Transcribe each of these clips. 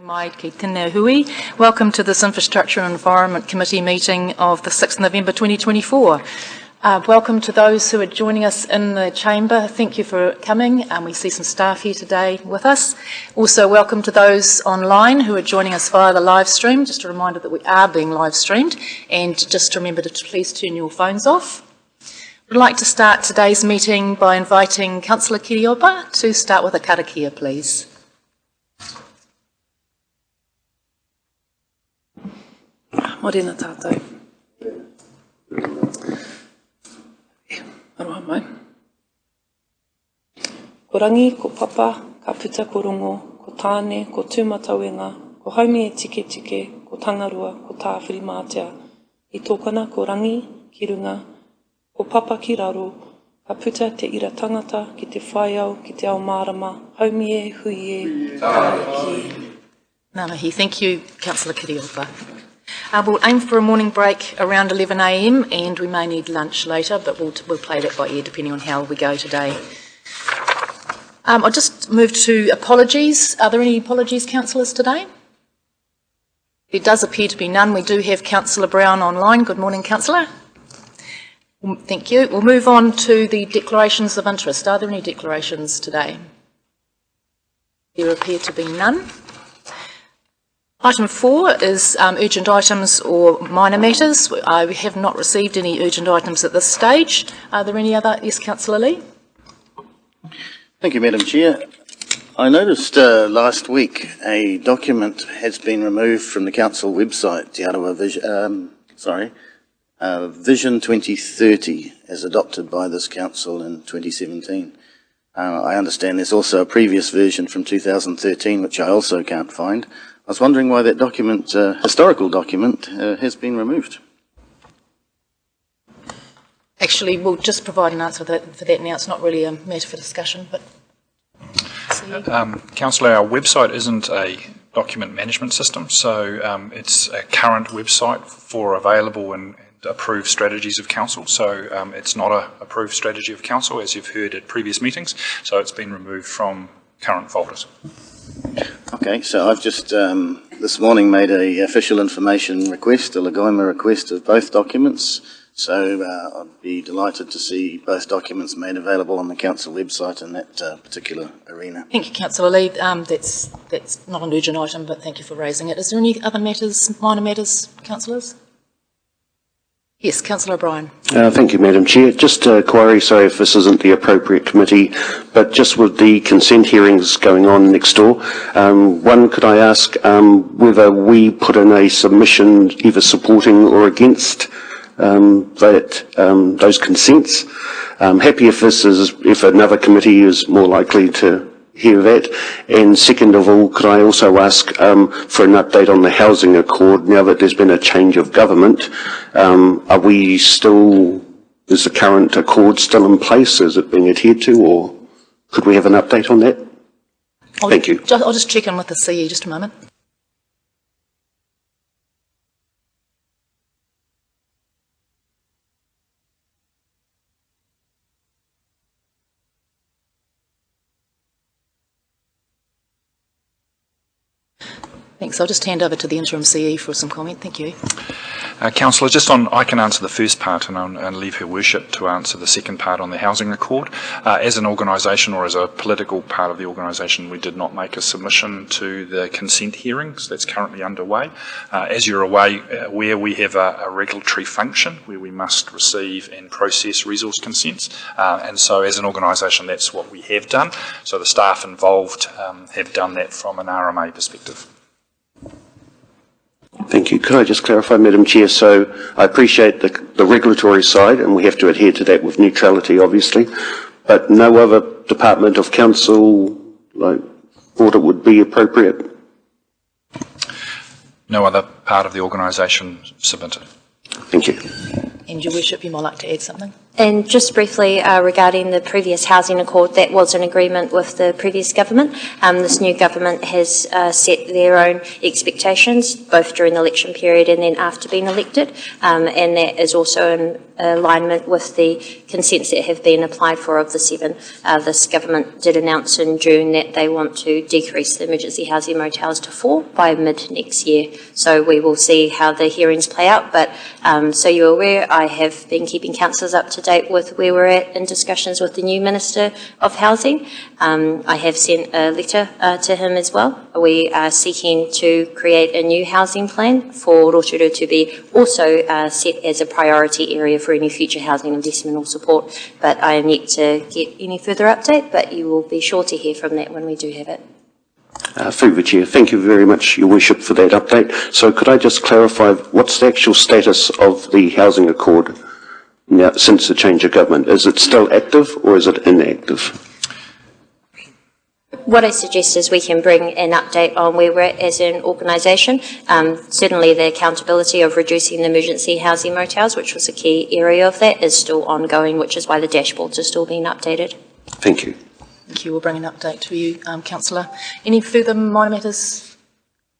Mai ki tēnā hui. Welcome to this Infrastructure and Environment Committee meeting of the 6th November 2024. Welcome to those who are joining us in the chamber. Thank you for coming. We see some staff here today with us. Also welcome to those online who are joining us via the live stream. Just a reminder that we are being live streamed, and just remember to please turn your phones off. I'd like to start today's meeting by inviting Councillor Kiriopa to start with a karakia, please. Morena tātou. Aroha mai. Ko rangi, ko papa, ka puta ko rongo, ko tāne, ko tūmatauenga, ko haumi e tike tike, ko tangarua, ko tāwhiri mātea. I tōkana ko rangi, ki runga, ko papa ki raro, ka puta te ira tangata, ki te whaiau, ki te ao marama, haumi e, hui e, tāki. Nā mihi. Thank you, Councillor Kiriopa. We'll aim for a morning break around 11 a.m. and we may need lunch later, but we'll play that by ear depending on how we go today. I'll just move to apologies. Are there any apologies, councillors, today? There does appear to be none. We do have Councillor Brown online. Good morning, Councillor. Thank you. We'll move on to the declarations of interest. Are there any declarations today? There appear to be none. Item 4 is urgent items or minor matters. I have not received any urgent items at this stage. Are there any other? Yes, Councillor Lee. Thank you, Madam Chair. I noticed last week a document has been removed from the council website, Te Arawa Vision 2030, as adopted by this council in 2017. I understand there's also a previous version from 2013, which I also can't find. I was wondering why that document, historical document, has been removed. Actually, we'll just provide an answer for that now. It's not really a matter for discussion, but... Councillor, our website isn't a document management system, so it's a current website for available and approved strategies of council. So it's not an approved strategy of council, as you've heard at previous meetings, so it's been removed from current folders. Okay, so I've just this morning made an official information request, a Lagoima request of both documents. So I'd be delighted to see both documents made available on the council website in that particular arena. Thank you, Councillor Lee. That's not an urgent item, but thank you for raising it. Is there any other matters, minor matters, councillors? Yes, Councillor O'Brien. Thank you, Madam Chair. Just a query, sorry if this isn't the appropriate committee, but just with the consent hearings going on next door, one, could I ask whether we put in a submission either supporting or against those consents? Happy if another committee is more likely to hear that. And second of all, could I also ask for an update on the housing accord now that there's been a change of government? Are we still, is the current accord still in place? Is it being adhered to, or could we have an update on that? Thank you. I'll just check in with the CE just a moment. Thanks. I'll just hand over to the interim CE for some comment. Thank you. Councillor, just on, I can answer the first part and leave Her Worship to answer the second part on the housing accord. As an organisation or as a political part of the organisation, we did not make a submission to the consent hearings that's currently underway. As you're aware, we have a regulatory function where we must receive and process resource consents. And so as an organisation, that's what we have done. So the staff involved have done that from an RMA perspective. Thank you. Could I just clarify, Madam Chair? So I appreciate the regulatory side, and we have to adhere to that with neutrality, obviously, but no other department of council thought it would be appropriate? No other part of the organisation submitted. Thank you. And Your Worship, you might like to add something? And just briefly regarding the previous housing accord, that was an agreement with the previous government. This new government has set their own expectations, both during the election period and then after being elected, and that is also in alignment with the consents that have been applied for of the 7. This government did announce in June that they want to decrease the emergency housing motels to 4 by mid next year. So we will see how the hearings play out, but so you're aware, I have been keeping councillors up to date with where we're at in discussions with the new Minister of Housing. I have sent a letter to him as well. We are seeking to create a new housing plan for Rotorua to be also set as a priority area for any future housing investment or support, but I am yet to get any further update, but you will be sure to hear from that when we do have it. Through the Chair, thank you very much, Your Worship, for that update. So could I just clarify, what's the actual status of the housing accord now, since the change of government? Is it still active or is it inactive? What I suggest is we can bring an update on where we're at as an organisation. Certainly the accountability of reducing the emergency housing motels, which was a key area of that, is still ongoing, which is why the dashboards are still being updated. Thank you. Thank you. We'll bring an update to you, Councillor. Any further minor matters,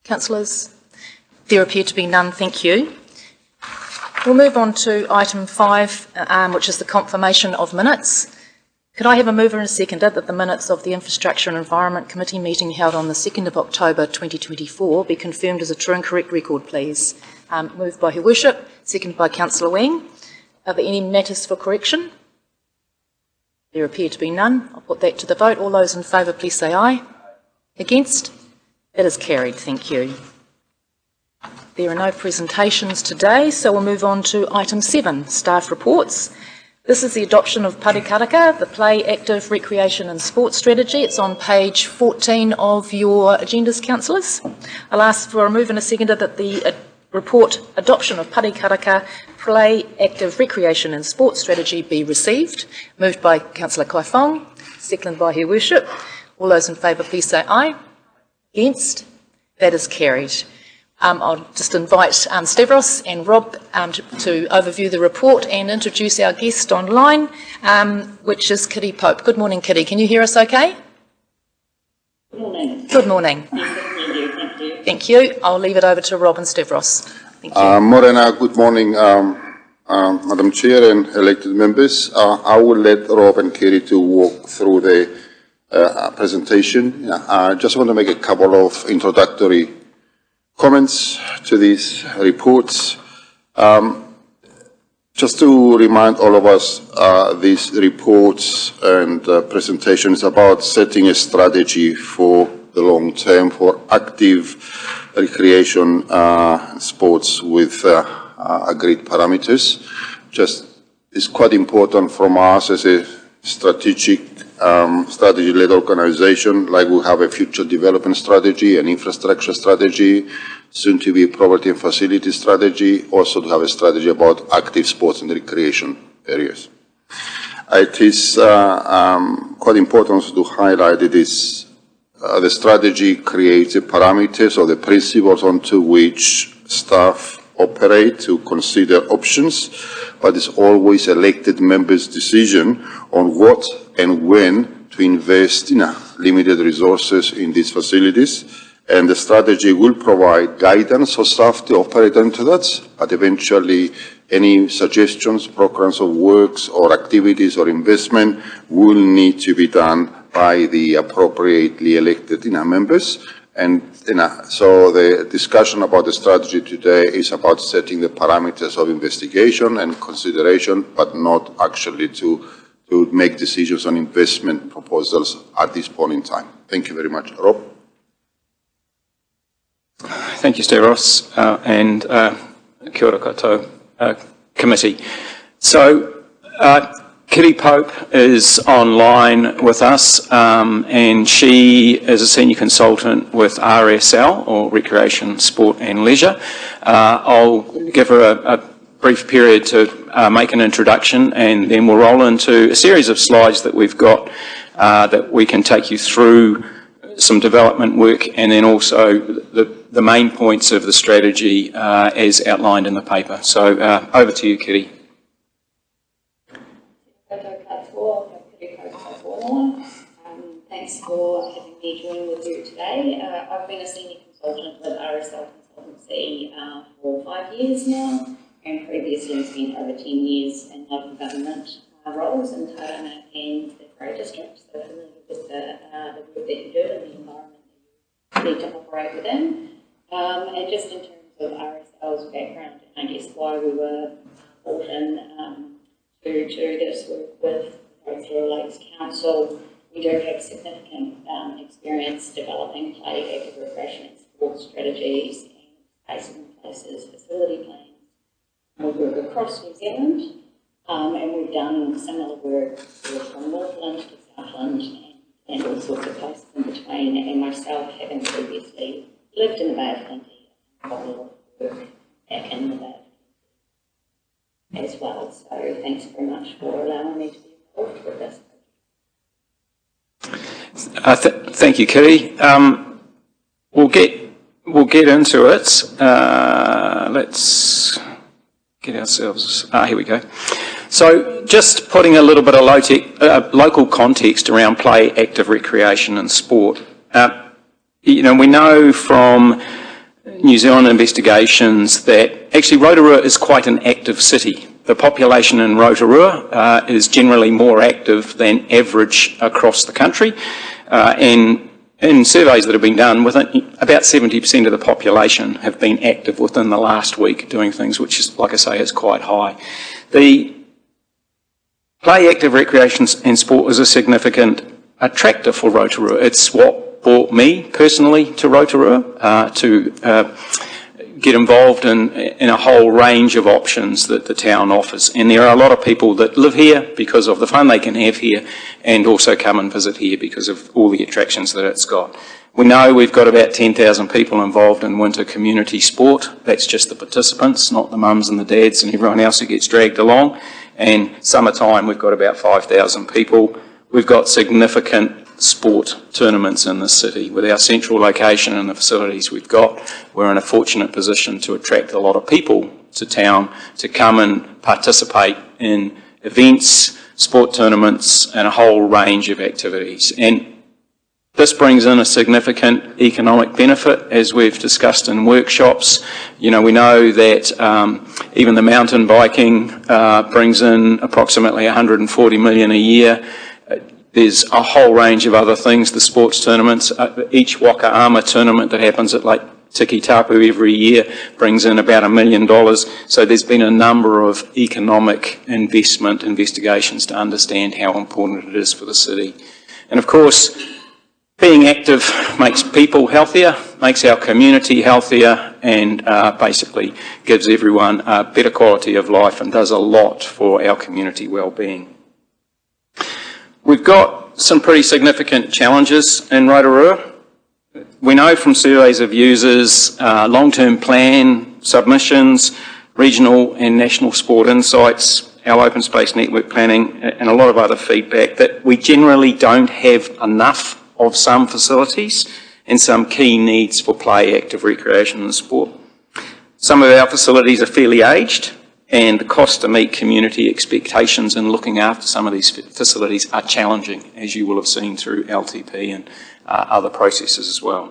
councillors? There appear to be none. Thank you. We'll move on to item 5, which is the confirmation of minutes. Could I have a mover and a seconder that the minutes of the Infrastructure and Environment Committee meeting held on the 2nd of October 2024 be confirmed as a true and correct record, please? Moved by Her Worship, seconded by Councillor Wing. Are there any matters for correction? There appear to be none. I'll put that to the vote. All those in favour, please say aye. Against? That is carried. Thank you. There are no presentations today, so we'll move on to item 7, staff reports. This is the adoption of Parikaraka, the Play, Active, Recreation and Sports Strategy. It's on page 14 of your agendas, councillors. I'll ask for a move and a seconder that the report adoption of Parikaraka, Play, Active, Recreation and Sports Strategy be received. Moved by Councillor Kaifong, seconded by Her Worship. All those in favour, please say aye. Against? That is carried. I'll just invite Stavros and Rob to overview the report and introduce our guest online, which is Kitty Pope. Good morning, Kitty. Can you hear us okay? Good morning. Good morning. Thank you. Thank you. I'll leave it over to Rob and Stavros. Thank you. Morena, good morning, Madam Chair and elected members. I will let Rob and Kitty to walk through the presentation. I just want to make a couple of introductory comments to these reports. Just to remind all of us, these reports and presentations about setting a strategy for the long term for active recreation and sports with agreed parameters. Just is quite important from us as a strategy-led organisation, like we have a future development strategy, an infrastructure strategy, soon to be property and facility strategy, also to have a strategy about active sports and recreation areas. It is quite important to highlight that the strategy creates the parameters or the principles onto which staff operate to consider options, but it's always elected members' decision on what and when to invest in limited resources in these facilities, and the strategy will provide guidance for staff to operate into that, but eventually any suggestions, programs of works or activities or investment will need to be done by the appropriately elected members. And so the discussion about the strategy today is about setting the parameters of investigation and consideration, but not actually to make decisions on investment proposals at this point in time. Thank you very much. Rob? Thank you, Stavros, and kia ora koutou, committee. So, Kitty Pope is online with us, and she is a senior consultant with RSL, or Recreation, Sport and Leisure. I'll give her a brief period to make an introduction, and then we'll roll into a series of slides that we've got that we can take you through some development work, and then also the main points of the strategy as outlined in the paper. So over to you, Kitty. Thanks for having me join with you today. I've been a senior consultant with RSL Consultancy for 5 years now, and previously spent over 10 years in local government roles in Tauranga and the Crow District, so familiar with the work that you do and the environment that you need to operate within. And just in terms of RSL's background, and I guess why we were brought in to do this work with Rotorua Lakes Council, we do have significant experience developing play, active recreation and sports strategies and spaces and places, facility plans. We work across New Zealand, and we've done similar work from Northland to Southland and all sorts of places in between, and myself having previously lived in the Bay of Plenty and got a lot of work back in the Bay of Plenty as well. So thanks very much for allowing me to be involved with this. Thank you, Kitty. We'll get into it. Let's get ourselves. Here we go. So, just putting a little bit of local context around play, active recreation, and sport. We know from New Zealand investigations that actually Rotorua is quite an active city. The population in Rotorua is generally more active than average across the country. And in surveys that have been done, about 70% of the population have been active within the last week doing things, which is, like I say, is quite high. The play, active recreation and sport is a significant attractor for Rotorua. It's what brought me personally to Rotorua to get involved in a whole range of options that the town offers. And there are a lot of people that live here because of the fun they can have here and also come and visit here because of all the attractions that it's got. We know we've got about 10,000 people involved in winter community sport. That's just the participants, not the mums and the dads and everyone else who gets dragged along. And summertime, we've got about 5,000 people. We've got significant sport tournaments in the city. With our central location and the facilities we've got, we're in a fortunate position to attract a lot of people to town to come and participate in events, sport tournaments, and a whole range of activities. And this brings in a significant economic benefit, as we've discussed in workshops. We know that even the mountain biking brings in approximately 140 million a year. There's a whole range of other things, the sports tournaments. Each Waka Ama tournament that happens at Lake Tiki Tapu every year brings in about $1 million. So there's been a number of economic investigations to understand how important it is for the city. And of course, being active makes people healthier, makes our community healthier, and basically gives everyone a better quality of life and does a lot for our community well-being. We've got some pretty significant challenges in Rotorua. We know from surveys of users, long-term plan submissions, regional and national sport insights, our open space network planning, and a lot of other feedback that we generally don't have enough of some facilities and some key needs for play, active recreation and sport. Some of our facilities are fairly aged, and the cost to meet community expectations in looking after some of these facilities are challenging, as you will have seen through LTP and other processes as well.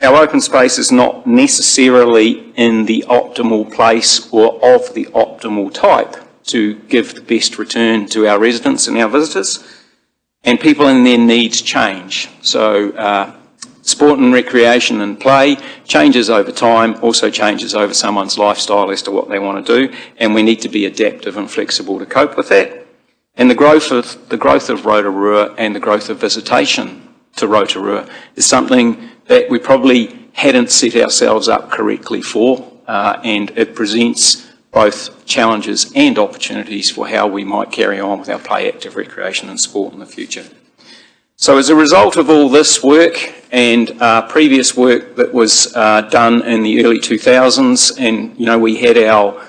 Our open space is not necessarily in the optimal place or of the optimal type to give the best return to our residents and our visitors, and people and their needs change. So sport and recreation and play changes over time, also changes over someone's lifestyle as to what they want to do, and we need to be adaptive and flexible to cope with that. And the growth of Rotorua and the growth of visitation to Rotorua is something that we probably hadn't set ourselves up correctly for, and it presents both challenges and opportunities for how we might carry on with our play, active recreation and sport in the future. So as a result of all this work and previous work that was done in the early 2000s, and we had our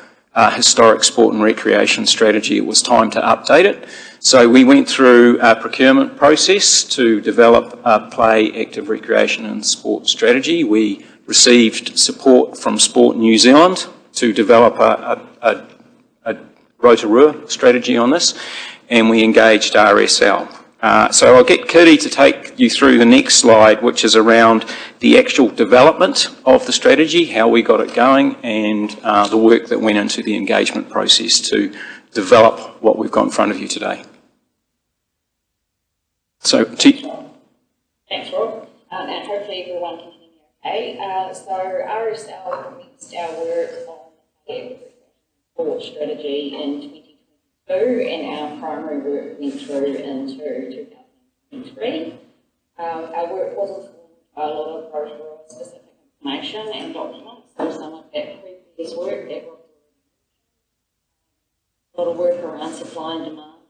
historic sport and recreation strategy, it was time to update it. So we went through a procurement process to develop a play, active recreation and sport strategy. We received support from Sport New Zealand to develop a Rotorua strategy on this. and we engaged RSL. So I'll get Kitty to take you through the next slide, which is around the actual development of the strategy, how we got it going, and the work that went into the engagement process to develop what we've got in front of you today. So, thanks, Rob, and hopefully everyone can hear me okay. So RSL commenced our work on the sport strategy in 2022, and our primary work went through into 2023. Our work was informed by a lot of Rotorua specific information and documents, so some of that previous work that was a lot of work around supply and demand,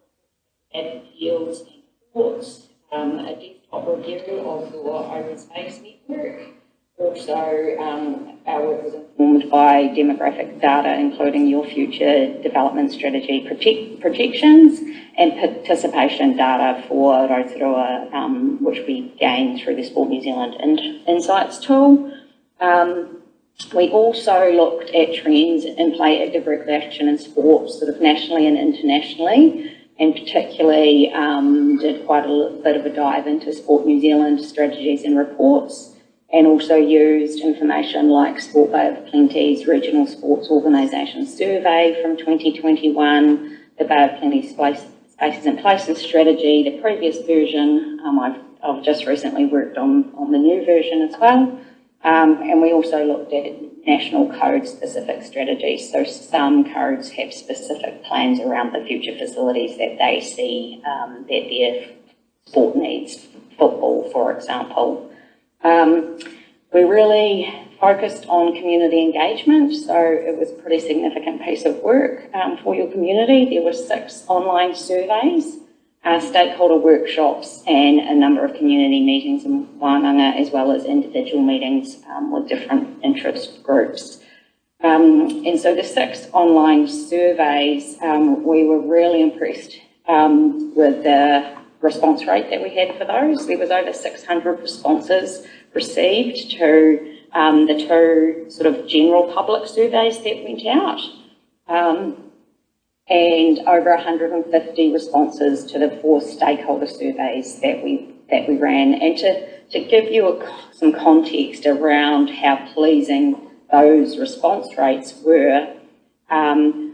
added fields and ports, a desktop review of your open space network. Also, our work was informed by demographic data, including your future development strategy projections and participation data for Rotorua, which we gained through the Sport New Zealand Insights tool. We also looked at trends in play, active recreation and sports, sort of nationally and internationally, and particularly did quite a bit of a dive into Sport New Zealand strategies and reports, and also used information like Sport Bay of Plenty's Regional Sports Organisation Survey from 2021, the Bay of Plenty Spaces and Places strategy, the previous version. I've just recently worked on the new version as well. And we also looked at national code-specific strategies. So some codes have specific plans around the future facilities that they see that their sport needs, football, for example. We really focused on community engagement, so it was a pretty significant piece of work for your community. There were 6 online surveys, stakeholder workshops, and a number of community meetings in Wānanga, as well as individual meetings with different interest groups. And so the 6 online surveys, we were really impressed with the response rate that we had for those. There was over 600 responses received to the 2 sort of general public surveys that went out. And over 150 responses to the 4 stakeholder surveys that we ran. And to give you some context around how pleasing those response rates were, I've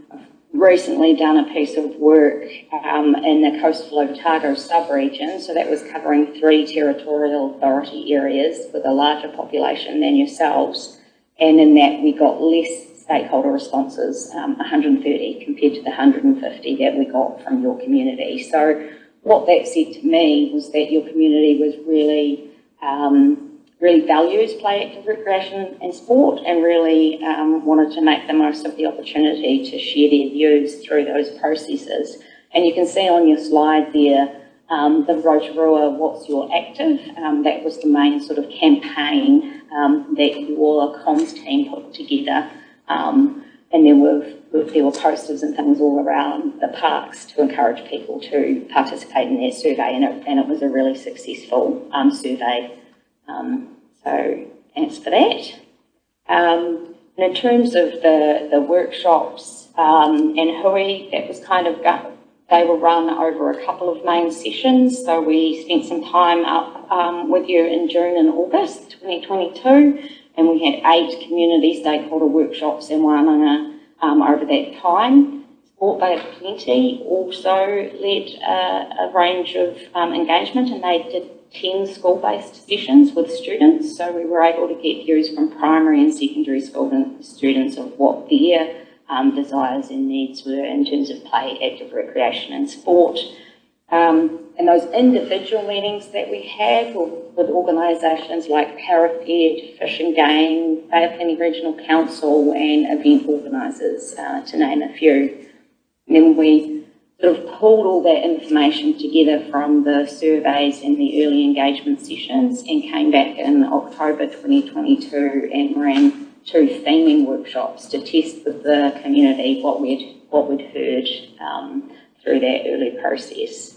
recently done a piece of work in the coastal Otago sub-region, so that was covering 3 territorial authority areas with a larger population than yourselves, and in that we got less stakeholder responses, 130 compared to the 150 that we got from your community. So what that said to me was that your community was really, really values play, active recreation and sport, and really wanted to make the most of the opportunity to share their views through those processes. And you can see on your slide there, the Rotorua What's Your Active, that was the main sort of campaign that your comms team put together. And there were posters and things all around the parks to encourage people to participate in their survey, and it was a really successful survey. So thanks for that. And in terms of the workshops and hui, that was kind of, they were run over a couple of main sessions. So we spent some time up with you in June and August 2022. And we had 8 community stakeholder workshops in Wānanga over that time. Sport Bay of Plenty also led a range of engagement, and they did 10 school-based sessions with students. So we were able to get views from primary and secondary school students of what their desires and needs were in terms of play, active recreation and sport. And those individual meetings that we had with organisations like Parafed, Fish and Game, Bay of Plenty Regional Council and event organisers, to name a few. And then we sort of pulled all that information together from the surveys and the early engagement sessions and came back in October 2022 and ran 2 theming workshops to test with the community what we'd heard through that early process.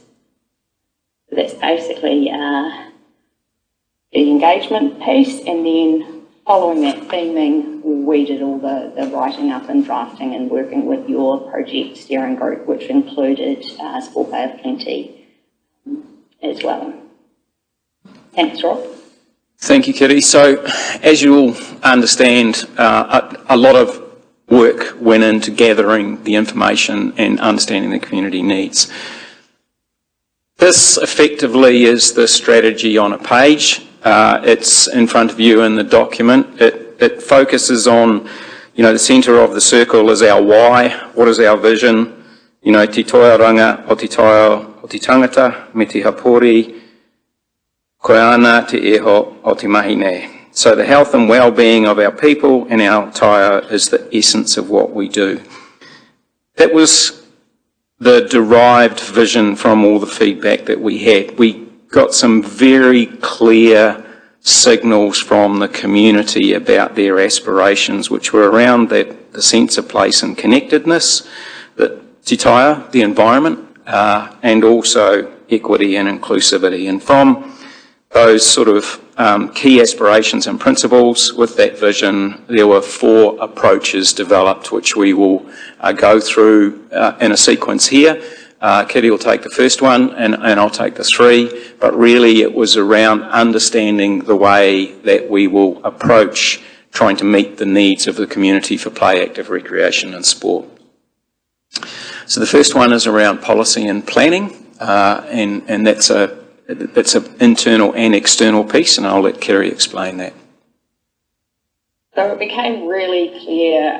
So that's basically the engagement piece, and then following that theming, we did all the writing up and drafting and working with your project steering group, which included Sport Bay of Plenty as well. Thanks, Rob. Thank you, Kitty. So, as you all understand, a lot of work went into gathering the information and understanding the community needs. This effectively is the strategy on a page. It's in front of you in the document. It focuses on, the centre of the circle is our why. What is our vision? Te toiaranga o te tangata, me te hapori, koe ana te eho o te mahine. So the health and well-being of our people and our taia is the essence of what we do. That was the derived vision from all the feedback that we had. We got some very clear signals from the community about their aspirations, which were around the sense of place and connectedness, the te taia, the environment, and also equity and inclusivity. And from those sort of key aspirations and principles with that vision, there were 4 approaches developed, which we will go through in a sequence here. Kitty will take the first one and I'll take the 3, but really it was around understanding the way that we will approach trying to meet the needs of the community for play, active recreation and sport. So the first one is around policy and planning, and that's an internal and external piece, and I'll let Kerry explain that. So it became really clear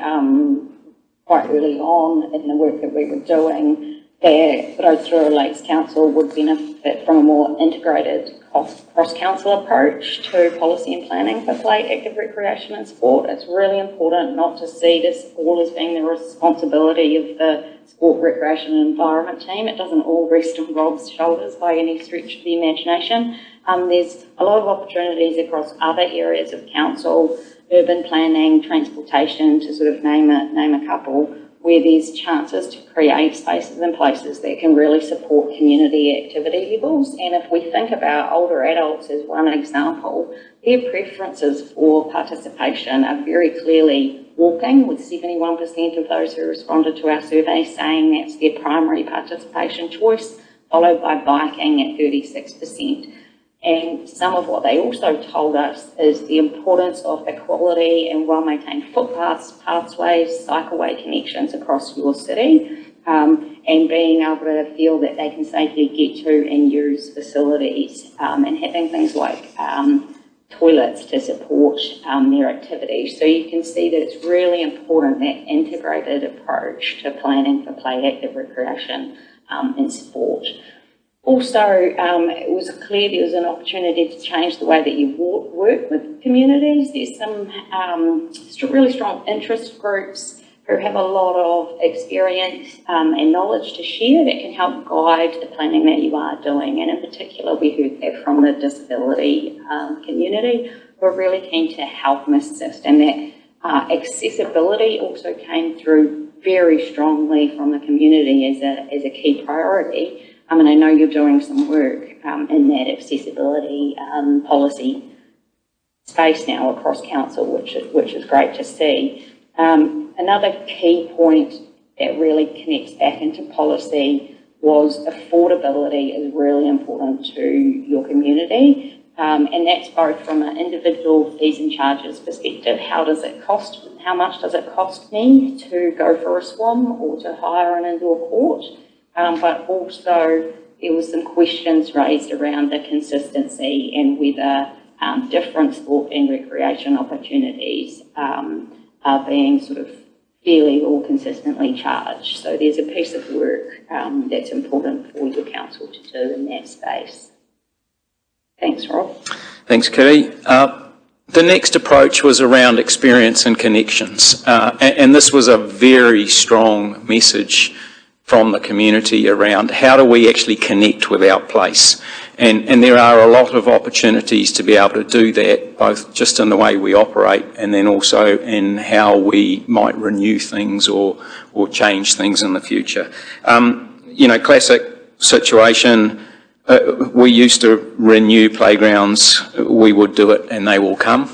quite early on in the work that we were doing that Rotorua Lakes Council would benefit from a more integrated cross-council approach to policy and planning for play, active recreation and sport. It's really important not to see this all as being the responsibility of the sport, recreation and environment team. It doesn't all rest on Rob's shoulders by any stretch of the imagination. There's a lot of opportunities across other areas of council, urban planning, transportation, to sort of name a couple, where there's chances to create spaces and places that can really support community activity levels. And if we think about older adults as one example, their preferences for participation are very clearly walking, with 71% of those who responded to our survey saying that's their primary participation choice, followed by biking at 36%. And some of what they also told us is the importance of equality and well-maintained footpaths, pathways, cycleway connections across your city, and being able to feel that they can safely get to and use facilities, and having things like toilets to support their activities. So you can see that it's really important, that integrated approach to planning for play, active recreation and sport. Also, it was clear there was an opportunity to change the way that you work with communities. There's some really strong interest groups who have a lot of experience and knowledge to share that can help guide the planning that you are doing. And in particular, we heard that from the disability community, who are really keen to help and assist. And that accessibility also came through very strongly from the community as a key priority. And I know you're doing some work in that accessibility policy space now across council, which is great to see. Another key point that really connects back into policy was affordability is really important to your community. And that's both from an individual fees and charges perspective. How much does it cost me to go for a swim or to hire an indoor court? But also there was some questions raised around the consistency and whether different sport and recreation opportunities are being sort of fairly or consistently charged. So there's a piece of work that's important for your council to do in that space. Thanks, Rob. Thanks, Kitty. The next approach was around experience and connections, and this was a very strong message from the community around how do we actually connect with our place. And there are a lot of opportunities to be able to do that, both just in the way we operate and then also in how we might renew things or change things in the future. Classic situation, we used to renew playgrounds, we would do it and they will come.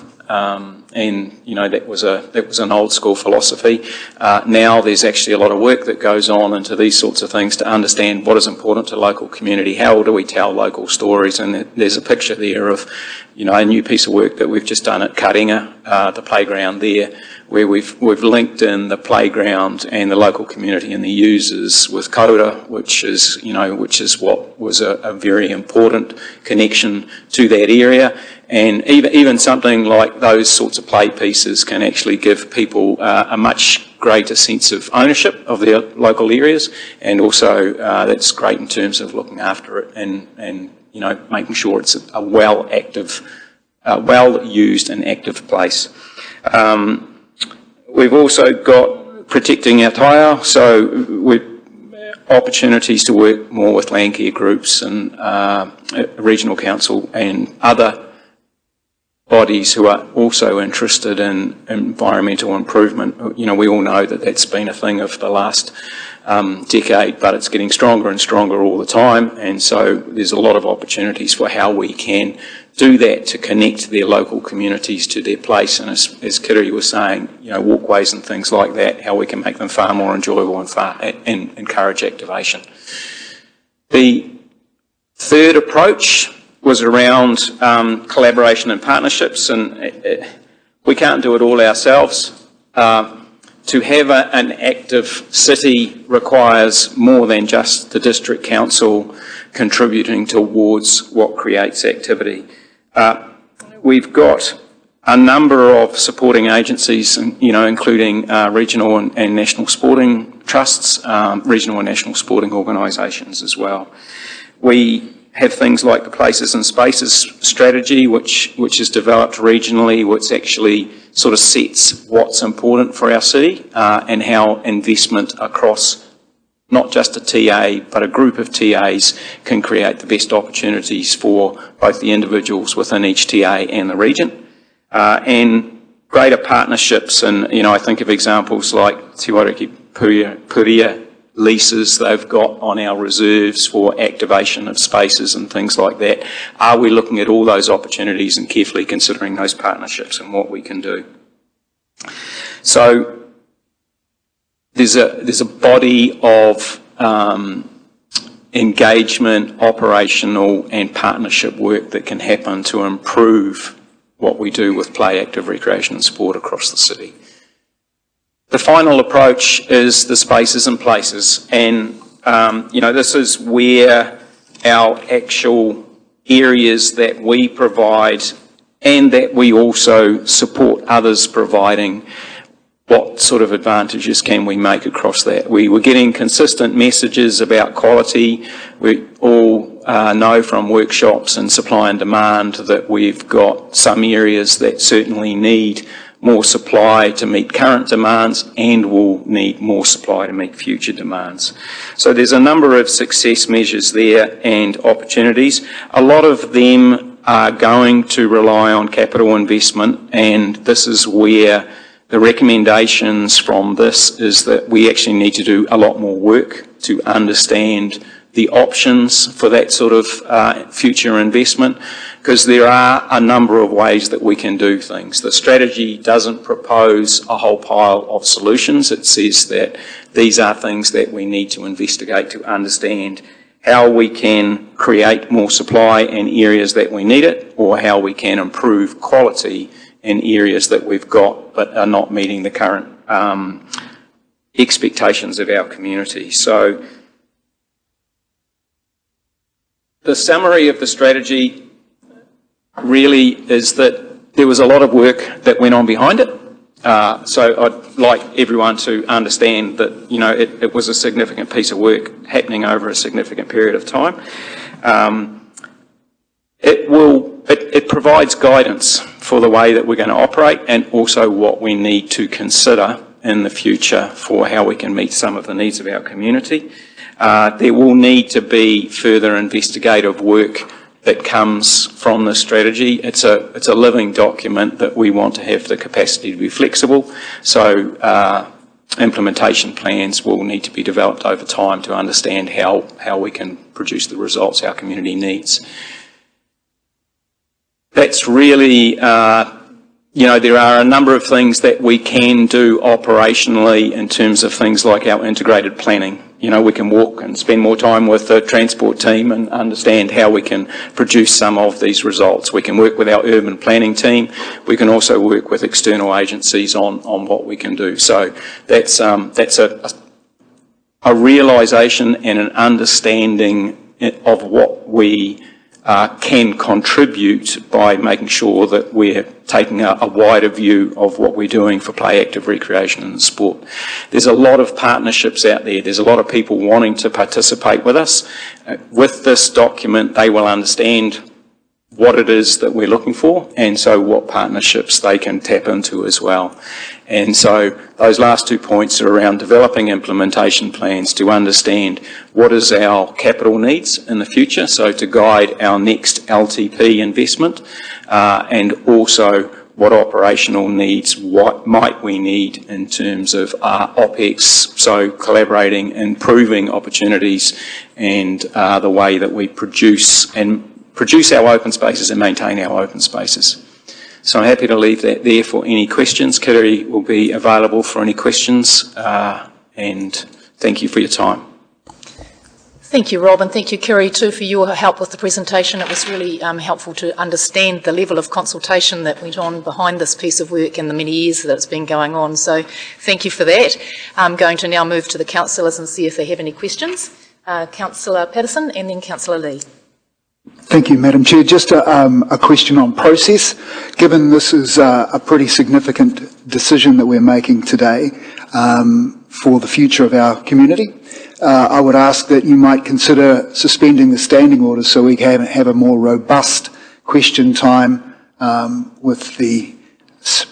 and you know that was an old school philosophy. Now there's actually a lot of work that goes on into these sorts of things to understand what is important to local community. How do we tell local stories? And there's a picture there of, you know, a new piece of work that we've just done at Karenga, the playground there, where we've linked in the playground and the local community and the users with Kaura, which is what was a very important connection to that area. And even something like those sorts of play pieces can actually give people a much greater sense of ownership of their local areas, and also that's great in terms of looking after it and you know, making sure it's a well used and active place. We've also got protecting our taia, so we've opportunities to work more with land care groups and regional council and other bodies who are also interested in environmental improvement. You know, we all know that that's been a thing of the last decade, but it's getting stronger and stronger all the time, and so there's a lot of opportunities for how we can do that to connect their local communities to their place, and as Kiri was saying, you know, walkways and things like that, how we can make them far more enjoyable and encourage activation. The third approach was around collaboration and partnerships, and we can't do it all ourselves. To have an active city requires more than just the district council contributing towards what creates activity. We've got a number of supporting agencies, you know, including regional and national sporting trusts, regional and national sporting organisations as well. We have things like the Places and Spaces strategy, which is developed regionally, which actually sort of sets what's important for our city and how investment across not just a TA, but a group of TAs can create the best opportunities for both the individuals within each TA and the region. And greater partnerships, and, you know, I think of examples like Te Wariki Puria leases they've got on our reserves for activation of spaces and things like that. Are we looking at all those opportunities and carefully considering those partnerships and what we can do? So there's a body of engagement, operational and partnership work that can happen to improve what we do with play, active recreation and sport across the city. The final approach is the spaces and places, and you know, this is where our actual areas that we provide and that we also support others providing, what sort of advantages can we make across that? We were getting consistent messages about quality. We all know from workshops and supply and demand that we've got some areas that certainly need more supply to meet current demands and will need more supply to meet future demands. So there's a number of success measures there and opportunities. A lot of them are going to rely on capital investment, and this is where the recommendations from this is that we actually need to do a lot more work to understand the options for that sort of future investment, because there are a number of ways that we can do things. The strategy doesn't propose a whole pile of solutions. It says that these are things that we need to investigate to understand how we can create more supply in areas that we need it, or how we can improve quality in areas that we've got but are not meeting the current expectations of our community. So the summary of the strategy really is that there was a lot of work that went on behind it. So I'd like everyone to understand that, you know, it was a significant piece of work happening over a significant period of time. It provides guidance for the way that we're going to operate, and also what we need to consider in the future for how we can meet some of the needs of our community. There will need to be further investigative work that comes from this strategy. It's a living document that we want to have the capacity to be flexible. So implementation plans will need to be developed over time to understand how we can produce the results our community needs. That's really you know, there are a number of things that we can do operationally in terms of things like our integrated planning. You know, we can walk and spend more time with the transport team and understand how we can produce some of these results. We can work with our urban planning team. We can also work with external agencies on what we can do. So that's a realisation and an understanding of what we can contribute by making sure that we're taking a wider view of what we're doing for play, active recreation and sport. There's a lot of partnerships out there. There's a lot of people wanting to participate with us. With this document, they will understand what it is that we're looking for, and so what partnerships they can tap into as well. And so those last 2 points are around developing implementation plans to understand what is our capital needs in the future, so to guide our next LTP investment, and also what operational needs, what might we need in terms of OPEX, so collaborating, improving opportunities and the way that we produce our open spaces and maintain our open spaces. So I'm happy to leave that there for any questions. Kiri will be available for any questions, and thank you for your time. Thank you, Rob, and thank you, Kiri, too, for your help with the presentation. It was really helpful to understand the level of consultation that went on behind this piece of work in the many years that it's been going on. So thank you for that. I'm going to now move to the councillors and see if they have any questions. Councillor Patterson and then Councillor Lee. Thank you, Madam Chair. Just a question on process. Given this is a pretty significant decision that we're making today for the future of our community, I would ask that you might consider suspending the standing orders so we can have a more robust question time with the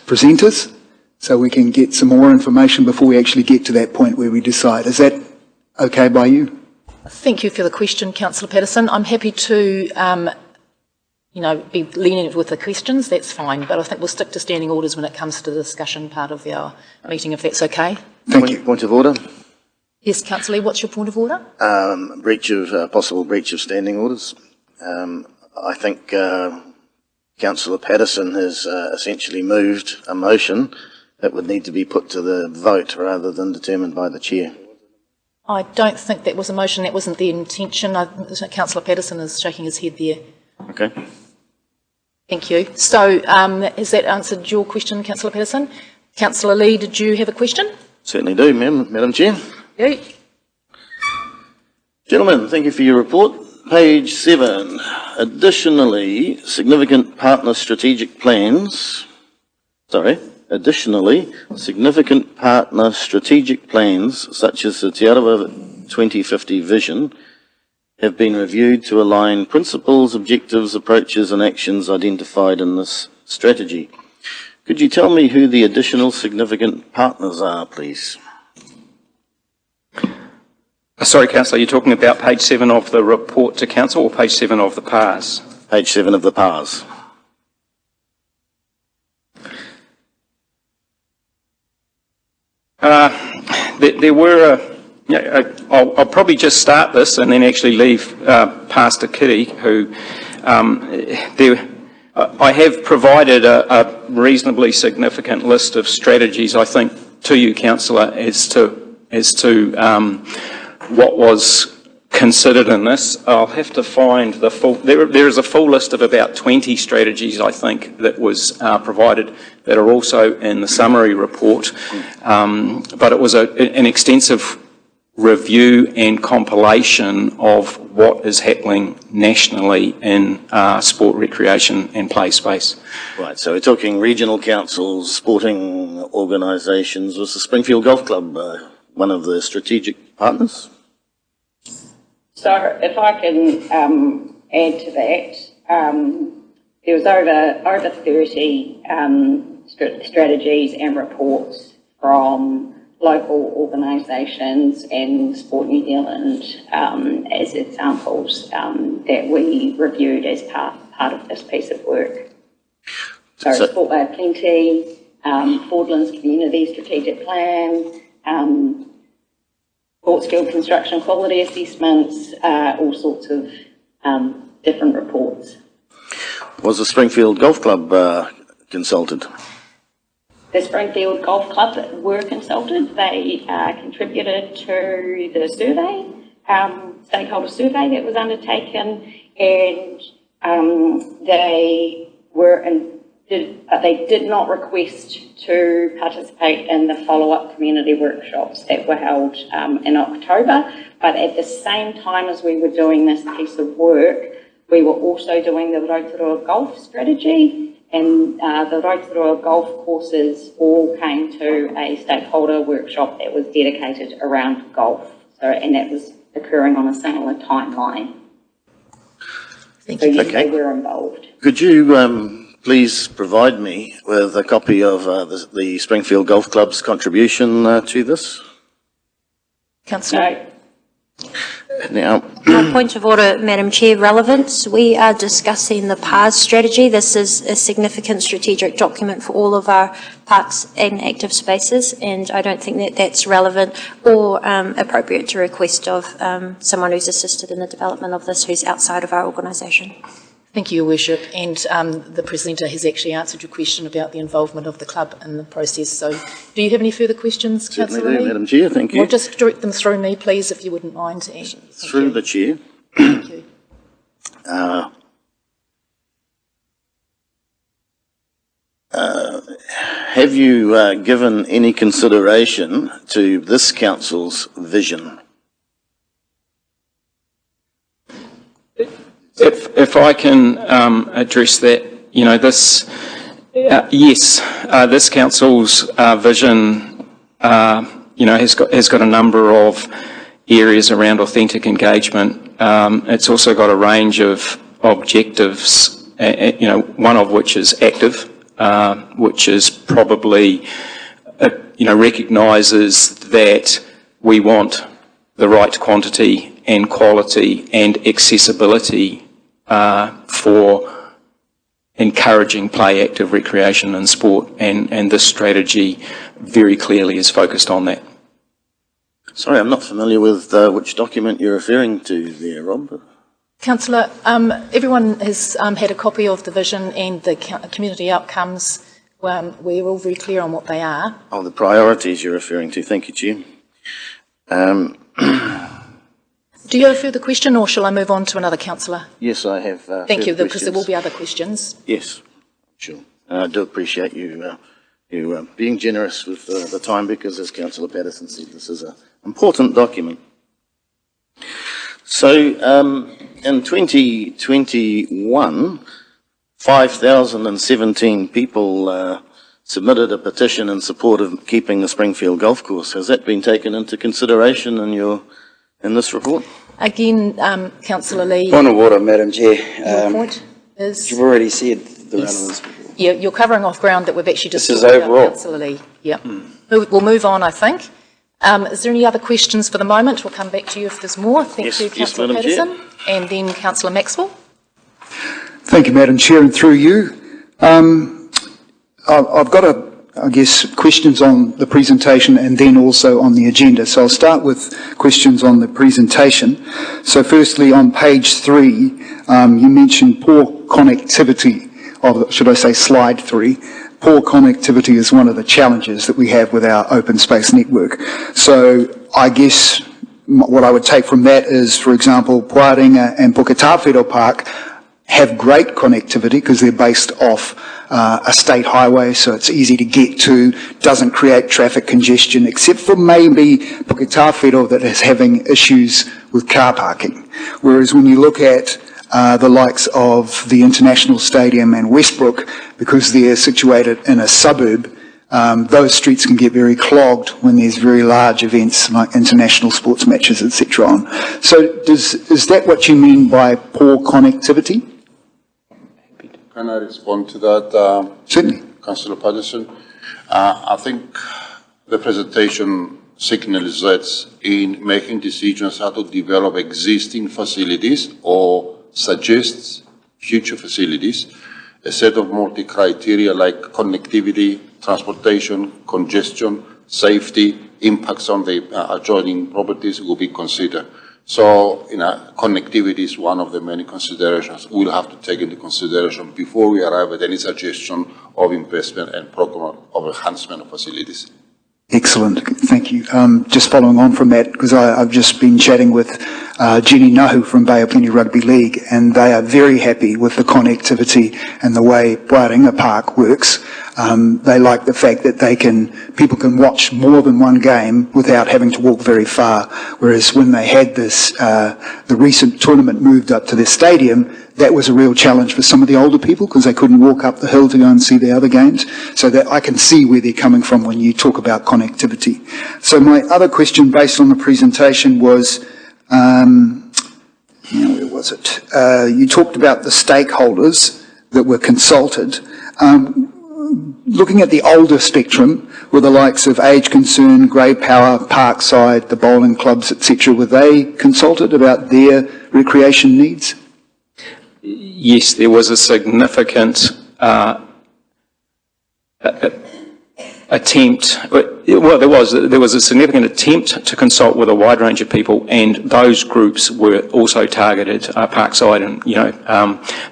presenters, so we can get some more information before we actually get to that point where we decide. Is that okay by you? Thank you for the question, Councillor Patterson. I'm happy to, be lenient with the questions. That's fine, but I think we'll stick to standing orders when it comes to the discussion part of our meeting, if that's okay. Thank you. Point of order. Yes, Councillor Lee, what's your point of order? Possible breach of standing orders. I think Councillor Patterson has essentially moved a motion that would need to be put to the vote rather than determined by the chair. I don't think that was a motion. That wasn't the intention. Councillor Patterson is shaking his head there. Okay. Thank you. So has that answered your question, Councillor Patterson? Councillor Lee, did you have a question? Certainly do, Madam Chair. Yeah. Gentlemen, thank you for your report. Page 7. Additionally, significant strategic plans such as the Te Arawa 2050 vision have been reviewed to align principles, objectives, approaches and actions identified in this strategy. Could you tell me who the additional significant partners are, please? Sorry, Councillor, you're talking about page 7 of the report to Council or page 7 of the PARS? Page 7 of the PARS. There were, I'll probably just start this and then actually leave pass to Kitty, who I have provided a reasonably significant list of strategies, I think, to you, Councillor, as to what was considered in this. I'll have to find the full, there is a full list of about 20 strategies, I think, that was provided that are also in the summary report, but it was an extensive review and compilation of what is happening nationally in sport, recreation and play space. Right, so we're talking regional councils, sporting organisations. Was the Springfield Golf Club one of the strategic partners? So if I can add to that, there was over 30 strategies and reports from local organisations and Sport New Zealand as examples that we reviewed as part of this piece of work. So Sport Bay of Plenty, Fordlands Community Strategic Plan, sports field construction quality assessments, all sorts of different reports. Was the Springfield Golf Club consulted? the Springfield Golf Club were consulted. They contributed to the survey, stakeholder survey that was undertaken, and they did not request to participate in the follow-up community workshops that were held in October. But at the same time as we were doing this piece of work, we were also doing the Rotorua golf strategy, and the Rotorua golf courses all came to a stakeholder workshop that was dedicated around golf. So, and that was occurring on a similar timeline. Thank you. So yes, Okay. they were involved. Could you please provide me with a copy of the Springfield Golf Club's contribution to this? Councillor? Now, Point of order, Madam Chair, relevance. We are discussing the PARS strategy. This is a significant strategic document for all of our parks and active spaces, and I don't think that that's relevant or appropriate to request of someone who's assisted in the development of this who's outside of our organisation. Thank you, Your Worship. And the presenter has actually answered your question about the involvement of the club in the process. So do you have any further questions, certainly Councillor do, Lee? Madam Chair, thank you. Well, just direct them through me, please, if you wouldn't mind. Through the Chair. Thank you. Have you given any consideration to this council's vision? If I can address that, you know, this, yes, this council's vision, you know, has got a number of areas around authentic engagement. It's also got a range of objectives, you know, one of which is active, which is probably, you know, recognises that we want the right quantity and quality and accessibility for encouraging play, active recreation and sport, and this strategy very clearly is focused on that. Sorry, I'm not familiar with which document you're referring to there, Rob. Councillor, everyone has had a copy of the vision and the community outcomes. We're all very clear on what they are. Oh, the priorities you're referring to. Thank you, Chair. Do you have a further question, or shall I move on to another councillor? Yes, I have. Thank you, further because there will questions. be other questions. Yes, sure. I do appreciate you being generous with the time, because, as Councillor Patterson said, this is an important document. So, in 2021, 5,017 people submitted a petition in support of keeping the Springfield Golf Course. Has that been taken into consideration in this report? Again, Councillor Lee. Point of order, Madam Chair. Your point is? You've already said the Yes. relevance. Yeah, you're covering off ground that we've actually just This is talked about, overall. Councillor Lee. Yep. We'll move on, I think. Is there any other questions for the moment? We'll come back to you if there's more. Thank Yes, you, yes, Councillor Madam Chair. Patterson. And then Councillor Maxwell. Thank you, Madam Chair, and through you. I've got, I guess, questions on the presentation and then also on the agenda. So I'll start with questions on the presentation. So firstly, on page 3, you mentioned poor connectivity, or should I say slide 3. Poor connectivity is one of the challenges that we have with our open space network. So I guess what I would take from that is, for example, Puarenga and Puketawhero Park have great connectivity because they're based off a state highway, so it's easy to get to, doesn't create traffic congestion, except for maybe Puketawhero that is having issues with car parking. Whereas when you look at the likes of the International Stadium and Westbrook, because they're situated in a suburb, those streets can get very clogged when there's very large events like international sports matches, etc. on. So is that what you mean by poor connectivity? Can I respond to that? Certainly. Councillor Patterson? I think the presentation signals that in making decisions how to develop existing facilities or suggests future facilities, a set of multi-criteria like connectivity, transportation, congestion, safety, impacts on the adjoining properties will be considered. So, connectivity is one of the many considerations we'll have to take into consideration before we arrive at any suggestion of investment and program of enhancement of facilities. Excellent, thank you. Just following on from that, because I've just been chatting with Jenny Nahu from Bay of Plenty Rugby League, and they are very happy with the connectivity and the way Buaringa Park works. They like the fact that people can watch more than one game without having to walk very far, whereas when they had this, the recent tournament moved up to their stadium, that was a real challenge for some of the older people because they couldn't walk up the hill to go and see the other games. So that I can see where they're coming from when you talk about connectivity. So my other question based on the presentation was, where was it? You talked about the stakeholders that were consulted. Looking at the older spectrum, were the likes of Age Concern, Grey Power, Parkside, the bowling clubs, etc., were they consulted about their recreation needs? Yes, there was a significant attempt. Well, there was a significant attempt to consult with a wide range of people, and those groups were also targeted. Parkside and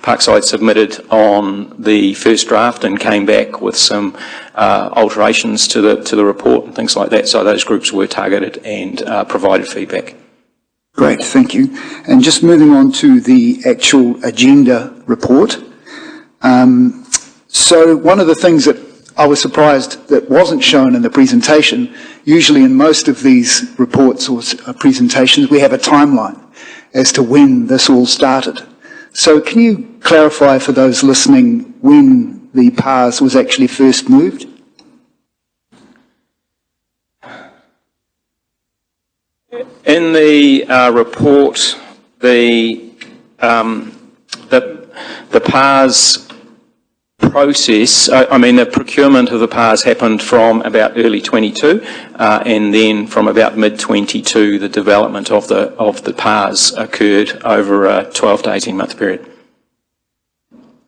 Parkside submitted on the first draft and came back with some alterations to the report and things like that. So those groups were targeted and provided feedback. Great, thank you. And just moving on to the actual agenda report. So one of the things that I was surprised that wasn't shown in the presentation, usually in most of these reports or presentations, we have a timeline as to when this all started. So can you clarify for those listening when the PARS was actually first moved? In the report, the PARS process, the procurement of the PARS happened from about early 22, and then from about mid 22, the development of the PARS occurred over a 12 to 18 month period.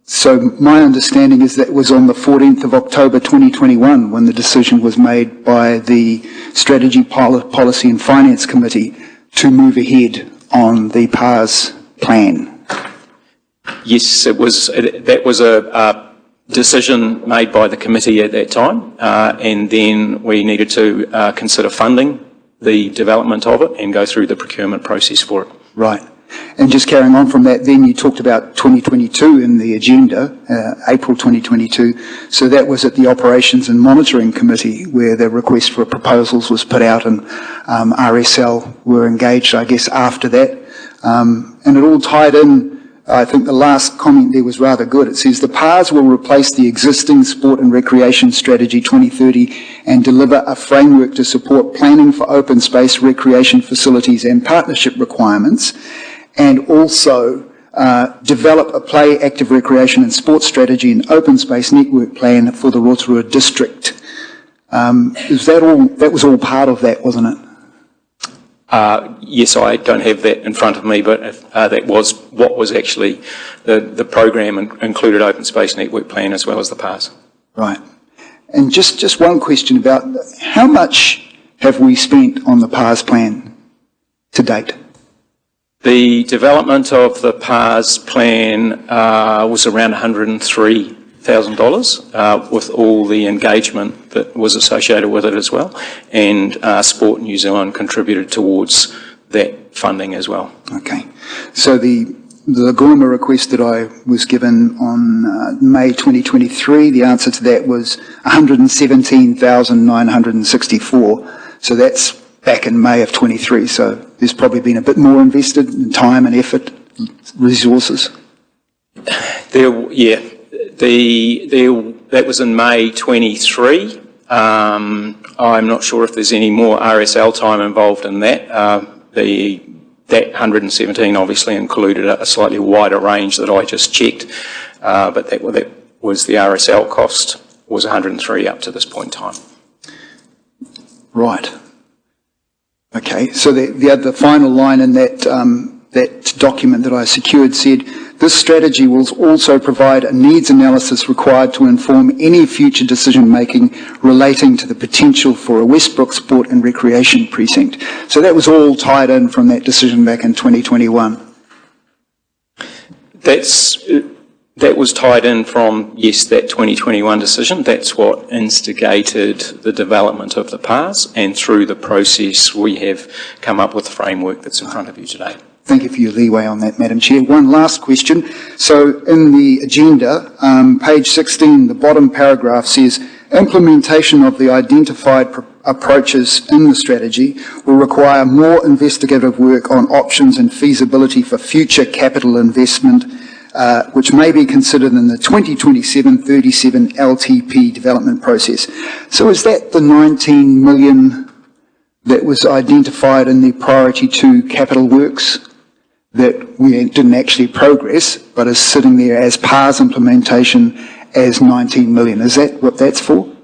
So my understanding is that was on the 14th of October 2021 when the decision was made by the Strategy, Policy and Finance Committee to move ahead on the PARS plan. Yes, that was a decision made by the committee at that time, and then we needed to consider funding the development of it and go through the procurement process for it. Right. And just carrying on from that, then you talked about 2022 in the agenda, April 2022. So that was at the Operations and Monitoring Committee where the request for proposals was put out, and RSL were engaged, I guess, after that. And it all tied in. I think the last comment there was rather good. It says the PARS will replace the existing Sport and Recreation Strategy 2030 and deliver a framework to support planning for open space recreation facilities and partnership requirements, and also develop a play, active recreation and sports strategy and open space network plan for the Rotorua district. Is that all? That was all part of that, wasn't it? Yes, I don't have that in front of me, but that was what was actually the program included open space network plan as well as the PARS. Right. And just one question about how much have we spent on the PARS plan to date? The development of the PARS plan was around $103,000 with all the engagement that was associated with it as well, and Sport New Zealand contributed towards that funding as well. Okay, so the Goima request that I was given on May 2023, the answer to that was $117,964. So that's back in May of 23. So there's probably been a bit more invested in time and effort, resources. That was in May 23. I'm not sure if there's any more RSL time involved in that. That 117 obviously included a slightly wider range that I just checked, but that was the RSL cost was 103 up to this point in time. Right. Okay, so the final line in that that document that I secured said, this strategy will also provide a needs analysis required to inform any future decision-making relating to the potential for a Westbrook Sport and Recreation Precinct. So that was all tied in from that decision back in 2021. That was tied in from, yes, that 2021 decision. That's what instigated the development of the PARs, and through the process we have come up with the framework that's in front of you today. Thank you for your leeway on that, Madam Chair. One last question. So in the agenda, page 16, the bottom paragraph says, implementation of the identified approaches in the strategy will require more investigative work on options and feasibility for future capital investment, which may be considered in the 2027-37 LTP development process. So is that the 19 million that was identified in the priority 2 capital works that we didn't actually progress, but is sitting there as PARS implementation as 19 million? Is that what that's for?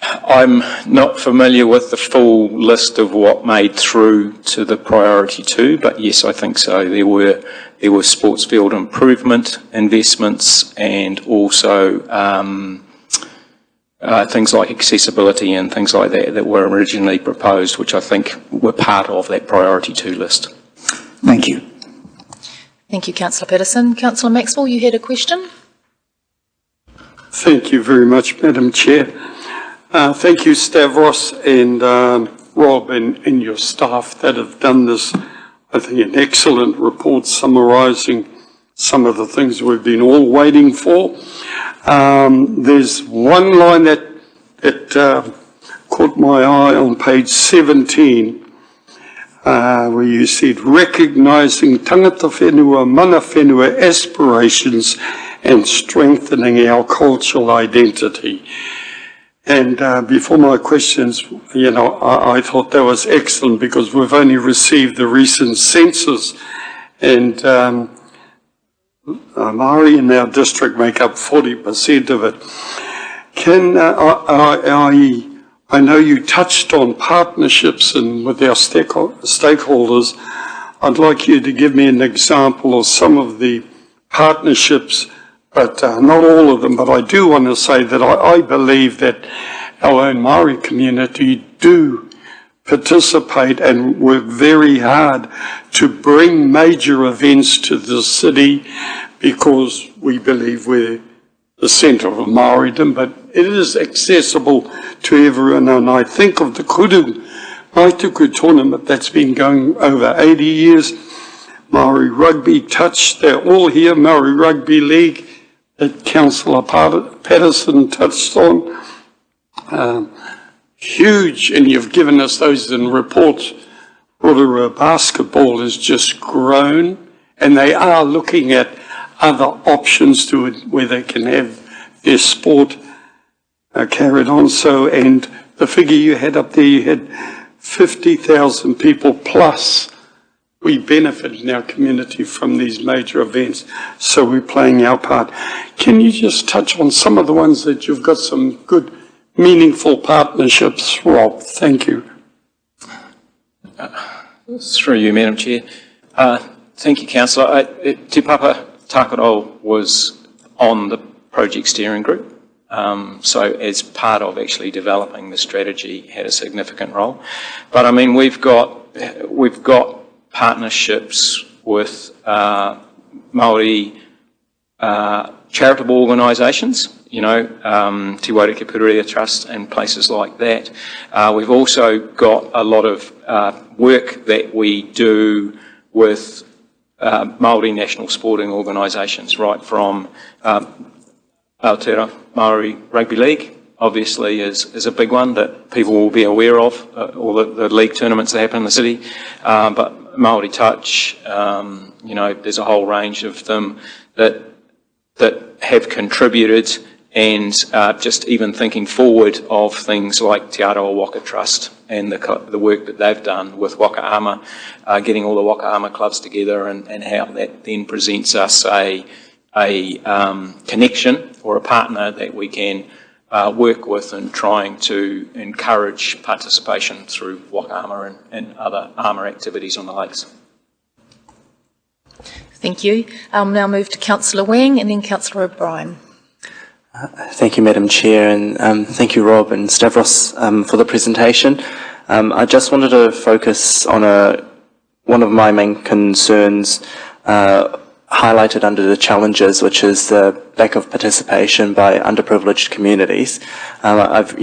I'm not familiar with the full list of what made through to the priority 2, but yes, I think so. There were sports field improvement investments, and also things like accessibility and things like that that were originally proposed, which I think were part of that priority 2 list. Thank you. Thank you, Councillor Patterson. Councillor Maxwell, you had a question? Thank you very much, Madam Chair. Thank you, Stavros and Rob and your staff that have done this, I think, an excellent report summarising some of the things we've been all waiting for. There's one line that caught my eye on page 17, where you said, recognising tangata whenua, mana whenua aspirations and strengthening our cultural identity. And before my questions, I thought that was excellent, because we've only received the recent census, and Māori in our district make up 40% of it. I know you touched on partnerships and with our stakeholders. I'd like you to give me an example of some of the partnerships, but not all of them. But I do want to say that I believe that our own Māori community do participate and work very hard to bring major events to the city, because we believe we're the centre of Māoridom, but it is accessible to everyone. And I think of the Kuru Maituku tournament that's been going over 80 years. Māori Rugby touched, they're all here, Māori Rugby League that Councillor Patterson touched on. Huge, and you've given us those in reports. Rotorua basketball has just grown, and they are looking at other options to it where they can have their sport carried on. So, and the figure you had up there, you had 50,000 people plus. We benefit in our community from these major events, so we're playing our part. Can you just touch on some of the ones that you've got some good, meaningful partnerships, Rob? Thank you. Through you, Madam Chair. Thank you, Councillor. Te Papa Tākaro was on the project steering group, so as part of actually developing the strategy, had a significant role. But I mean, we've got partnerships with Māori charitable organisations, Te Waireke Pururea Trust and places like that. We've also got a lot of work that we do with Māori national sporting organisations, right from Aotearoa Māori Rugby League, obviously is a big one that people will be aware of, all the league tournaments that happen in the city, but Māori Touch, there's a whole range of them that have contributed, and just even thinking forward of things like Te Aroa Waka Trust and the work that they've done with Waka Ama, getting all the Waka Ama clubs together, and how that then presents us a connection or a partner that we can work with in trying to encourage participation through Waka Ama and other AMA activities on the lakes. Thank you. I'll now move to Councillor Wang and then Councillor O'Brien. Thank you, Madam Chair, and thank you, Rob and Stavros, for the presentation. I just wanted to focus on one of my main concerns highlighted under the challenges, which is the lack of participation by underprivileged communities. I've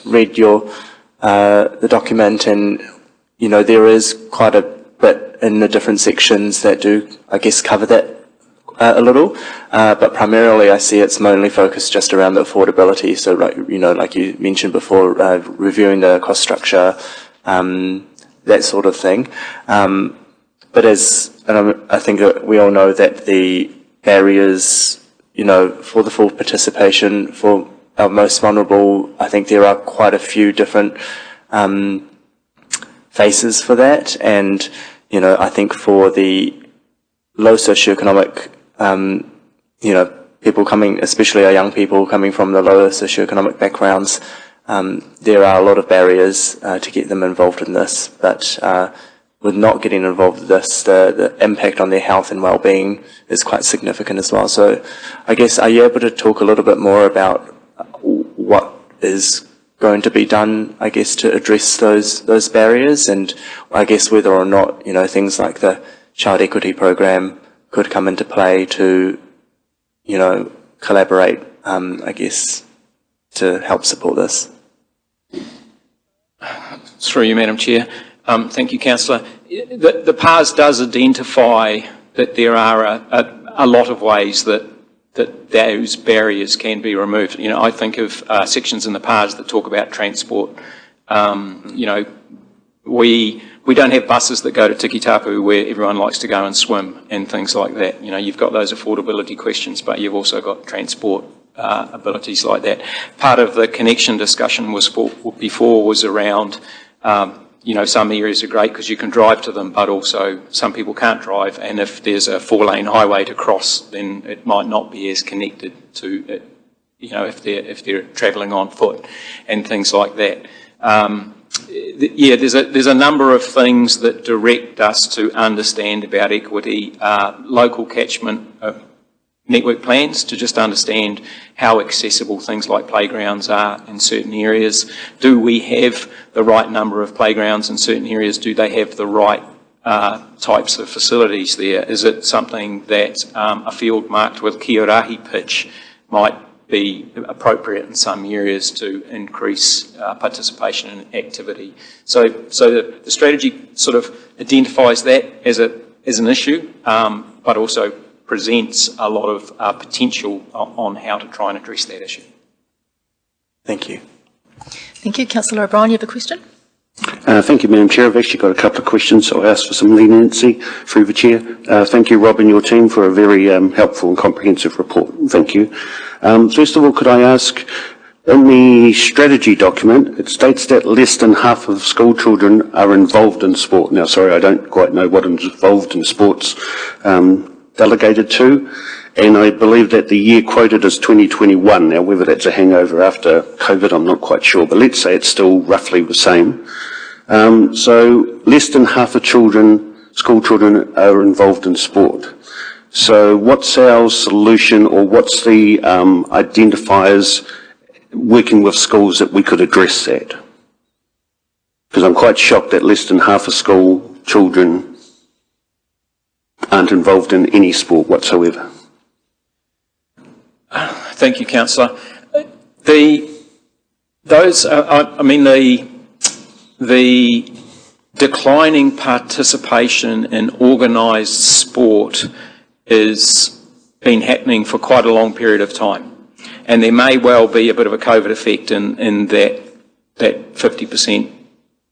read the document, and there is quite a bit in the different sections that do, I guess, cover that a little, but primarily I see it's mainly focused just around the affordability. So, like you mentioned before, reviewing the cost structure, that sort of thing. But I think we all know that the barriers, for the full participation for our most vulnerable, I think there are quite a few different faces for that. And, I think for the low socioeconomic, people coming, especially our young people coming from the lower socioeconomic backgrounds, there are a lot of barriers to get them involved in this. But with not getting involved in this, the impact on their health and well-being is quite significant as well. So I guess, are you able to talk a little bit more about what is going to be done, I guess, to address those barriers, and I guess whether or not, things like the Child Equity Program could come into play to, collaborate, I guess, to help support this? Through you, Madam Chair. Thank you, Councillor. The PARS does identify that there are a lot of ways that those barriers can be removed. I think of sections in the PARS that talk about transport. We don't have buses that go to Tikitapu where everyone likes to go and swim and things like that. You've got those affordability questions, but you've also got transport abilities like that. Part of the connection discussion was around, some areas are great because you can drive to them, but also some people can't drive, and if there's a 4-lane highway to cross, then it might not be as connected to it, if they're travelling on foot and things like that. There's a number of things that direct us to understand about equity, local catchment network plans to just understand how accessible things like playgrounds are in certain areas. Do we have the right number of playgrounds in certain areas? Do they have the right types of facilities there? Is it something that a field marked with Kiorahi pitch might be appropriate in some areas to increase participation and activity? So the strategy sort of identifies that as an issue, but also presents a lot of potential on how to try and address that issue. Thank you. Thank you. Councillor O'Brien, you have a question? Thank you, Madam Chair. I've actually got a couple of questions, so I ask for some leniency through the Chair. Thank you, Rob, and your team for a very helpful and comprehensive report. Thank you. First of all, could I ask, in the strategy document, it states that less than half of school children are involved in sport. Now, sorry, I don't quite know what involved in sports delegated to, and I believe that the year quoted is 2021. Now, whether that's a hangover after COVID, I'm not quite sure, but let's say it's still roughly the same. So less than half of school children are involved in sport. So what's our solution, or what's the identifiers working with schools that we could address that? Because I'm quite shocked that less than half of school children aren't involved in any sport whatsoever. Thank you, Councillor. The declining participation in organised sport has been happening for quite a long period of time, and there may well be a bit of a COVID effect in that 50%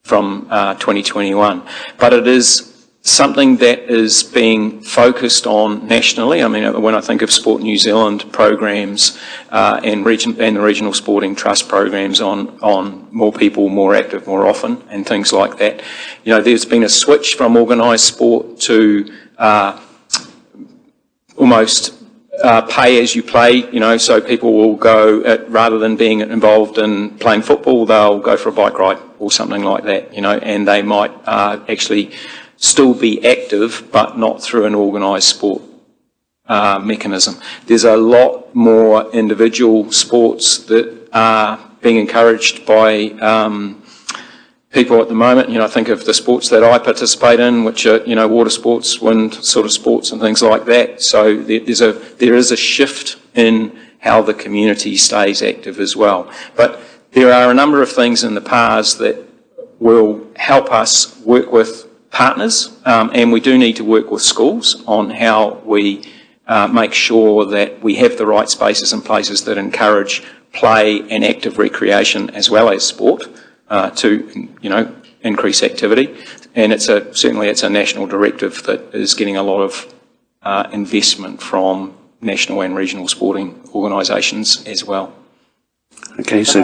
from 2021, but it is something that is being focused on nationally. I mean, when I think of Sport New Zealand programs and the Regional Sporting Trust programs on more people, more active, more often, and things like that, there's been a switch from organised sport to almost pay as you play, so people will go, rather than being involved in playing football, they'll go for a bike ride or something like that, and they might actually still be active, but not through an organised sport mechanism. There's a lot more individual sports that are being encouraged by people at the moment. You know, I think of the sports that I participate in, which are, you know, water sports, wind sort of sports and things like that. So there is a shift in how the community stays active as well. But there are a number of things in the PARs that will help us work with partners, and we do need to work with schools on how we make sure that we have the right spaces and places that encourage play and active recreation as well as sport to, you know, increase activity. And certainly it's a national directive that is getting a lot of investment from national and regional sporting organisations as well. Okay, so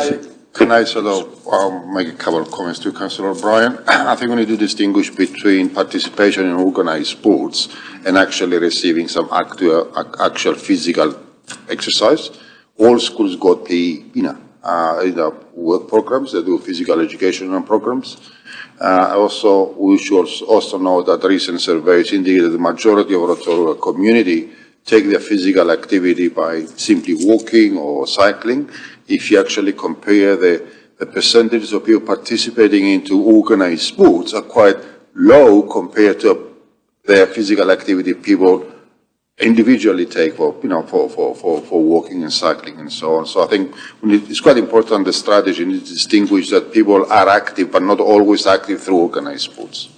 can I sort of make a couple of comments to Councillor O'Brien? I think we need to distinguish between participation in organised sports and actually receiving some actual physical exercise. All schools got the, work programs that do physical educational programs. Also, we should also know that recent surveys indicate that the majority of Rotorua community take their physical activity by simply walking or cycling. If you actually compare the percentage of people participating into organised sports are quite low compared to their physical activity people individually take for walking and cycling and so on. So I think it's quite important the strategy to distinguish that people are active but not always active through organised sports.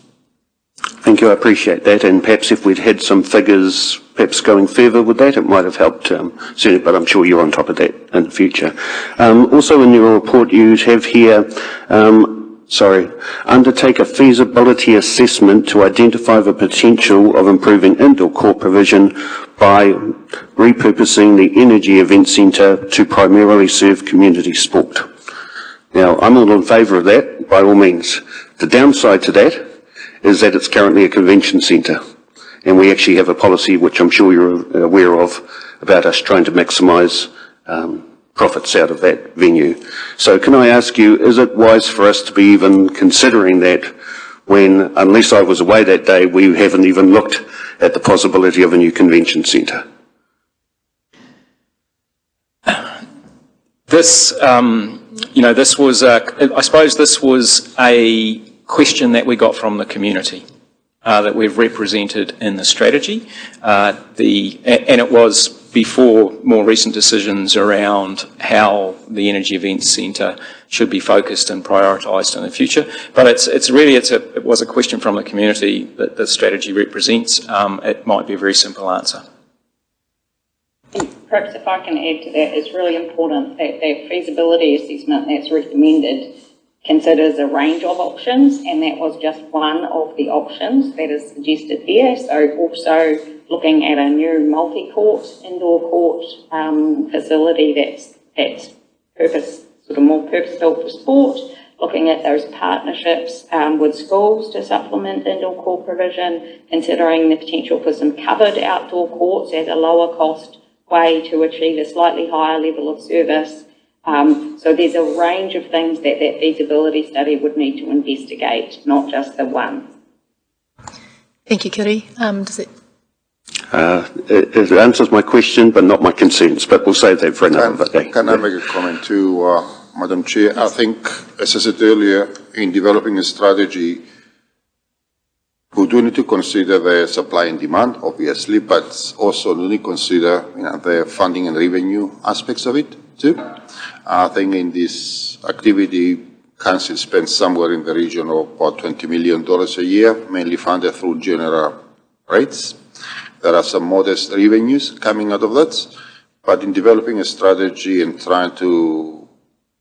thank you, I appreciate that, and perhaps if we'd had some figures, perhaps going further with that, it might have helped, certainly, but I'm sure you're on top of that in the future. Also in your report you have here, undertake a feasibility assessment to identify the potential of improving indoor court provision by repurposing the Energy Event Centre to primarily serve community sport. Now, I'm all in favour of that, by all means. The downside to that is that it's currently a convention centre, and we actually have a policy, which I'm sure you're aware of, about us trying to maximise profits out of that venue. So can I ask you, is it wise for us to be even considering that when, unless I was away that day, we haven't even looked at the possibility of a new convention centre? This, this was, I suppose this was a question that we got from the community that we've represented in the strategy. And it was before more recent decisions around how the Energy Events Centre should be focused and prioritised in the future. But it was a question from the community that the strategy represents. It might be a very simple answer. Perhaps if I can add to that, it's really important that that feasibility assessment that's recommended considers a range of options, and that was just one of the options that is suggested there. So also looking at a new multi-court, indoor court facility that's more purpose-built for sport, looking at those partnerships with schools to supplement indoor court provision, considering the potential for some covered outdoor courts as a lower cost way to achieve a slightly higher level of service. So there's a range of things that that feasibility study would need to investigate, not just the one. Thank you, Kiri. Does it? It answers my question, but not my concerns, but we'll save that for another day. Can I make a comment too, Madam Chair? I think, as I said earlier, in developing a strategy, we do need to consider the supply and demand, obviously, but also we need to consider the funding and revenue aspects of it too. I think in this activity, Council spends somewhere in the region of about $20 million a year, mainly funded through general rates. There are some modest revenues coming out of that, but in developing a strategy and trying to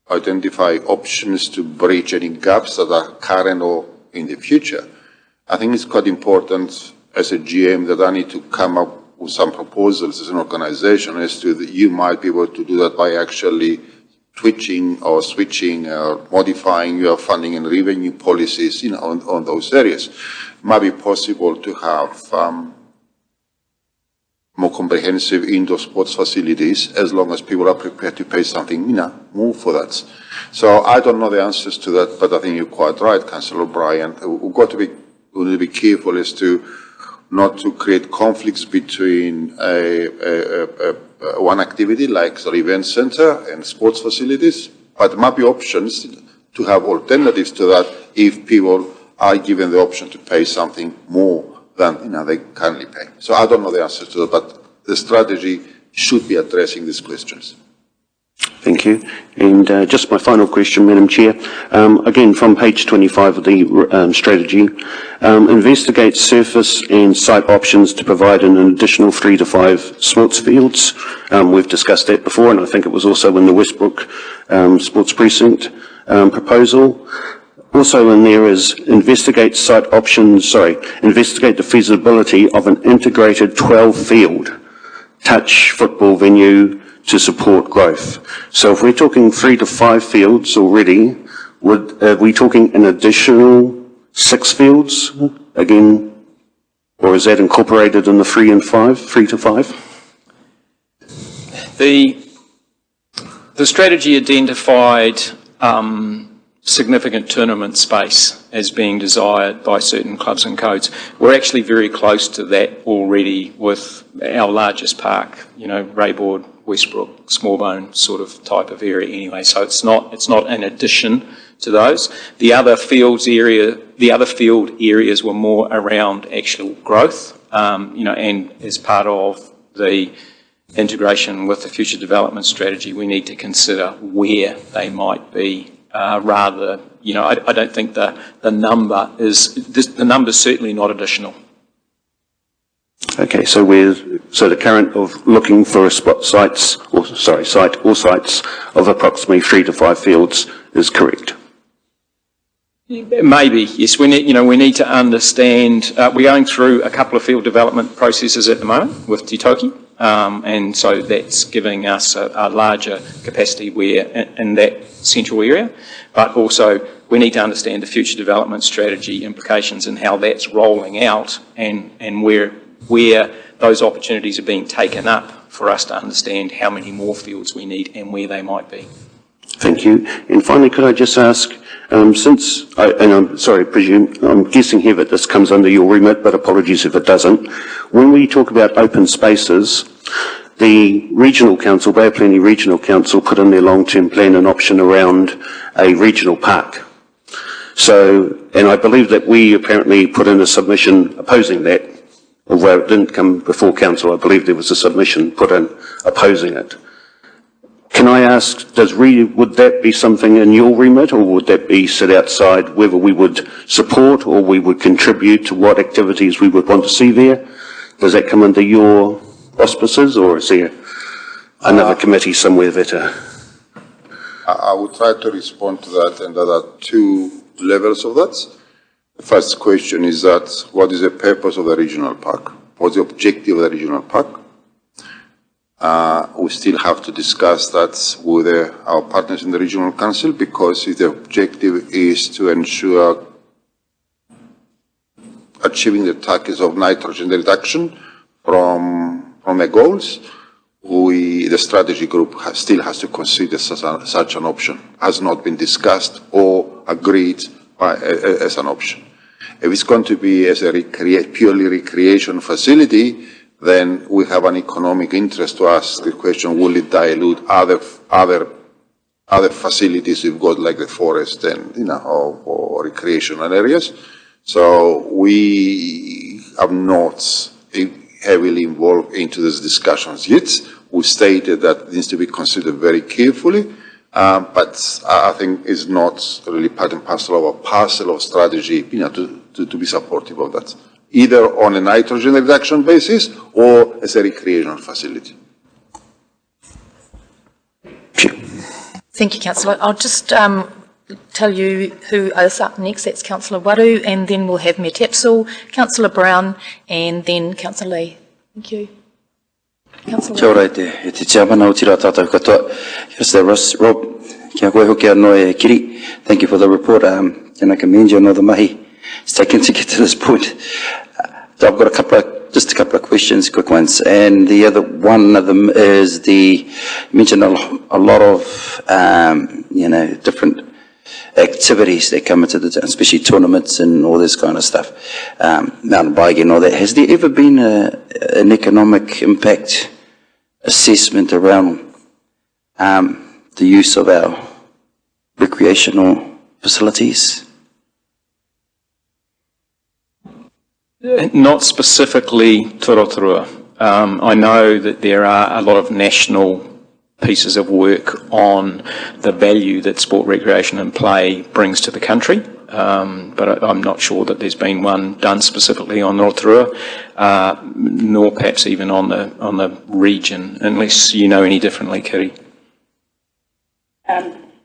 identify options to bridge any gaps that are current or in the future, I think it's quite important as a GM that I need to come up with some proposals as an organisation as to that you might be able to do that by actually switching or modifying your funding and revenue policies, on those areas. It might be possible to have more comprehensive indoor sports facilities as long as people are prepared to pay something, more for that. So I don't know the answers to that, but I think you're quite right, Councillor O'Brien. We've got to be we need to be careful as to not to create conflicts between one activity like the event center and sports facilities, but there might be options to have alternatives to that if people are given the option to pay something more than they currently pay. So I don't know the answer to that, but the strategy should be addressing these questions. Thank you. And just my final question, Madam Chair. Again, from page 25 of the strategy, investigate surface and site options to provide an additional 3 to 5 sports fields. We've discussed that before, and I think it was also in the Westbrook Sports Precinct proposal. Also in there is investigate the feasibility of an integrated 12-field touch football venue to support growth. So if we're talking 3 to 5 fields already, are we talking an additional 6 fields again, or is that incorporated in the 3 to 5? The strategy identified significant tournament space as being desired by certain clubs and codes. We're actually very close to that already with our largest park, Rayboard, Westbrook, Smallbone sort of type of area anyway. So it's not an addition to those. The other field areas were more around actual growth, and as part of the integration with the future development strategy, we need to consider where they might be. I don't think the number's certainly not additional. Okay, so the current of looking for site or sites of approximately 3 to 5 fields is correct. Maybe, yes. We need to understand. We're going through a couple of field development processes at the moment with Te Toki, and so that's giving us a larger capacity in that central area. But also, we need to understand the future development strategy implications and how that's rolling out, and where those opportunities are being taken up for us to understand how many more fields we need and where they might be. Thank you. And finally, could I just ask, I'm guessing here that this comes under your remit, but apologies if it doesn't. When we talk about open spaces, the Regional Council, Bay of Plenty Regional Council, put in their long-term plan an option around a regional park. So, and I believe that we apparently put in a submission opposing that, although it didn't come before Council. I believe there was a submission put in opposing it. Can I ask, would that be something in your remit, or would that be set outside whether we would support or we would contribute to what activities we would want to see there? Does that come under your auspices, or is there another committee somewhere that... I will try to respond to that, and there are 2 levels of that. The first question is that, what is the purpose of the regional park? What's the objective of the regional park? We still have to discuss that with our partners in the Regional Council, because if the objective is to ensure achieving the targets of nitrogen reduction from the goals, the strategy group still has to consider such an option. Has not been discussed or agreed as an option. If it's going to be as a purely recreation facility, then we have an economic interest to ask the question, will it dilute other facilities we've got, like the forest and, or recreational areas? So we are not heavily involved into these discussions yet. We stated that it needs to be considered very carefully, but I think it's not really part and parcel of a parcel of strategy, to be supportive of that, either on a nitrogen reduction basis or as a recreational facility. Thank you, Councillor. I'll just tell you who is up next. That's Councillor Waru, and then we'll have Mayor Tapsell, Councillor Brown, and then Councillor Lee. Thank you. Councillor Kia ora te tia mana o tira tātou katoa. Yes, there was Rob. Kia koe hoki anō e kiri. Thank you for the report. Can I commend you on the mahi it's taken to get to this point. So I've got just a couple of questions, quick ones. And the other one of them is you mentioned a lot of, different activities that come into the town, especially tournaments and all this kind of stuff, mountain biking and all that. Has there ever been an economic impact assessment around the use of our recreational facilities? Not specifically to Rotorua. I know that there are a lot of national pieces of work on the value that sport, recreation and play brings to the country, but I'm not sure that there's been one done specifically on Rotorua, nor perhaps even on the region, unless you know any differently, Kiri.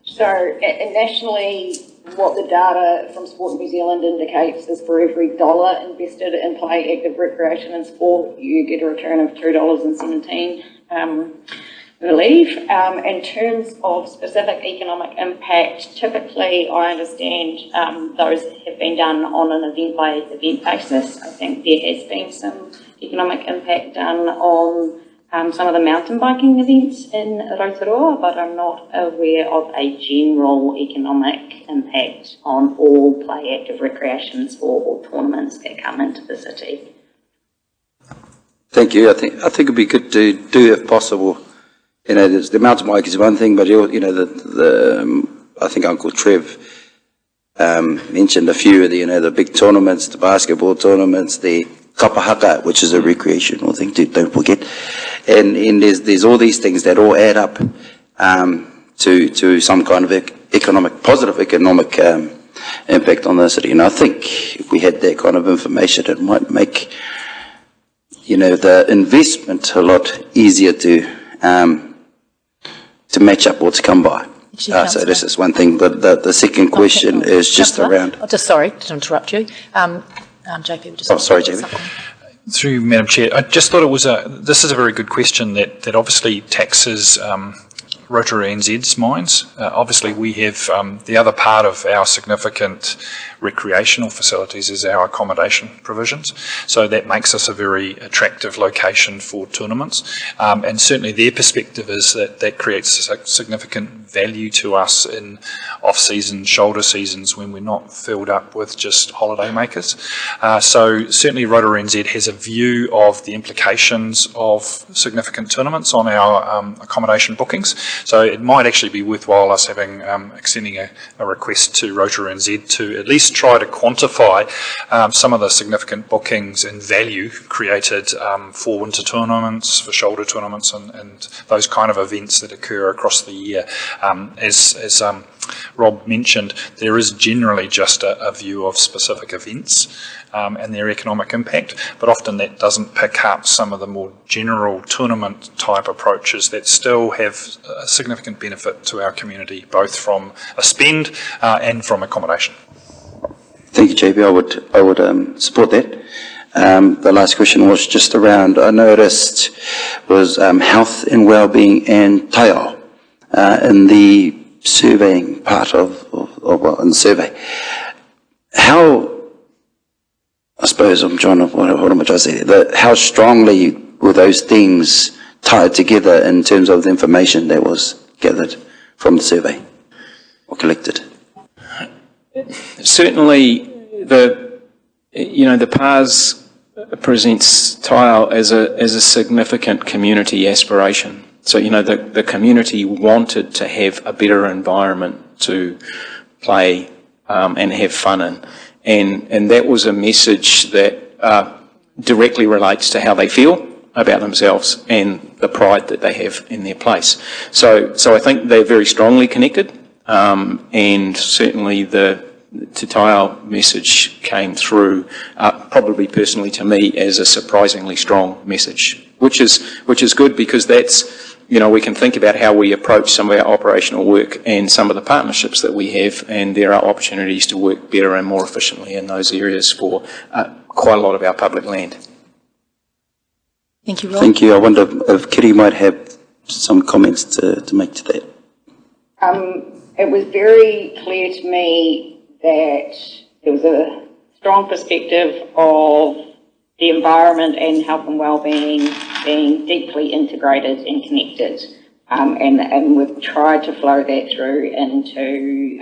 So nationally, what the data from Sport New Zealand indicates is for every dollar invested in play, active recreation and sport, you get a return of $2.17, I believe. In terms of specific economic impact, typically I understand those have been done on an event-by-event basis. I think there has been some economic impact done on some of the mountain biking events in Rotorua, but I'm not aware of a general economic impact on all play, active recreation, sport or tournaments that come into the city. Thank you. I think it'd be good to do, if possible. You know, the mountain bike is one thing, but you know, I think Uncle Trev mentioned a few of the big tournaments, the basketball tournaments, the kapahaka, which is a recreational thing too, don't forget. And there's all these things that all add up to some kind of positive economic impact on the city. And I think if we had that kind of information, it might make, the investment a lot easier to match up or to come by. So this is one thing, but the second question is just around... sorry to interrupt you. JP, sorry, JP. Through Madam Chair, I just thought this is a very good question that obviously taxes Rotorua NZ's mines. Obviously we have the other part of our significant recreational facilities is our accommodation provisions. So that makes us a very attractive location for tournaments. And certainly their perspective is that creates a significant value to us in off-season, shoulder seasons when we're not filled up with just holiday makers. So certainly Rotorua NZ has a view of the implications of significant tournaments on our accommodation bookings. So it might actually be worthwhile us extending a request to Rotorua NZ to at least try to quantify some of the significant bookings and value created for winter tournaments, for shoulder tournaments and those kind of events that occur across the year. As Rob mentioned, there is generally just a view of specific events and their economic impact, but often that doesn't pick up some of the more general tournament type approaches that still have a significant benefit to our community, both from a spend and from accommodation. Thank you, JP. I would support that. The last question was just around, I noticed, was health and wellbeing and taiao in the surveying part of the survey. How, I suppose I'm trying to, what am I trying to say? How strongly were those things tied together in terms of the information that was gathered from the survey or collected? Certainly, the PARS presents taiao as a significant community aspiration. So, the community wanted to have a better environment to play and have fun in. And that was a message that directly relates to how they feel about themselves and the pride that they have in their place. So I think they're very strongly connected, and certainly the Te Taiao message came through, probably personally to me, as a surprisingly strong message, which is good, because that's, we can think about how we approach some of our operational work and some of the partnerships that we have, and there are opportunities to work better and more efficiently in those areas for quite a lot of our public land. Thank you, Rob. Thank you. I wonder if Kiri might have some comments to make to that. It was very clear to me that there was a strong perspective of the environment and health and wellbeing being deeply integrated and connected, and we've tried to flow that through into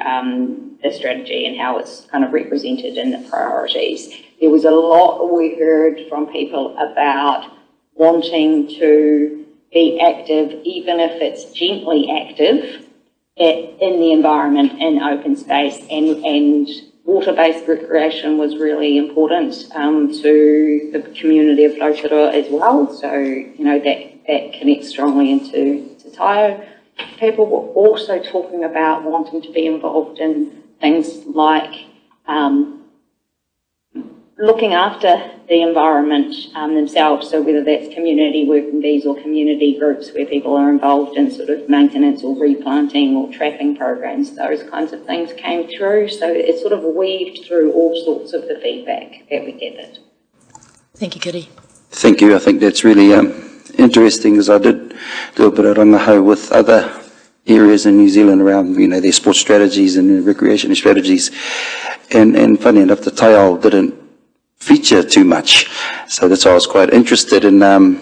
the strategy and how it's kind of represented in the priorities. There was a lot we heard from people about wanting to be active, even if it's gently active, in the environment, in open space, and water-based recreation was really important to the community of Rotorua as well. So, you know, that connects strongly into Taio. People were also talking about wanting to be involved in things like looking after the environment themselves, so whether that's community working bees or community groups where people are involved in sort of maintenance or replanting or trapping programs, those kinds of things came through. So it sort of weaved through all sorts of the feedback that we gathered. Thank you, Kitty. Thank you. I think that's really interesting, because I did do a bit of rangahau with other areas in New Zealand around, you know, their sports strategies and recreation strategies. And funny enough, the Taio didn't feature too much. So that's why I was quite interested in that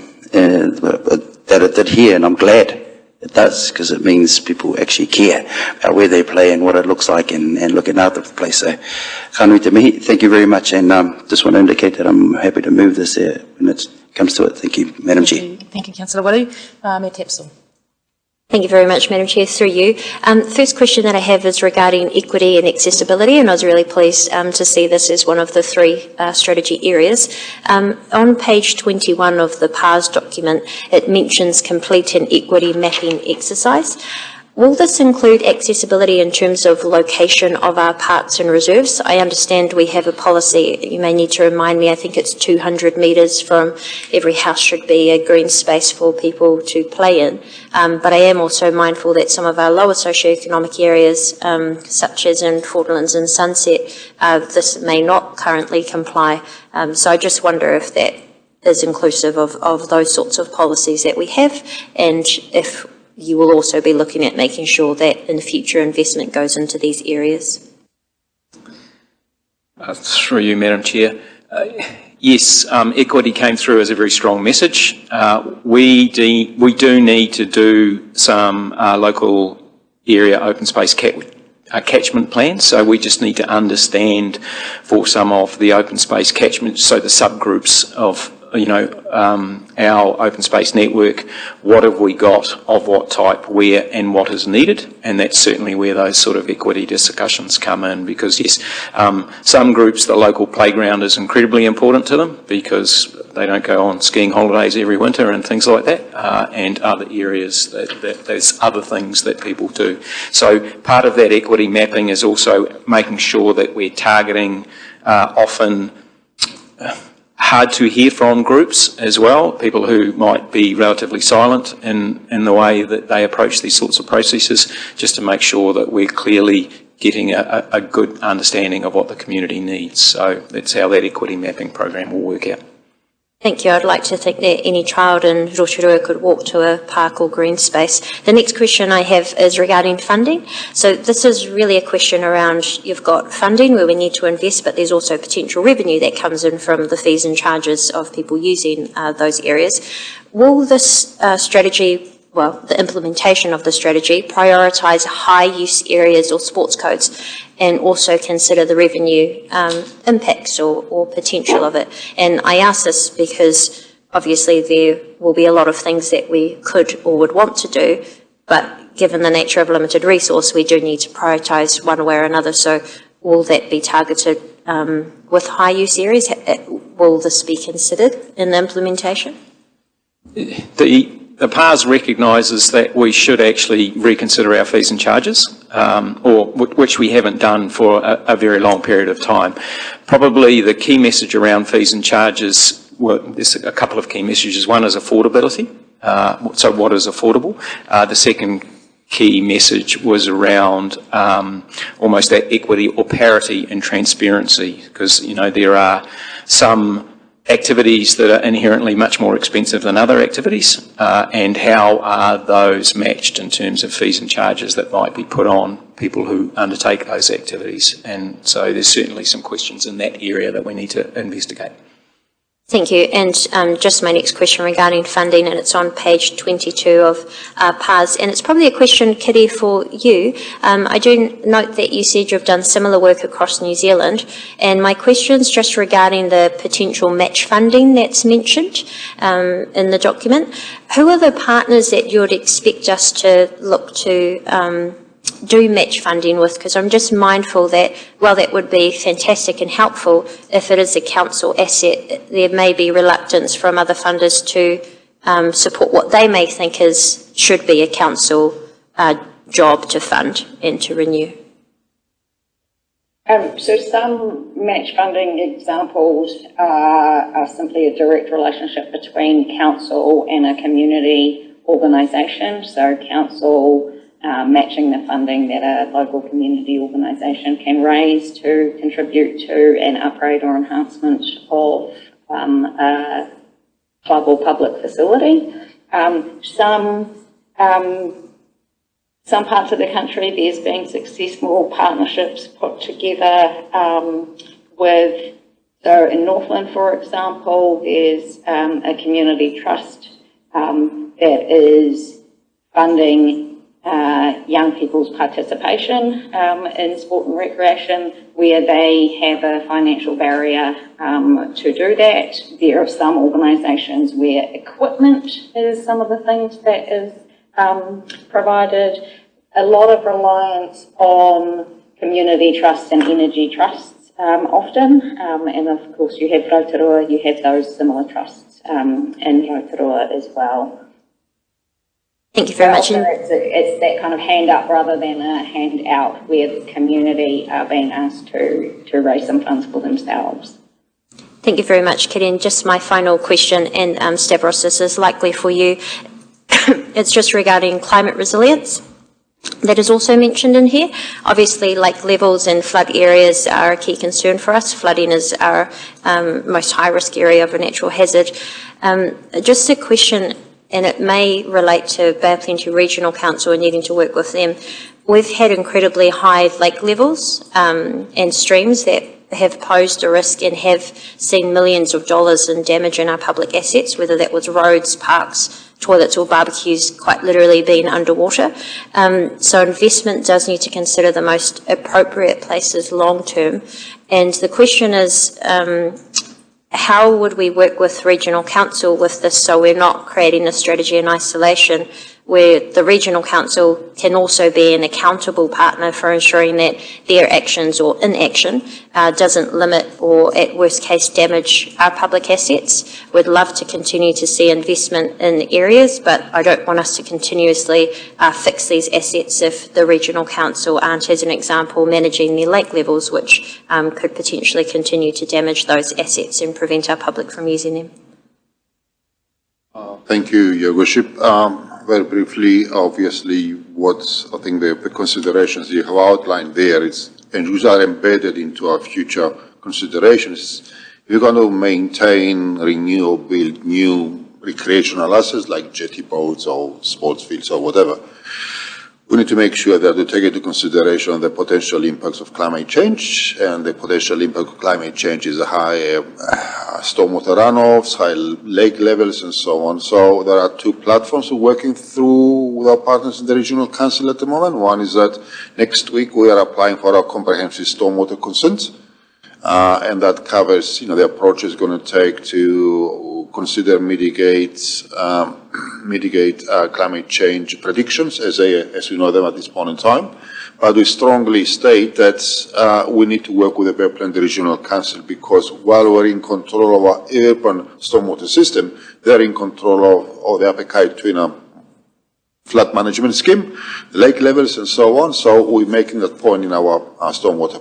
it did here, and I'm glad it does, because it means people actually care about where they play and what it looks like and looking after the place. So, kanui te mihi, thank you very much, and just want to indicate that I'm happy to move this when it comes to it. Thank you, Madam Chair. Thank you, Councillor Walu. Me Tapsell. Thank you very much, Madam Chair, through you. First question that I have is regarding equity and accessibility, and I was really pleased to see this as one of the three strategy areas. On page 21 of the PARS document, it mentions complete an equity mapping exercise. Will this include accessibility in terms of location of our parks and reserves? I understand we have a policy, you may need to remind me, I think it's 200 metres from every house should be a green space for people to play in. But I am also mindful that some of our lower socioeconomic areas, such as in Fortlands and Sunset, this may not currently comply. So I just wonder if that is inclusive of those sorts of policies that we have, and if you will also be looking at making sure that in the future investment goes into these areas. Through you, Madam Chair. Yes, equity came through as a very strong message. We do need to do some local area open space catchment plans, so we just need to understand for some of the open space catchments, so the subgroups of our open space network, what have we got of what type, where, and what is needed, and that's certainly where those sort of equity discussions come in, because yes, some groups, the local playground is incredibly important to them because they don't go on skiing holidays every winter and things like that, and other areas that there's other things that people do. So part of that equity mapping is also making sure that we're targeting often hard to hear from groups as well, people who might be relatively silent in the way that they approach these sorts of processes, just to make sure that we're clearly getting a good understanding of what the community needs. So that's how that equity mapping program will work out. Thank you. I'd like to think that any child in Rotorua could walk to a park or green space. The next question I have is regarding funding. So this is really a question around, you've got funding where we need to invest, but there's also potential revenue that comes in from the fees and charges of people using those areas. Will this strategy, well, the implementation of the strategy, prioritise high use areas or sports codes, and also consider the revenue impacts or potential of it? And I ask this because obviously there will be a lot of things that we could or would want to do, but given the nature of limited resource, we do need to prioritise one way or another. So will that be targeted with high use areas? Will this be considered in the implementation? The PARS recognises that we should actually reconsider our fees and charges, which we haven't done for a very long period of time. Probably the key message around fees and charges, there's a couple of key messages. One is affordability, so what is affordable? The second key message was around almost that equity or parity and transparency, because there are some activities that are inherently much more expensive than other activities, and how are those matched in terms of fees and charges that might be put on people who undertake those activities. And so there's certainly some questions in that area that we need to investigate. Thank you. And just my next question regarding funding, and it's on page 22 of PAS, and it's probably a question, Kitty, for you. I do note that you said you've done similar work across New Zealand, and my question's just regarding the potential match funding that's mentioned in the document. Who are the partners that you would expect us to look to do match funding with? Because I'm just mindful that, while that would be fantastic and helpful, if it is a council asset, there may be reluctance from other funders to support what they may think should be a council job to fund and to renew. So some match funding examples are simply a direct relationship between council and a community organisation. So council matching the funding that a local community organisation can raise to contribute to an upgrade or enhancement of a club or public facility. Some parts of the country, there's been successful partnerships put together so in Northland, for example, there's a community trust that is funding young people's participation in sport and recreation, where they have a financial barrier to do that. There are some organisations where equipment is some of the things that is provided. A lot of reliance on community trusts and energy trusts often, and of course you have Rotorua, you have those similar trusts in Rotorua as well. Thank you very much. It's that kind of hand up rather than a hand out, where the community are being asked to raise some funds for themselves. Thank you very much, Kitty. And just my final question, and Stavros, this is likely for you. It's just regarding climate resilience. That is also mentioned in here. Obviously, lake levels and flood areas are a key concern for us. Flooding is our most high-risk area of a natural hazard. Just a question, and it may relate to Bay of Plenty Regional Council and needing to work with them. We've had incredibly high lake levels and streams that have posed a risk and have seen millions of dollars in damage in our public assets, whether that was roads, parks, toilets or barbecues, quite literally being underwater. So investment does need to consider the most appropriate places long term. And the question is, how would we work with Regional Council with this so we're not creating a strategy in isolation, where the Regional Council can also be an accountable partner for ensuring that their actions or inaction doesn't limit or at worst case damage our public assets. We'd love to continue to see investment in areas, but I don't want us to continuously fix these assets if the Regional Council aren't, as an example, managing their lake levels, which could potentially continue to damage those assets and prevent our public from using them. Thank you, Your Worship. Very briefly, obviously, what I think the considerations you have outlined there is, and which are embedded into our future considerations, we're going to maintain, renew, or build new recreational assets like jetty boats or sports fields or whatever. We need to make sure that we take into consideration the potential impacts of climate change, and the potential impact of climate change is high stormwater runoffs, high lake levels, and so on. So there are two platforms we're working through with our partners in the Regional Council at the moment. One is that next week we are applying for our comprehensive stormwater consent, and that covers, the approach is going to take to consider mitigate climate change predictions as we know them at this point in time. But we strongly state that we need to work with the Bay of Plenty Regional Council, because while we're in control of our urban stormwater system, they're in control of the appetite to flood management scheme, the lake levels, and so on. So we're making that point in our stormwater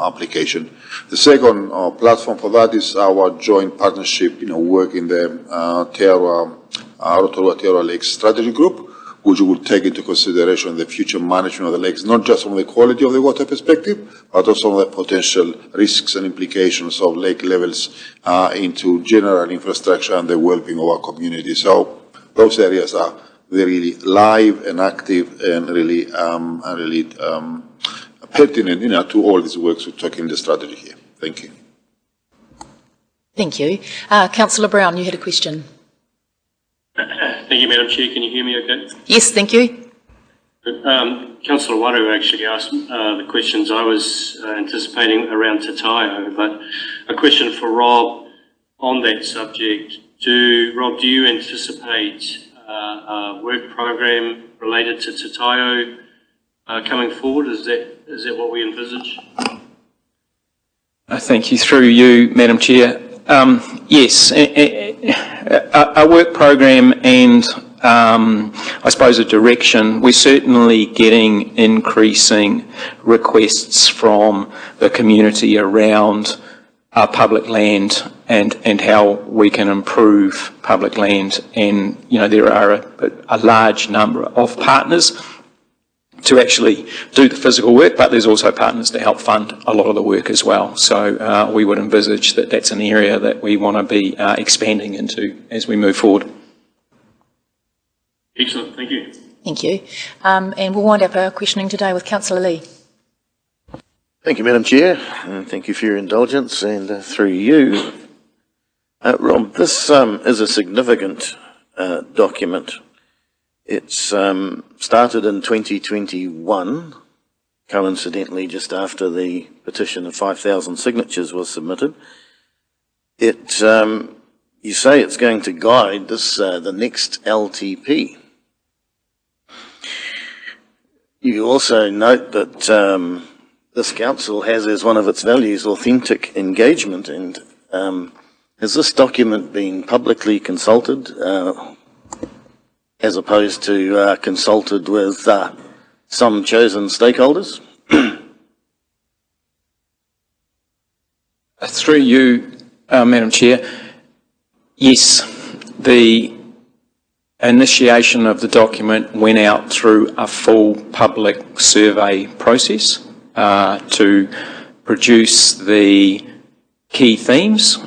application. The second platform for that is our joint partnership, work in the Rotorua Lakes Strategy Group, which will take into consideration the future management of the lakes, not just from the quality of the water perspective, but also on the potential risks and implications of lake levels into general infrastructure and the well-being of our community. So those areas are really live and active and really pertinent to all these works we're talking in the strategy here. Thank you. Thank you. Councillor Brown, you had a question. Thank you, Madam Chair. Can you hear me okay? Yes, thank you. Councillor Waru actually asked the questions I was anticipating around Tataio, but a question for Rob on that subject. Rob, do you anticipate a work program related to Tataio coming forward? Is that what we envisage? Thank you. Through you, Madam Chair. Yes, a work program and I suppose a direction. We're certainly getting increasing requests from the community around public land and how we can improve public land. And, you know, there are a large number of partners to actually do the physical work, but there's also partners to help fund a lot of the work as well. So we would envisage that that's an area that we want to be expanding into as we move forward. Excellent, thank you. Thank you. And we'll wind up our questioning today with Councillor Lee. Thank you, Madam Chair, and thank you for your indulgence, and through you. Rob, this is a significant document. It's started in 2021, coincidentally just after the petition of 5,000 signatures was submitted. You say it's going to guide this the next LTP. You also note that this council has as one of its values authentic engagement, and has this document been publicly consulted as opposed to consulted with some chosen stakeholders? Through you, Madam Chair, yes, the initiation of the document went out through a full public survey process to produce the key themes,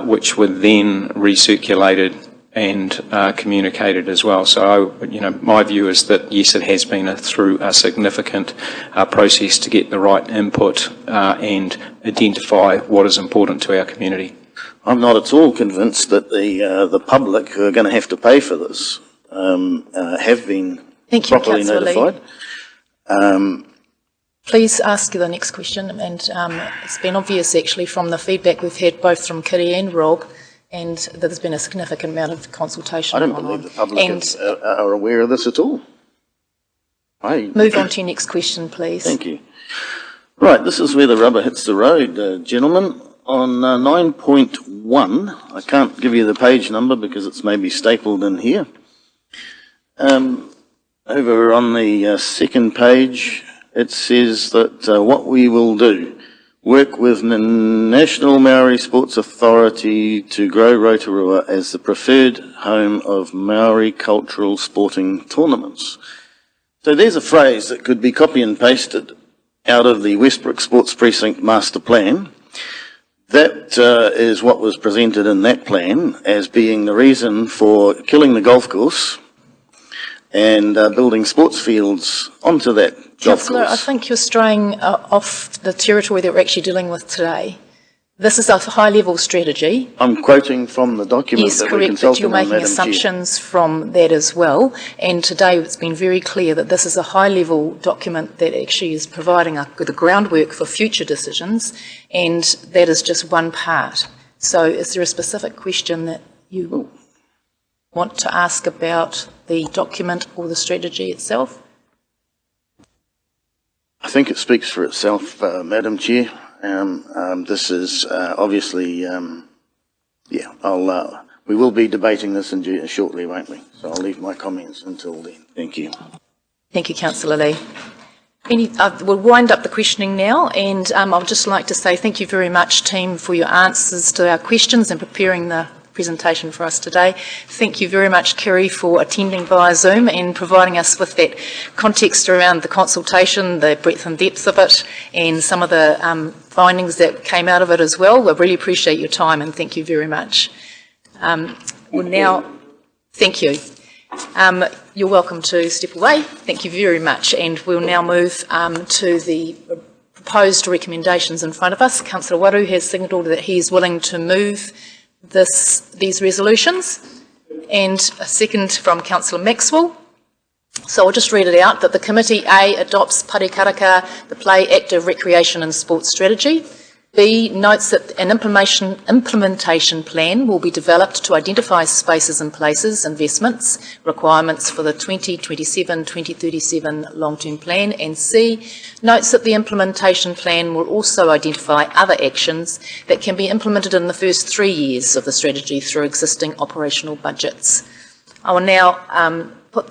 which were then recirculated and communicated as well. So, you know, my view is that yes, it has been through a significant process to get the right input and identify what is important to our community. I'm not at all convinced that the public who are going to have to pay for this have been properly notified. Please ask the next question, and it's been obvious actually from the feedback we've had both from Kitty and Rob, and that there's been a significant amount of consultation. I don't believe the public are aware of this at all. Move on to your next question, please. Thank you. Right, this is where the rubber hits the road, gentlemen. On 9.1, I can't give you the page number because it's maybe stapled in here. Over on the second page, it says that what we will do, work with the National Maori Sports Authority to grow Rotorua as the preferred home of Maori cultural sporting tournaments. So there's a phrase that could be copy and pasted out of the Westbrook Sports Precinct Master Plan. That is what was presented in that plan as being the reason for killing the golf course and building sports fields onto that golf Councillor, course. I think you're straying off the territory that we're actually dealing with today. This is a high-level strategy. I'm quoting from the document yes, that correct, we're consulting but you're making assumptions from that as well. And today it's been very clear that this is a high-level document that actually is providing the groundwork for future decisions, and that is just one part. So is there a specific question that you want to ask about the document or the strategy itself? I think it speaks for itself, Madam Chair. This is obviously, we will be debating this shortly, won't we? So I'll leave my comments until then. Thank you. Thank you, Councillor Lee. We'll wind up the questioning now, and I'd just like to say thank you very much, team, for your answers to our questions and preparing the presentation for us today. Thank you very much, Kerry, for attending via Zoom and providing us with that context around the consultation, the breadth and depth of it, and some of the findings that came out of it as well. We really appreciate your time, and thank you very much. Thank you. You're welcome to step away. Thank you very much, and we'll now move to the proposed recommendations in front of us. Councillor Waru has signalled that he is willing to move these resolutions, and a second from Councillor Maxwell. So I'll just read it out, that the committee A adopts Parikaraka, the Play, Active, Recreation and Sports Strategy. B notes that an implementation plan will be developed to identify spaces and places, investments, requirements for the 2027-2037 long-term plan. And C notes that the implementation plan will also identify other actions that can be implemented in the first 3 years of the strategy through existing operational budgets. I will now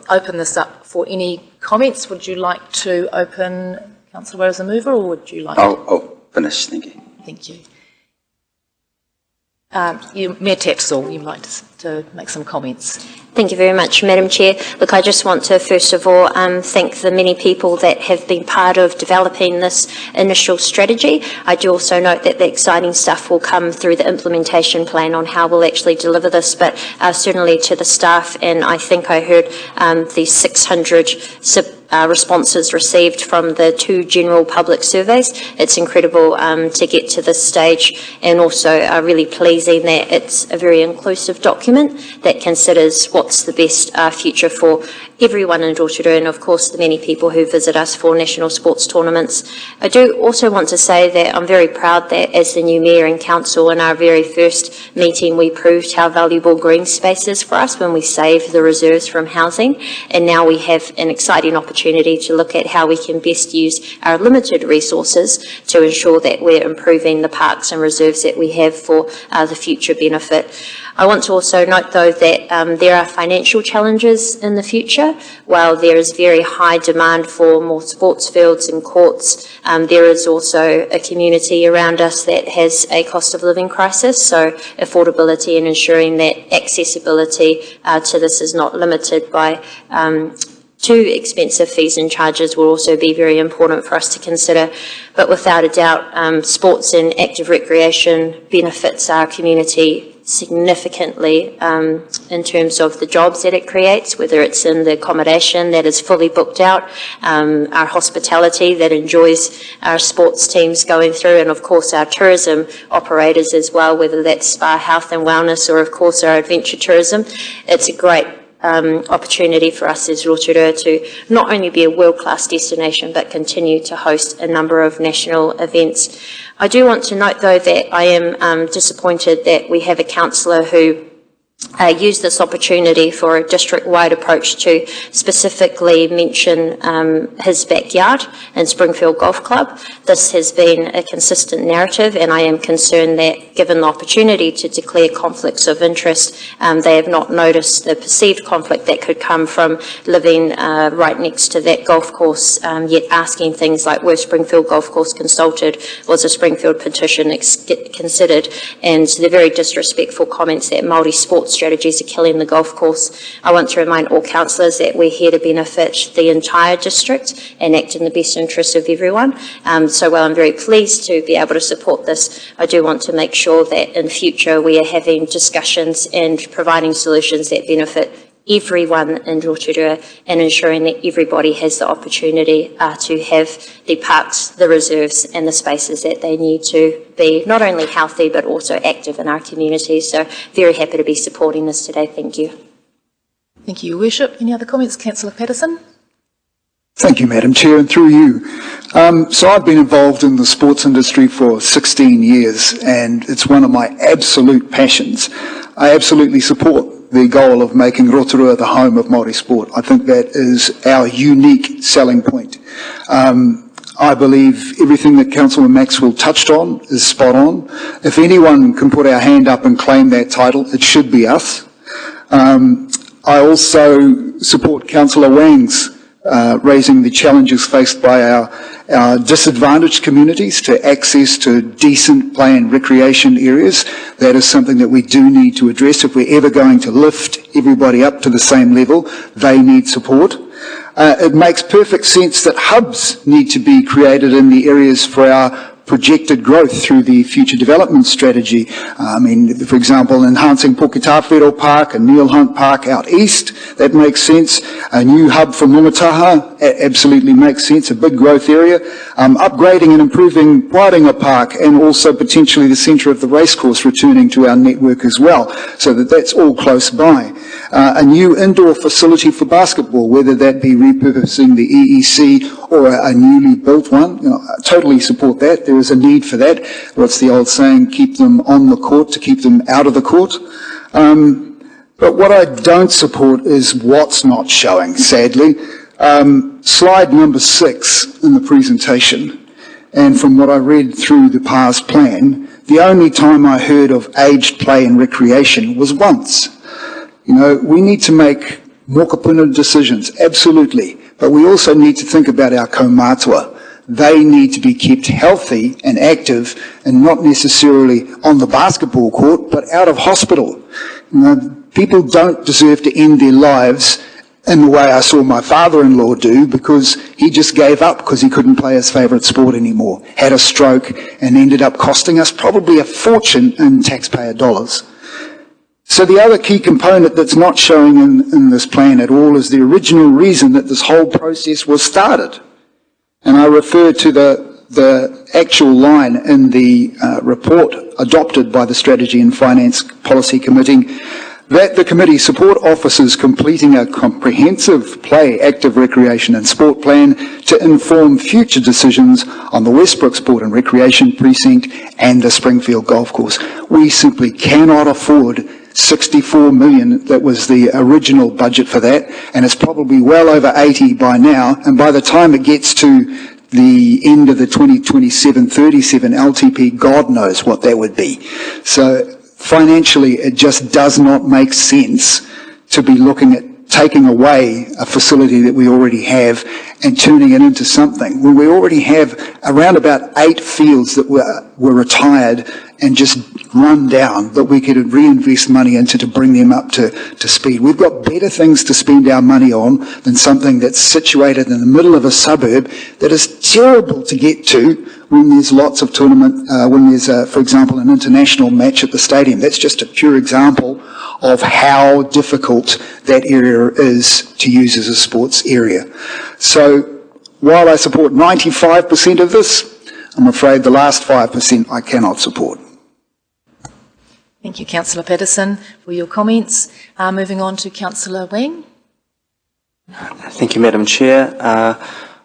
open this up for any comments. Would you like to open, Councillor Ware, as a mover, or would you like I'll finish, thank you. Thank you. Mayor Tapsell, you'd like to make some comments. Thank you very much, Madam Chair. Look, I just want to first of all thank the many people that have been part of developing this initial strategy. I do also note that the exciting stuff will come through the implementation plan on how we'll actually deliver this, but certainly to the staff, and I think I heard the 600 responses received from the 2 general public surveys. It's incredible to get to this stage, and also really pleasing that it's a very inclusive document that considers what's the best future for everyone in Rotorua, and of course the many people who visit us for national sports tournaments. I do also want to say that I'm very proud that as the new Mayor and Council, in our very first meeting we proved how valuable green space is for us when we save the reserves from housing, and now we have an exciting opportunity to look at how we can best use our limited resources to ensure that we're improving the parks and reserves that we have for the future benefit. I want to also note, though, that there are financial challenges in the future. While there is very high demand for more sports fields and courts, there is also a community around us that has a cost of living crisis, so affordability and ensuring that accessibility to this is not limited by too expensive fees and charges will also be very important for us to consider. But without a doubt, sports and active recreation benefits our community significantly in terms of the jobs that it creates, whether it's in the accommodation that is fully booked out, our hospitality that enjoys our sports teams going through, and of course our tourism operators as well, whether that's spa, health and wellness, or of course our adventure tourism. It's a great opportunity for us as Rotorua to not only be a world-class destination but continue to host a number of national events. I do want to note, though, that I am disappointed that we have a councillor who used this opportunity for a district-wide approach to specifically mention his backyard and Springfield Golf Club. This has been a consistent narrative, and I am concerned that given the opportunity to declare conflicts of interest, they have not noticed the perceived conflict that could come from living right next to that golf course, yet asking things like, were Springfield Golf Course consulted, was a Springfield petition considered, and the very disrespectful comments that Māori sports strategies are killing the golf course. I want to remind all councillors that we're here to benefit the entire district and act in the best interest of everyone. So while I'm very pleased to be able to support this, I do want to make sure that in future we are having discussions and providing solutions that benefit everyone in Rotorua and ensuring that everybody has the opportunity to have the parks, the reserves and the spaces that they need to be not only healthy but also active in our community. So very happy to be supporting this today. Thank you. Thank you, Your Worship. Any other comments? Councillor Patterson? Thank you, Madam Chair, and through you. So I've been involved in the sports industry for 16 years and it's one of my absolute passions. I absolutely support the goal of making Rotorua the home of Māori sport. I think that is our unique selling point. I believe everything that Councillor Maxwell touched on is spot on. If anyone can put our hand up and claim that title, it should be us. I also support Councillor Wang's raising the challenges faced by our disadvantaged communities to access to decent play and recreation areas. That is something that we do need to address. If we're ever going to lift everybody up to the same level, they need support. It makes perfect sense that hubs need to be created in the areas for our projected growth through the future development strategy. For example, enhancing Poketawhero Park and Neil Hunt Park out east, that makes sense. A new hub for Mumataha absolutely makes sense, a big growth area. Upgrading and improving Wairinga Park and also potentially the centre of the racecourse returning to our network as well, so that that's all close by. A new indoor facility for basketball, whether that be repurposing the EEC or a newly built one. I totally support that. There is a need for that. What's the old saying? Keep them on the court to keep them out of the court. But what I don't support is what's not showing, sadly. Slide number 6 in the presentation, and from what I read through the past plan, the only time I heard of aged play and recreation was once. We need to make mokopuna decisions, absolutely, but we also need to think about our kaumātua. They need to be kept healthy and active and not necessarily on the basketball court, but out of hospital. People don't deserve to end their lives in the way I saw my father-in-law do, because he just gave up because he couldn't play his favourite sport anymore, had a stroke and ended up costing us probably a fortune in taxpayer dollars. So the other key component that's not showing in this plan at all is the original reason that this whole process was started. And I refer to the actual line in the report adopted by the Strategy and Finance Policy Committee, that the committee support officers completing a comprehensive play, active recreation and sport plan to inform future decisions on the Westbrook Sport and Recreation Precinct and the Springfield Golf Course. We simply cannot afford 64 million, that was the original budget for that, and it's probably well over 80 by now, and by the time it gets to the end of the 2027-37 LTP, God knows what that would be. So financially, it just does not make sense to be looking at taking away a facility that we already have and turning it into something when we already have around about 8 fields that were retired and just run down that we could reinvest money into to bring them up to speed. We've got better things to spend our money on than something that's situated in the middle of a suburb that is terrible to get to when there's lots of tournament, when there's, for example, an international match at the stadium. That's just a pure example of how difficult that area is to use as a sports area. So while I support 95% of this, I'm afraid the last 5% I cannot support. Thank you, Councillor Patterson, for your comments. Moving on to Councillor Wing. Thank you, Madam Chair.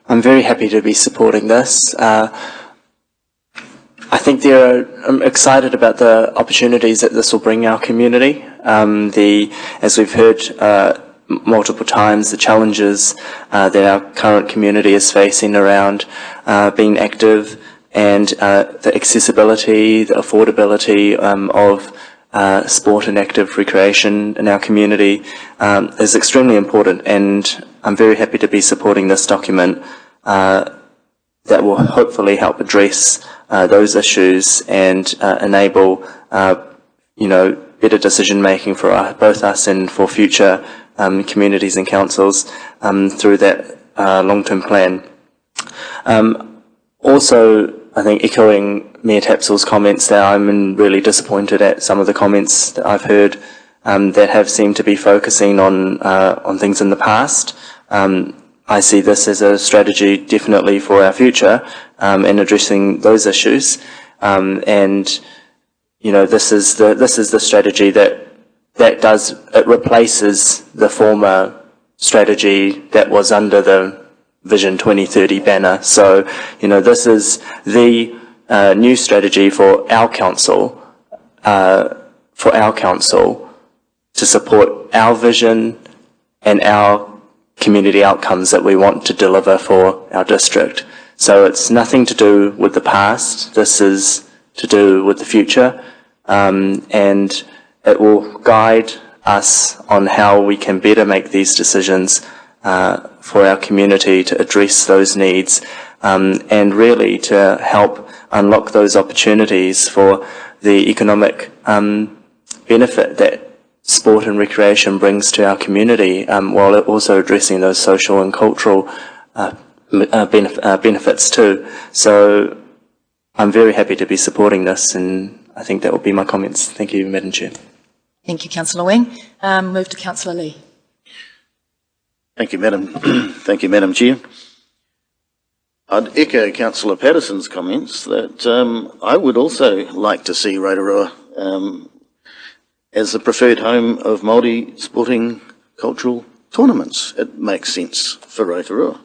I'm very happy to be supporting this. I think I'm excited about the opportunities that this will bring our community. As we've heard multiple times, the challenges that our current community is facing around being active and the accessibility, the affordability of sport and active recreation in our community is extremely important, and I'm very happy to be supporting this document that will hopefully help address those issues and enable better decision making for both us and for future communities and councils through that long-term plan. Also, I think echoing Mayor Tapsell's comments there, I'm really disappointed at some of the comments that I've heard that have seemed to be focusing on things in the past. I see this as a strategy definitely for our future in addressing those issues. This is the strategy that replaces the former strategy that was under the Vision 2030 banner. So, this is the new strategy for our council, to support our vision and our community outcomes that we want to deliver for our district. So it's nothing to do with the past. This is to do with the future, and it will guide us on how we can better make these decisions for our community to address those needs, and really to help unlock those opportunities for the economic benefit that sport and recreation brings to our community, while also addressing those social and cultural benefits too. So I'm very happy to be supporting this, and I think that will be my comments. Thank you, Madam Chair. Thank you, Councillor Wing. Move to Councillor Lee. Thank you, Madam. Thank you, Madam Chair. I'd echo Councillor Patterson's comments that I would also like to see Rotorua as the preferred home of Māori sporting cultural tournaments. It makes sense for Rotorua.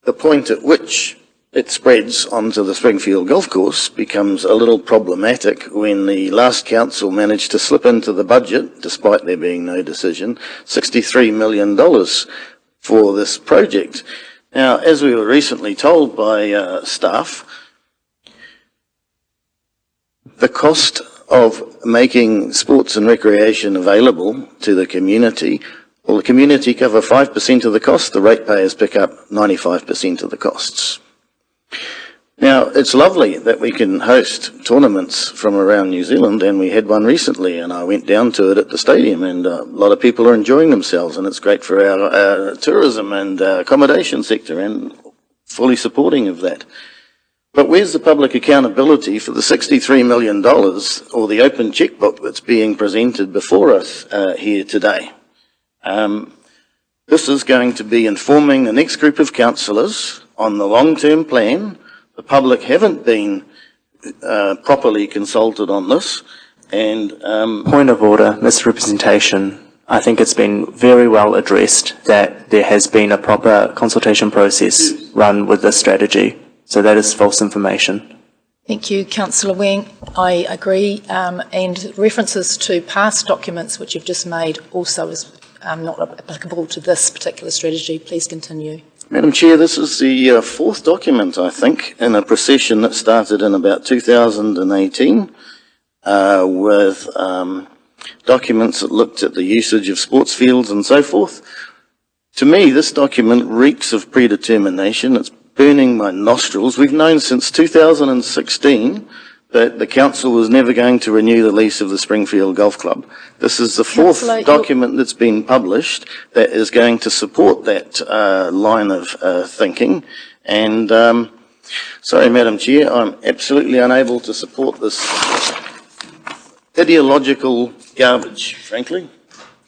The point at which it spreads onto the Springfield Golf Course becomes a little problematic when the last council managed to slip into the budget, despite there being no decision, $63 million for this project. Now, as we were recently told by staff, the cost of making sports and recreation available to the community, well, the community cover 5% of the cost, the ratepayers pick up 95% of the costs. Now, it's lovely that we can host tournaments from around New Zealand, and we had one recently, and I went down to it at the stadium, and a lot of people are enjoying themselves, and it's great for our tourism and accommodation sector, and fully supporting of that. But where's the public accountability for the $63 million, or the open checkbook that's being presented before us here today? This is going to be informing the next group of councillors on the long-term plan. The public haven't been properly consulted on this, and Point of order, misrepresentation. I think it's been very well addressed that there has been a proper consultation process run with this strategy. So that is false information. Thank you, Councillor Wang. I agree, and references to past documents which you've just made also is not applicable to this particular strategy. Please continue. Madam Chair, this is the fourth document, I think, in a procession that started in about 2018 with documents that looked at the usage of sports fields and so forth. To me, this document reeks of predetermination. It's burning my nostrils. We've known since 2016 that the council was never going to renew the lease of the Springfield Golf Club. This is the fourth document that's been published that is going to support that line of thinking. And sorry, Madam Chair, I'm absolutely unable to support this ideological garbage, frankly.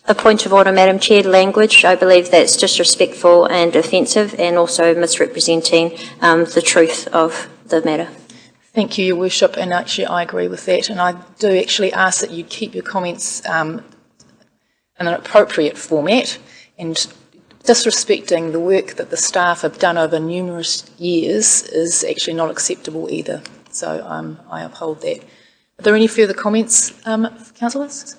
A point of order, Madam Chair. Language, I believe that's disrespectful and offensive, and also misrepresenting the truth of the matter. Thank you, Your Worship, and actually I agree with that, and I do actually ask that you keep your comments in an appropriate format, and disrespecting the work that the staff have done over numerous years is actually not acceptable either. So I uphold that. Are there any further comments, councillors?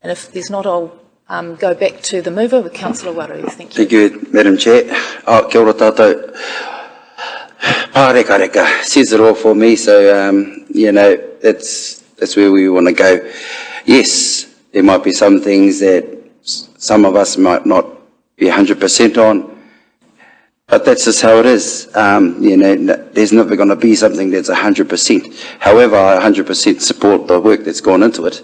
And if there's not, I'll go back to the mover with Councillor Waru. Thank you. Thank you, Madam Chair. Kia ora tātou. Pāreka says it all for me, so you know, that's where we want to go. Yes, there might be some things that some of us might not be 100% on, but that's just how it is. You know, there's never going to be something that's 100%. However, I 100% support the work that's gone into it,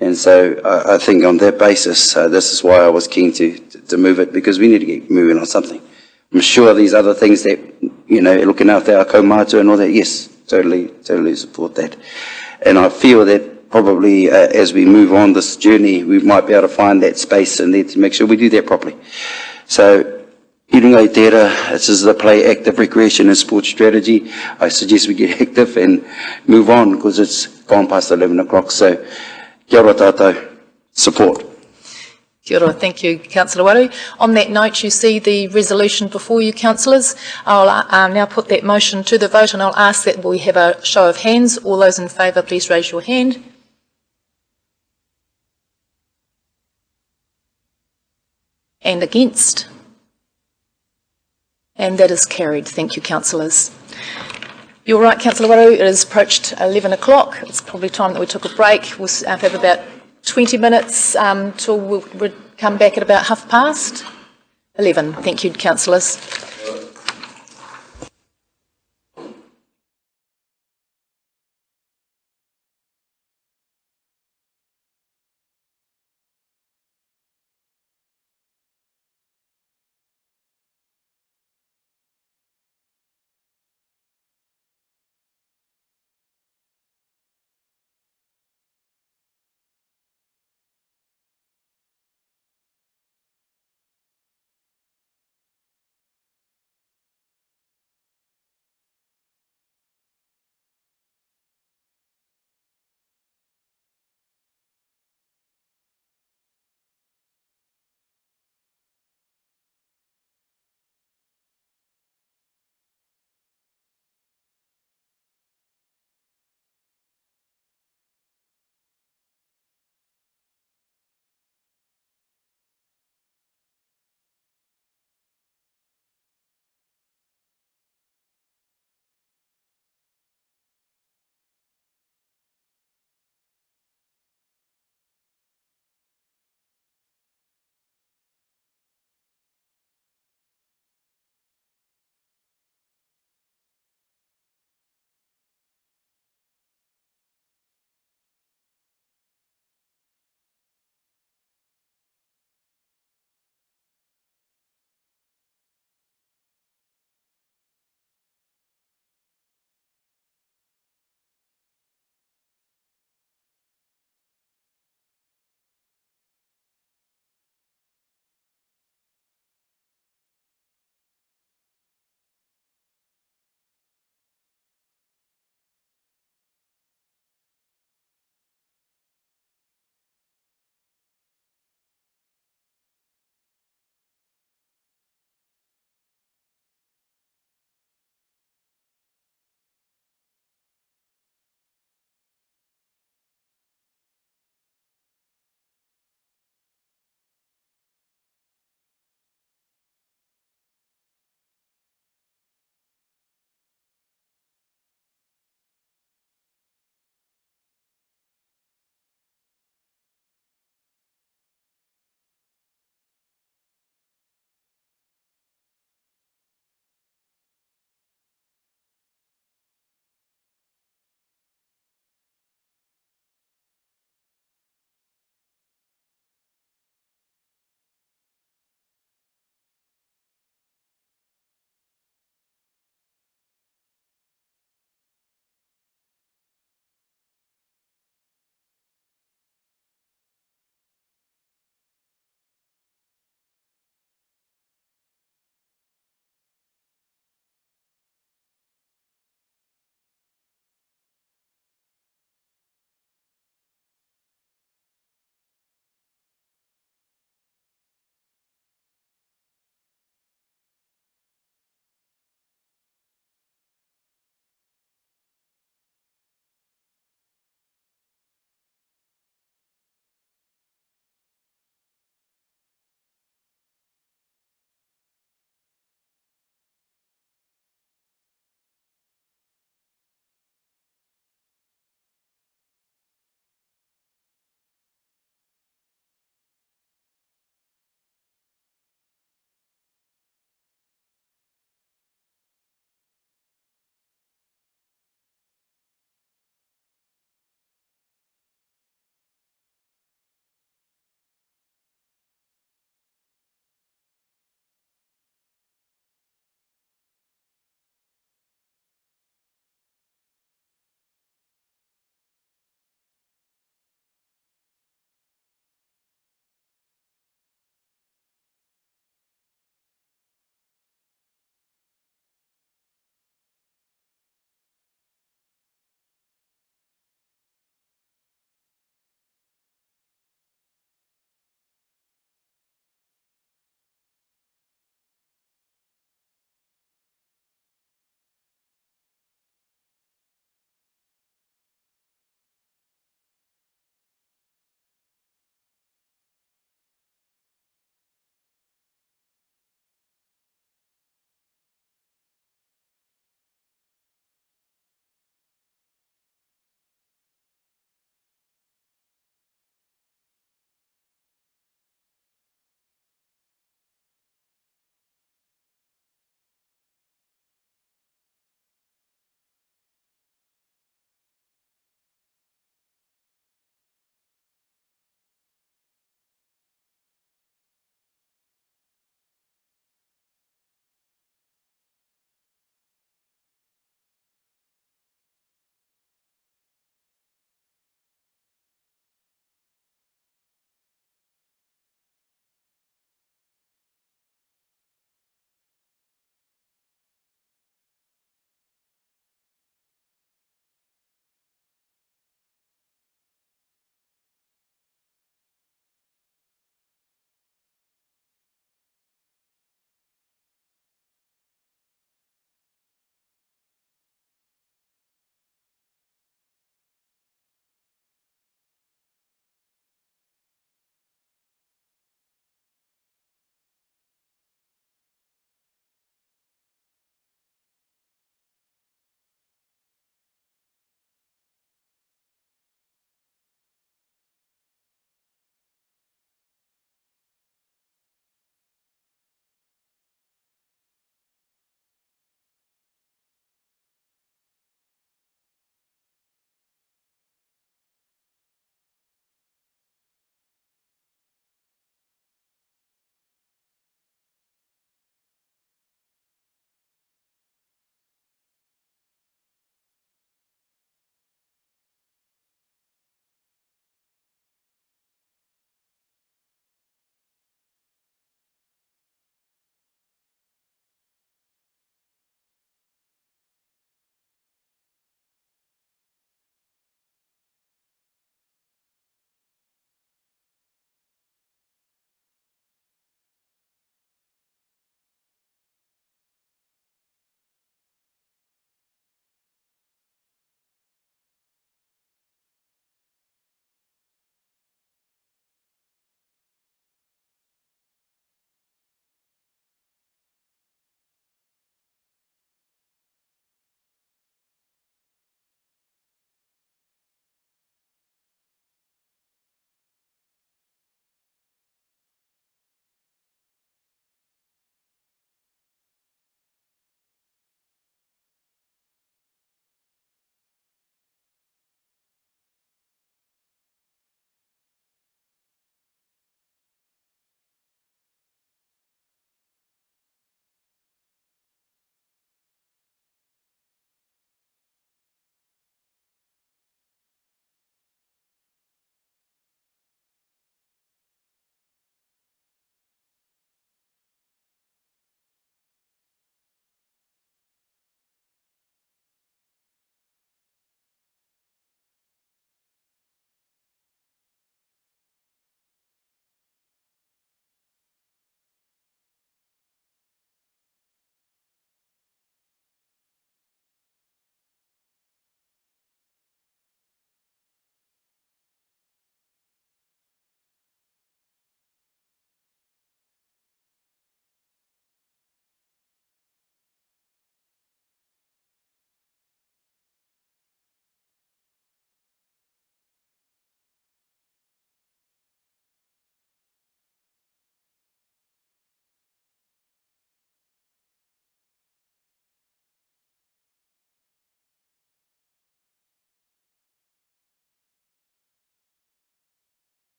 and so I think on that basis, this is why I was keen to move it, because we need to get moving on something. I'm sure these other things that, you know, looking after our kaumātua and all that, yes, totally support that. And I feel that probably as we move on this journey, we might be able to find that space in there to make sure we do that properly. So, Irungai Tera, this is the play active recreation and sports strategy. I suggest we get active and move on, because it's gone past 11 o'clock. So, kia ora tātou, support. Kia ora, thank you, Councillor Waru. On that note, you see the resolution before you, councillors. I'll now put that motion to the vote, and I'll ask that we have a show of hands. All those in favour, please raise your hand. And against? And that is carried. Thank you, councillors. You're right, Councillor Waru, it has approached 11 o'clock. It's probably time that we took a break. We'll have about 20 minutes till we'll come back at about 11:30. Thank you, councillors.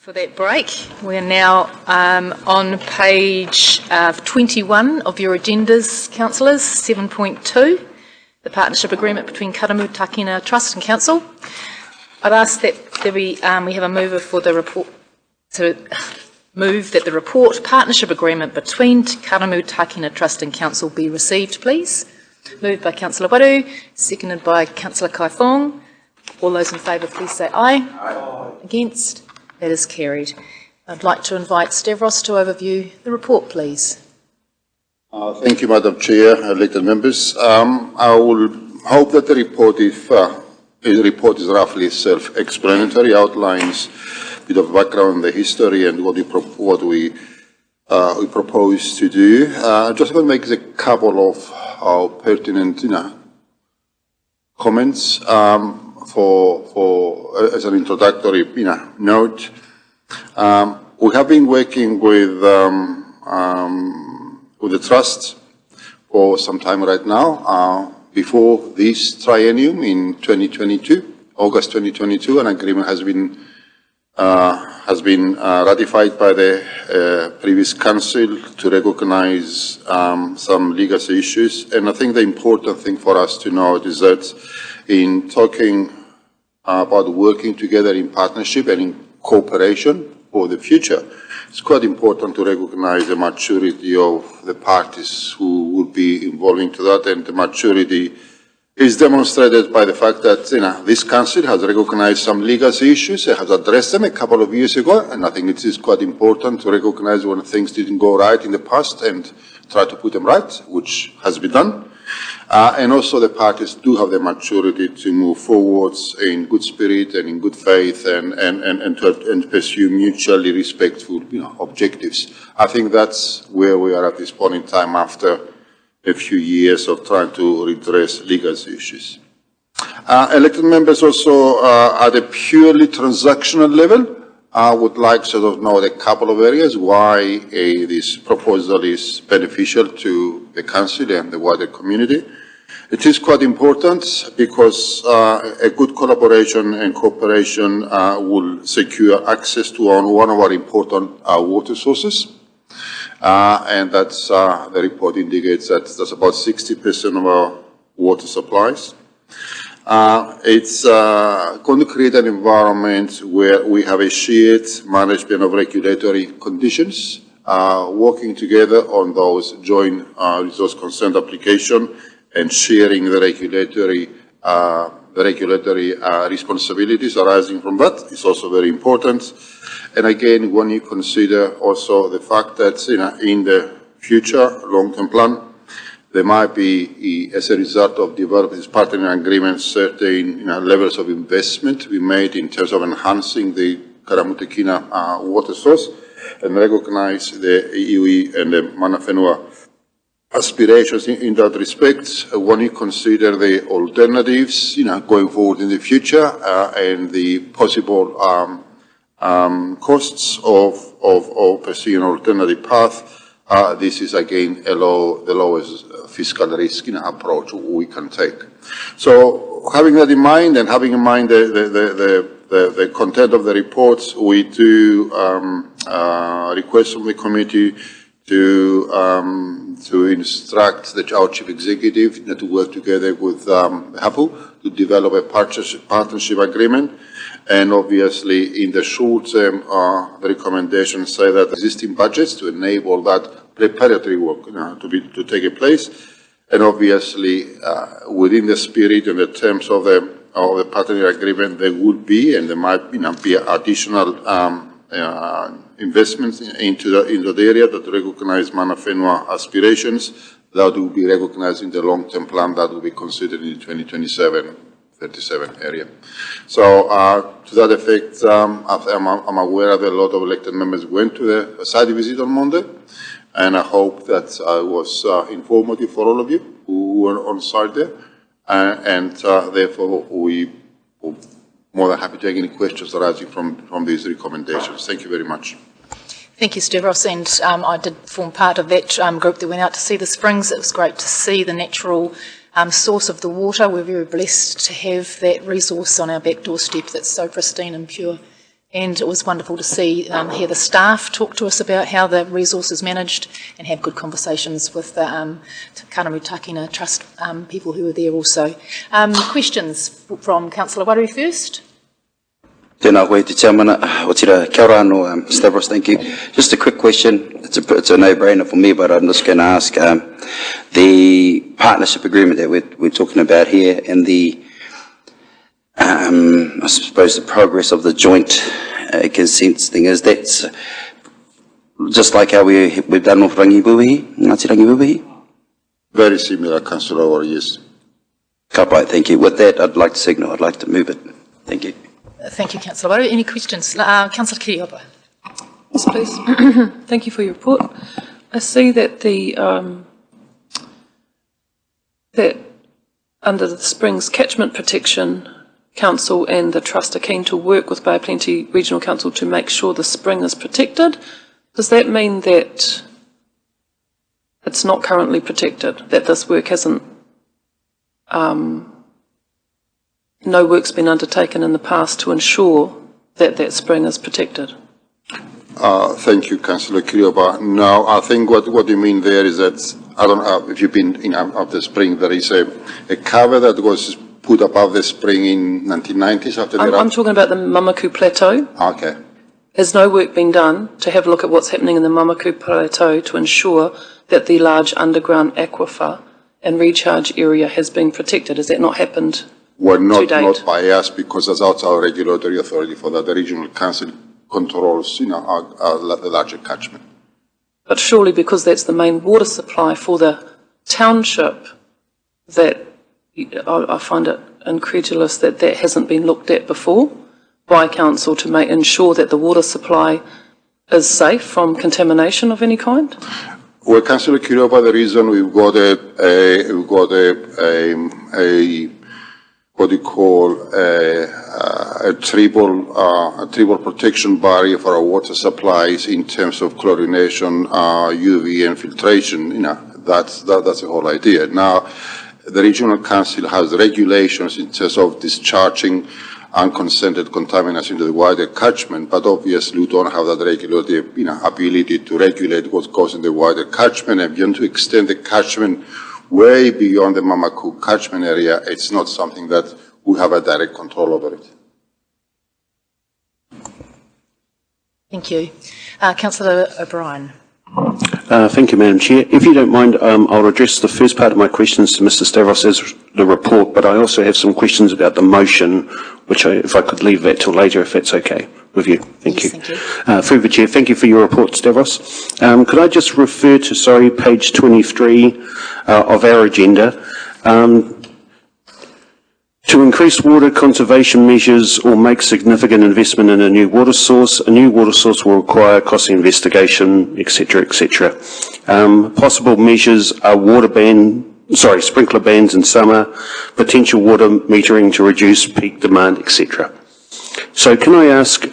for that break. We're now on page 21 of your agendas, councillors, 7.2, the partnership agreement between Karamu Takina Trust and Council. I'd ask that we have a mover for the report to move that the report partnership agreement between Karamu Takina Trust and Council be received, please. Moved by Councillor Waru, seconded by Councillor Kaifong. All those in favour, please say aye. Aye. Against? That is carried. I'd like to invite Stavros to overview the report, please. Thank you, Madam Chair, elected members. I will hope that the report is roughly self-explanatory, outlines a bit of background, the history, and what we propose to do. Just going to make a couple of pertinent, comments as an introductory, note. We have been working with the trust for some time right now. Before this triennium in 2022, August 2022, an agreement has been ratified by the previous council to recognise some legacy issues. And I think the important thing for us to note is that in talking about working together in partnership and in cooperation for the future, it's quite important to recognise the maturity of the parties who would be involved into that, and the maturity is demonstrated by the fact that this council has recognised some legacy issues, it has addressed them a couple of years ago, and I think it is quite important to recognise when things didn't go right in the past and try to put them right, which has been done. And also the parties do have the maturity to move forwards in good spirit and in good faith and pursue mutually respectful objectives. I think that's where we are at this point in time after a few years of trying to redress legacy issues. Elected members also at a purely transactional level would like to know a couple of areas why this proposal is beneficial to the council and the wider community. It is quite important because a good collaboration and cooperation will secure access to one of our important water sources. And that's the report indicates that that's about 60% of our water supplies. It's going to create an environment where we have a shared management of regulatory conditions, working together on those joint resource consent application and sharing the regulatory responsibilities arising from that is also very important. And again, when you consider also the fact that in the future long-term plan, there might be, as a result of developing this partner agreement, certain levels of investment we made in terms of enhancing the Karamu Takina water source, and recognize the iwi and the mana whenua aspirations in that respect. When you consider the alternatives, going forward in the future, and the possible costs of pursuing an alternative path, this is again the lowest fiscal risk approach we can take. So having that in mind, and having in mind the content of the reports, we do request from the committee to instruct our chief executive to work together with HAPU to develop a partnership agreement. And obviously, in the short term, the recommendations say that existing budgets to enable that preparatory work to take place. And obviously, within the spirit and the terms of the partner agreement, there would be and there might be additional investments into the area that recognize mana whenua aspirations that will be recognized in the long-term plan that will be considered in the 2027-37 area. So to that effect, I'm aware that a lot of elected members went to the site visit on Monday, and I hope that I was informative for all of you who were on site there, and therefore we will more than happy to take any questions arising from these recommendations. Thank you very much. Thank you, Stavros, and I did form part of that group that went out to see the springs. It was great to see the natural source of the water. We're very blessed to have that resource on our back doorstep that's so pristine and pure And it was wonderful to hear the staff talk to us about how the resource is managed and have good conversations with the Kanamu Takina Trust people who were there also. Questions from Councillor Waru first. Tēnā koe te tiamana, o tira kia ora anō, Stavros, thank you. Just a quick question. It's a no-brainer for me, but I'm just going to ask the partnership agreement that we're talking about here and the I suppose the progress of the joint consents thing, is that just like how we've done with Rangibuhi, Ngāti Rangibuhi? Very similar, Councillor, or yes. Kapai, thank you. With that, I'd like to signal, I'd like to move it. Thank you. Thank you, Councillor Waru. Any questions? Councillor Kiriopa. Yes, please. Thank you for your report. I see that that under the Springs Catchment Protection Council and the Trust are keen to work with Bay of Plenty Regional Council to make sure the spring is protected. Does that mean that it's not currently protected, that this work hasn't, no work's been undertaken in the past to ensure that that spring is protected? Thank you, Councillor Kirioba. No, I think what you mean there is that, I don't know if you've been of the spring, there is a cover that was put above the spring in 1990s after the... I'm talking about the Mamaku Plateau. Okay. Has no work been done to have a look at what's happening in the Mamaku Plateau to ensure that the large underground aquifer and recharge area has been protected? Has that not happened Well, to date? not by us, because that's our regulatory authority for that. The regional council controls, the larger catchment. But surely because that's the main water supply for the township, that I find it incredulous that that hasn't been looked at before by council to ensure that the water supply is safe from contamination of any kind? Well, Councillor Kirioba, the reason we've got what you call a triple protection barrier for our water supplies in terms of chlorination, UV and filtration, that's the whole idea. Now, the regional council has regulations in terms of discharging unconsented contaminants into the wider catchment, but obviously we don't have that regulatory ability to regulate what goes in the wider catchment, and beyond to extend the catchment way beyond the Mamaku catchment area, it's not something that we have a direct control over it. Thank you. Councillor O'Brien. Thank you, Madam Chair. If you don't mind, I'll address the first part of my questions to Mr. Stavros as the report, but I also have some questions about the motion, which if I could leave that till later, if that's okay with you. Thank you. Thank you. Through the Chair, thank you for your report, Stavros. Could I just refer to, page 23 of our agenda, to increase water conservation measures or make significant investment in a new water source will require costly investigation, etc., etc. Possible measures are sprinkler bans in summer, potential water metering to reduce peak demand, etc. So can I ask,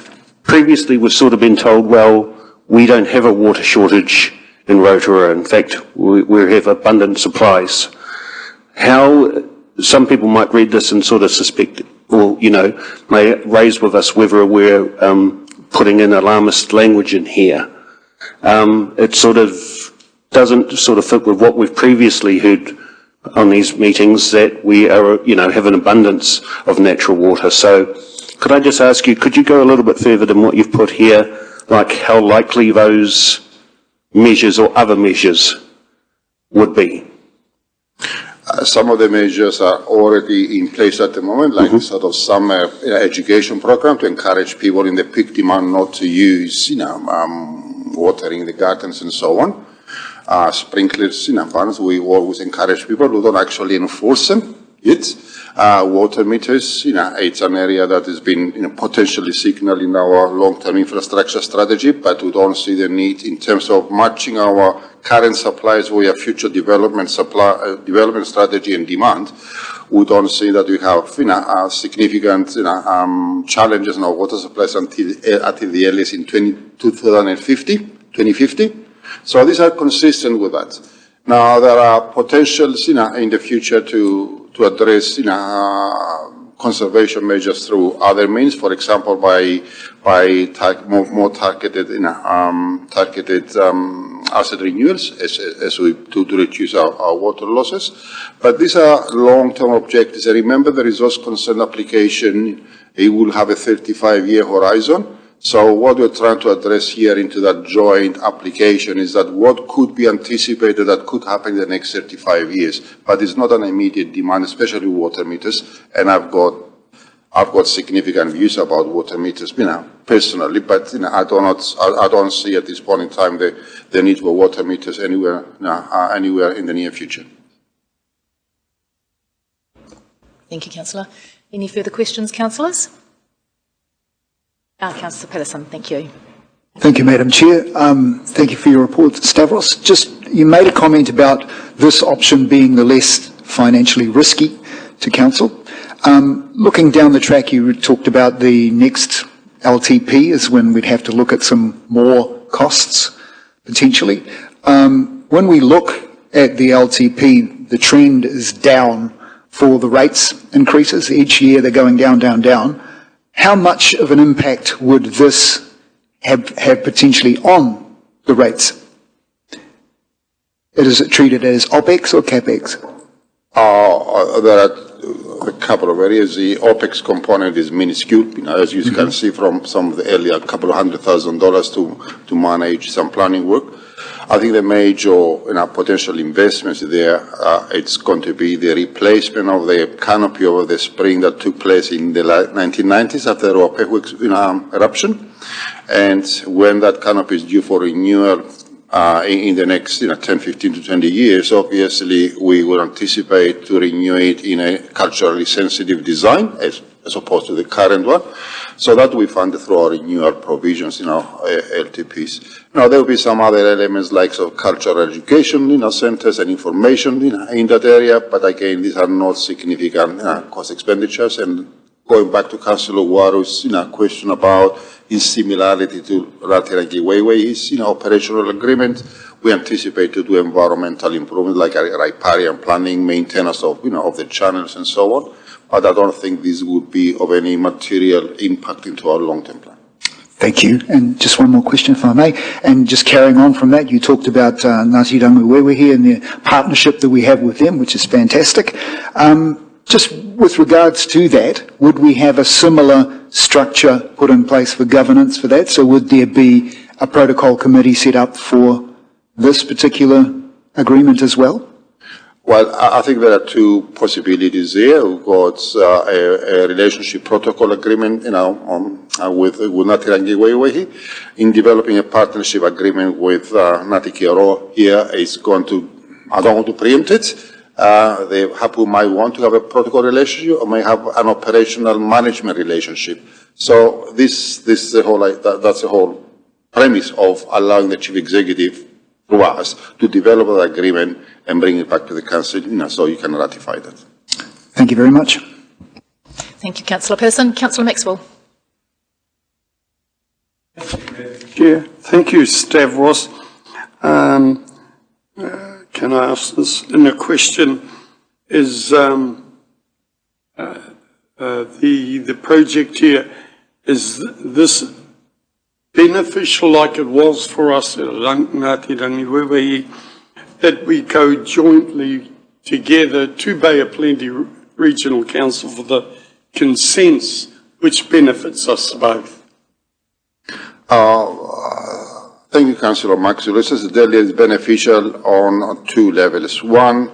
previously we've sort of been told, well, we don't have a water shortage in Rotorua. In fact, we have abundant supplies. Some people might read this and sort of suspect, or, may raise with us whether we're putting in alarmist language in here. It sort of doesn't sort of fit with what we've previously heard on these meetings, that we are, have an abundance of natural water. So could I just ask you, could you go a little bit further than what you've put here, like how likely those measures or other measures would be? Some of the measures are already in place at the moment, like sort of summer education program to encourage people in the peak demand not to use, watering the gardens and so on. Sprinklers, funds, we always encourage people who don't actually enforce them yet. Water meters, it's an area that has been, potentially signaled in our long-term infrastructure strategy, but we don't see the need in terms of matching our current supplies with a future development strategy and demand. We don't see that we have, significant, challenges in our water supplies until the earliest in 2050. So these are consistent with that. Now, there are potentials, in the future to address, conservation measures through other means, for example, by more targeted, asset renewals as we to reduce our water losses. But these are long-term objectives. And remember, the resource consent application, it will have a 35-year horizon. So what we're trying to address here into that joint application is that what could be anticipated that could happen in the next 35 years, but it's not an immediate demand, especially water meters. And I've got significant views about water meters, personally, but I don't see at this point in time the need for water meters anywhere in the near future. Thank you, Councillor. Any further questions, councillors? Councillor Patterson, thank you. Thank you, Madam Chair. Thank you for your report, Stavros. You made a comment about this option being the less financially risky to council. Looking down the track, you talked about the next LTP is when we'd have to look at some more costs, potentially. When we look at the LTP, the trend is down for the rates increases. Each year they're going down, down, down. How much of an impact would this have potentially on the rates? Is it treated as OPEX or CAPEX? There are a couple of areas. The OPEX component is minuscule, as you can see from some of the earlier couple of $100,000 to manage some planning work. I think the major potential investments there, it's going to be the replacement of the canopy over the spring that took place in the 1990s after the Rotorua eruption. And when that canopy is due for renewal in the next 10, 15 to 20 years, obviously we will anticipate to renew it in a culturally sensitive design as opposed to the current one. So that we fund through our renewal provisions, LTPs. Now there will be some other elements like cultural education, centers and information in that area, but again, these are not significant cost expenditures. And going back to Councillor Waru's question about its similarity to Ratirangi Weiwei's operational agreement, we anticipate to do environmental improvements like riparian planning, maintenance of the channels and so on. But I don't think this would be of any material impact into our long-term plan. Thank you. And just one more question, if I may. And just carrying on from that, you talked about Ngāti Rangi Wewehi and the partnership that we have with them, which is fantastic. Just with regards to that, would we have a similar structure put in place for governance for that? So would there be a protocol committee set up for this particular agreement as well? Well, I think there are two possibilities there. We've got a relationship protocol agreement, with Ngāti Rangi Wewehi. In developing a partnership agreement with Ngāti Kiaroa here, is going to, I don't want to preempt it. The Hapu might want to have a protocol relationship or may have an operational management relationship. So that's the whole premise of allowing the chief executive through us to develop that agreement and bring it back to the council, so you can ratify that. Thank you very much. Thank you, Councillor Pearson. Councillor Maxwell. Yeah, thank you, Stavros. Can I ask this in a question? Is the project here, is this beneficial like it was for us at Ngāti Rangi Wewehi, that we go jointly together to Bay of Plenty Regional Council for the consents which benefits us both? Thank you, Councillor Maxwell. This is beneficial on two levels. One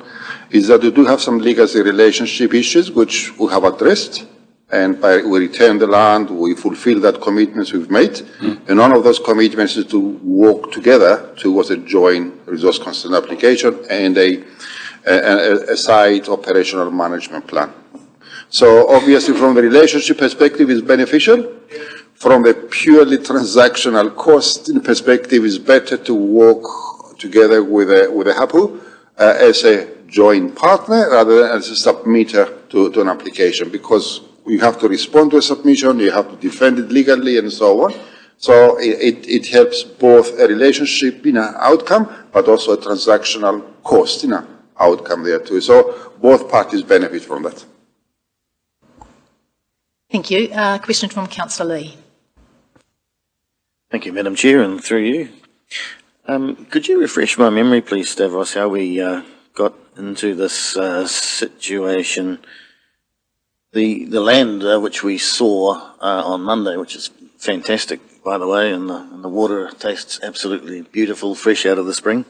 is that we do have some legacy relationship issues which we have addressed, and we return the land, we fulfill that commitments we've made, and one of those commitments is to work together towards a joint resource consent application and a site operational management plan. So obviously from the relationship perspective it's beneficial. From the purely transactional cost perspective, it's better to work together with a Hapu as a joint partner rather than as a submitter to an application, because you have to respond to a submission, you have to defend it legally and so on. So it helps both a relationship outcome, but also a transactional cost outcome there too. So both parties benefit from that. Thank you. Question from Councillor Lee. Thank you, Madam Chair, and through you. Could you refresh my memory, please, Stavros, how we got into this situation? The land which we saw on Monday, which is fantastic, by the way, and the water tastes absolutely beautiful, fresh out of the spring.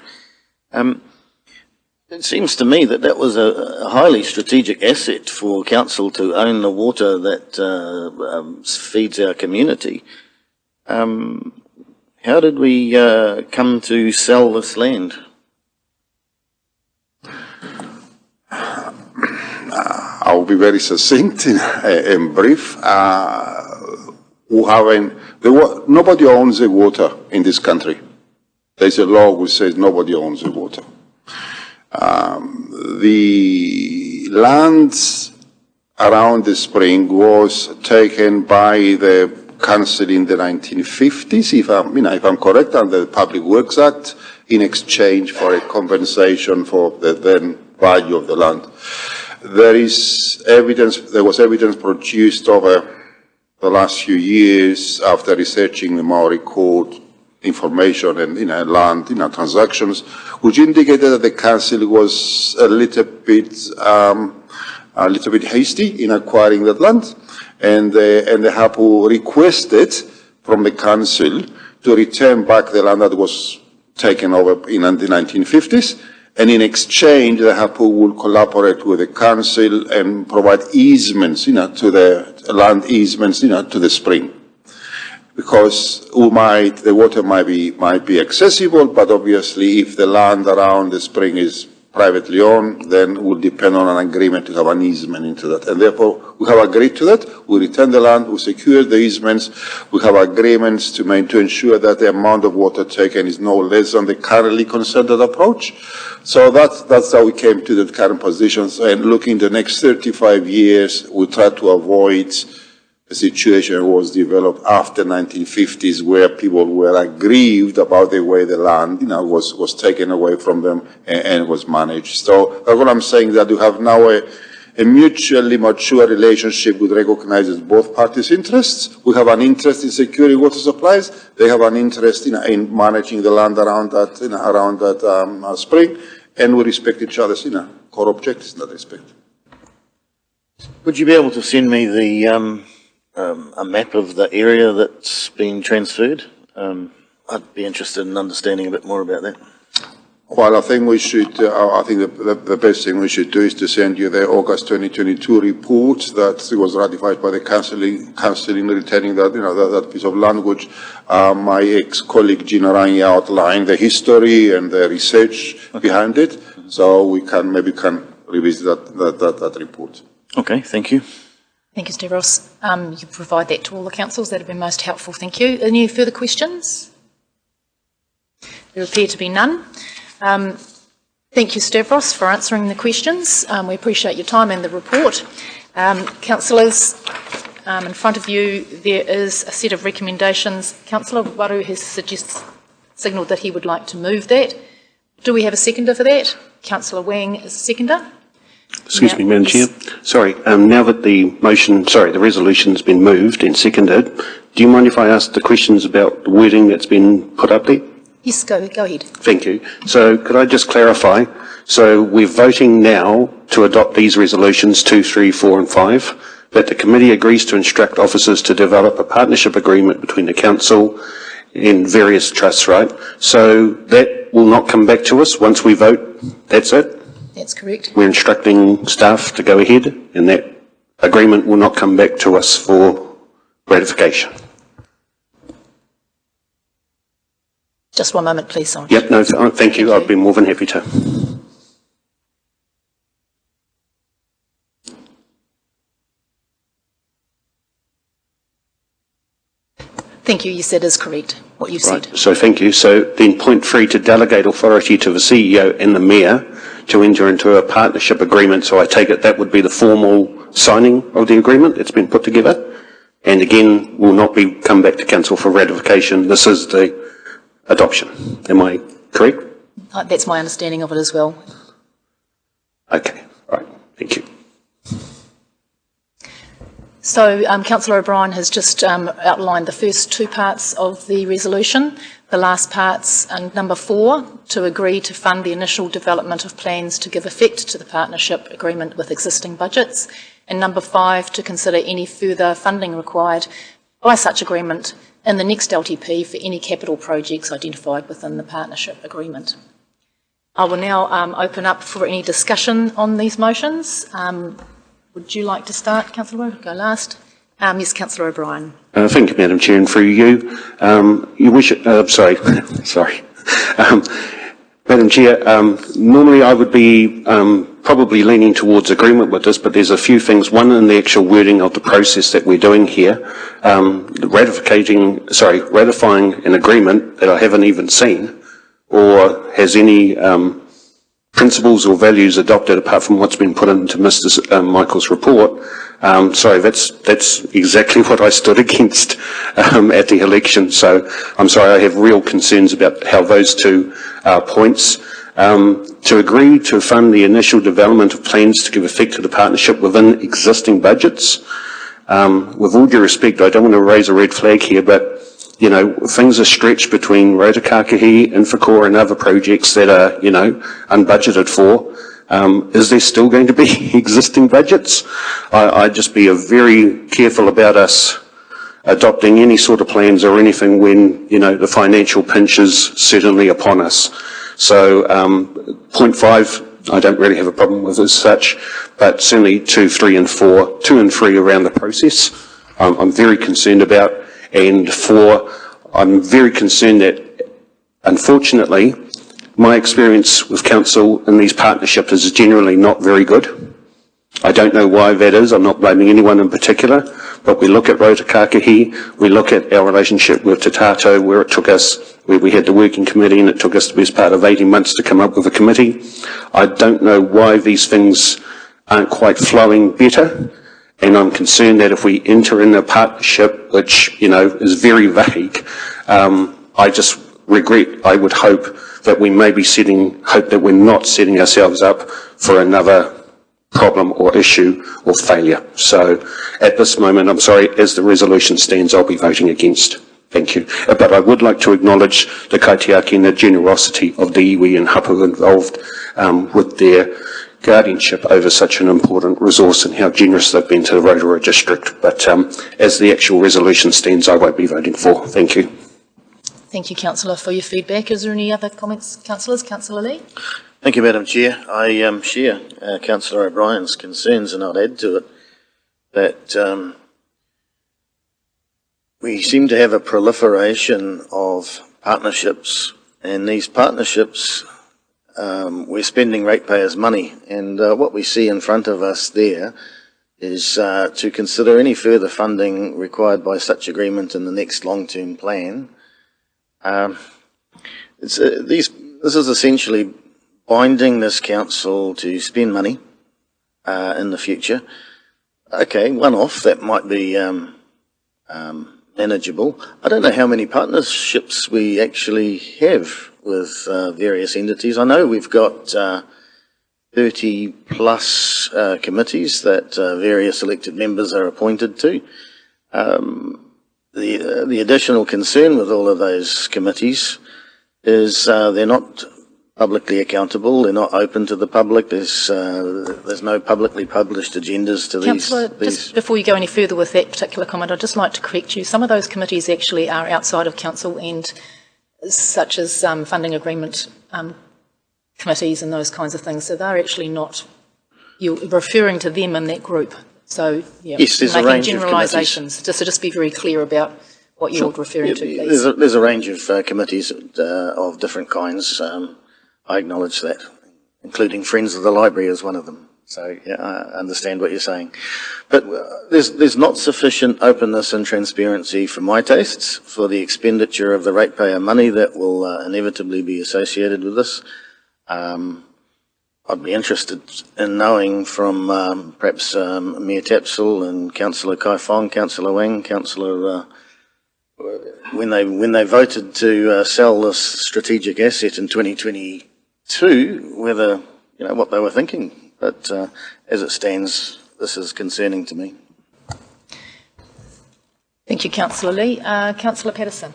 It seems to me that that was a highly strategic asset for council to own the water that feeds our community. How did we come to sell this land? I'll be very succinct and brief. Nobody owns the water in this country. There's a law which says nobody owns the water. The land around the spring was taken by the council in the 1950s, if I'm correct, under the Public Works Act, in exchange for a compensation for the then value of the land. There was evidence produced over the last few years after researching the Maori Court information and land transactions, which indicated that the council was a little bit hasty in acquiring that land, and the Hapu requested from the council to return back the land that was taken over in the 1950s, and in exchange the Hapu will collaborate with the council and provide easements, to the land easements, to the spring. Because the water might be accessible, but obviously if the land around the spring is privately owned, then it will depend on an agreement to have an easement into that. And therefore, we have agreed to that. We return the land, we secure the easements, we have agreements to ensure that the amount of water taken is no less than the currently consented approach. So that's how we came to the current positions. And looking the next 35 years, we try to avoid a situation was developed after 1950s where people were aggrieved about the way the land was taken away from them and was managed. So that's what I'm saying, that you have now a mutually mature relationship which recognizes both parties' interests. We have an interest in securing water supplies. They have an interest in managing the land around that spring, and we respect each other's core objectives in that respect. Would you be able to send me the a map of the area that's been transferred? I'd be interested in understanding a bit more about that. Well, I think we should. I think the best thing we should do is to send you the August 2022 report that was ratified by the council in returning that that piece of language. My ex-colleague Gina Rangi outlined the history and the research behind it, so we can revisit that report. Okay, thank you. Thank you, Stavros. You provide that to all the councils. That have been most helpful. Thank you. Any further questions? There appear to be none. Thank you, Stavros, for answering the questions. We appreciate your time and the report. Councillors, in front of you there is a set of recommendations. Councillor Waru has signalled that he would like to move that. Do we have a seconder for that? Councillor Wang is a seconder. Excuse me, Madam Chair. Sorry, now that the resolution's been moved and seconded, do you mind if I ask the questions about the wording that's been put up there? Yes, go ahead. Thank you. So could I just clarify? So we're voting now to adopt these resolutions 2, 3, 4 and 5, that the committee agrees to instruct officers to develop a partnership agreement between the council and various trusts, right? So that will not come back to us once we vote, that's it? That's correct. We're instructing staff to go ahead, and that agreement will not come back to us for ratification. Just one moment, please. Sorry. Yep, no, thank you. I'd be more than happy to. Thank you. Yes, that is correct, what you've said. So thank you. So then point 3, to delegate authority to the CEO and the Mayor to enter into a partnership agreement. So I take it that would be the formal signing of the agreement that's been put together. And again, will not come back to council for ratification. This is the adoption. Am I correct? That's my understanding of it as well. Okay. All right. Thank you. So Councillor O'Brien has just outlined the first two parts of the resolution. The last parts, number 4, to agree to fund the initial development of plans to give effect to the partnership agreement with existing budgets, and number 5, to consider any further funding required by such agreement in the next LTP for any capital projects identified within the partnership agreement. I will now open up for any discussion on these motions. Would you like to start, Councillor? Go last. Yes, Councillor O'Brien. Thank you, Madam Chair, and through you. Sorry. Madam Chair, normally I would be probably leaning towards agreement with this, but there's a few things. One, in the actual wording of the process that we're doing here, ratifying an agreement that I haven't even seen, or has any principles or values adopted apart from what's been put into Mr. Michael's report. Sorry, that's exactly what I stood against at the election. So I'm sorry, I have real concerns about how those two points. To agree to fund the initial development of plans to give effect to the partnership within existing budgets. With all due respect, I don't want to raise a red flag here, but you know, things are stretched between Rotorua, Infracore and other projects that are, you know, unbudgeted for. Is there still going to be existing budgets? I'd just be very careful about us adopting any sort of plans or anything when, you know, the financial pinch is certainly upon us. So, point 5, I don't really have a problem with as such, but certainly 2, 3 and 4, 2 and 3 around the process, I'm very concerned about. And 4, I'm very concerned that, unfortunately, my experience with council in these partnerships is generally not very good. I don't know why that is. I'm not blaming anyone in particular, but we look at Rotorua, we look at our relationship with Te Tato, where it took us, where we had the working committee and it took us the best part of 18 months to come up with a committee. I don't know why these things aren't quite flowing better. And I'm concerned that if we enter in a partnership, which, you know, is very vague, I just regret, I would hope that we may be hope that we're not setting ourselves up for another problem or issue or failure. So at this moment, I'm sorry, as the resolution stands, I'll be voting against. Thank you. But I would like to acknowledge the kaitiaki and the generosity of the iwi and hapu involved with their guardianship over such an important resource and how generous they've been to the Rotorua district. But as the actual resolution stands, I won't be voting for. Thank you. Thank you, Councillor, for your feedback. Is there any other comments, Councillors? Councillor Lee? Thank you, Madam Chair. I share Councillor O'Brien's concerns, and I'd add to it that we seem to have a proliferation of partnerships, and these partnerships we're spending ratepayers' money, and what we see in front of us there is to consider any further funding required by such agreement in the next long-term plan. This is essentially binding this council to spend money in the future. Okay, one-off, that might be manageable. I don't know how many partnerships we actually have with various entities. I know we've got 30 plus committees that various elected members are appointed to. The additional concern with all of those committees is they're not publicly accountable, they're not open to the public, there's no publicly published agendas to Councillor, just before you go any further with that particular comment, I'd just like to correct you. Some of those committees actually are outside of council, and such as funding agreement committees and those kinds of things, so they're actually not, you're referring to them in that group. So, yeah, yes, there's a range of generalisations. Just be very clear about what you're referring to, please. There's a range of committees of different kinds. I acknowledge that, including Friends of the Library is one of them. So, yeah, I understand what you're saying. But there's not sufficient openness and transparency for my tastes for the expenditure of the ratepayer money that will inevitably be associated with this. I'd be interested in knowing from perhaps Mayor Tapsell and Councillor Kai Fong, Councillor Wang, Councillor when they voted to sell this strategic asset in 2022, whether, you know, what they were thinking. But as it stands, this is concerning to me. Thank you, Councillor Lee. Councillor Patterson.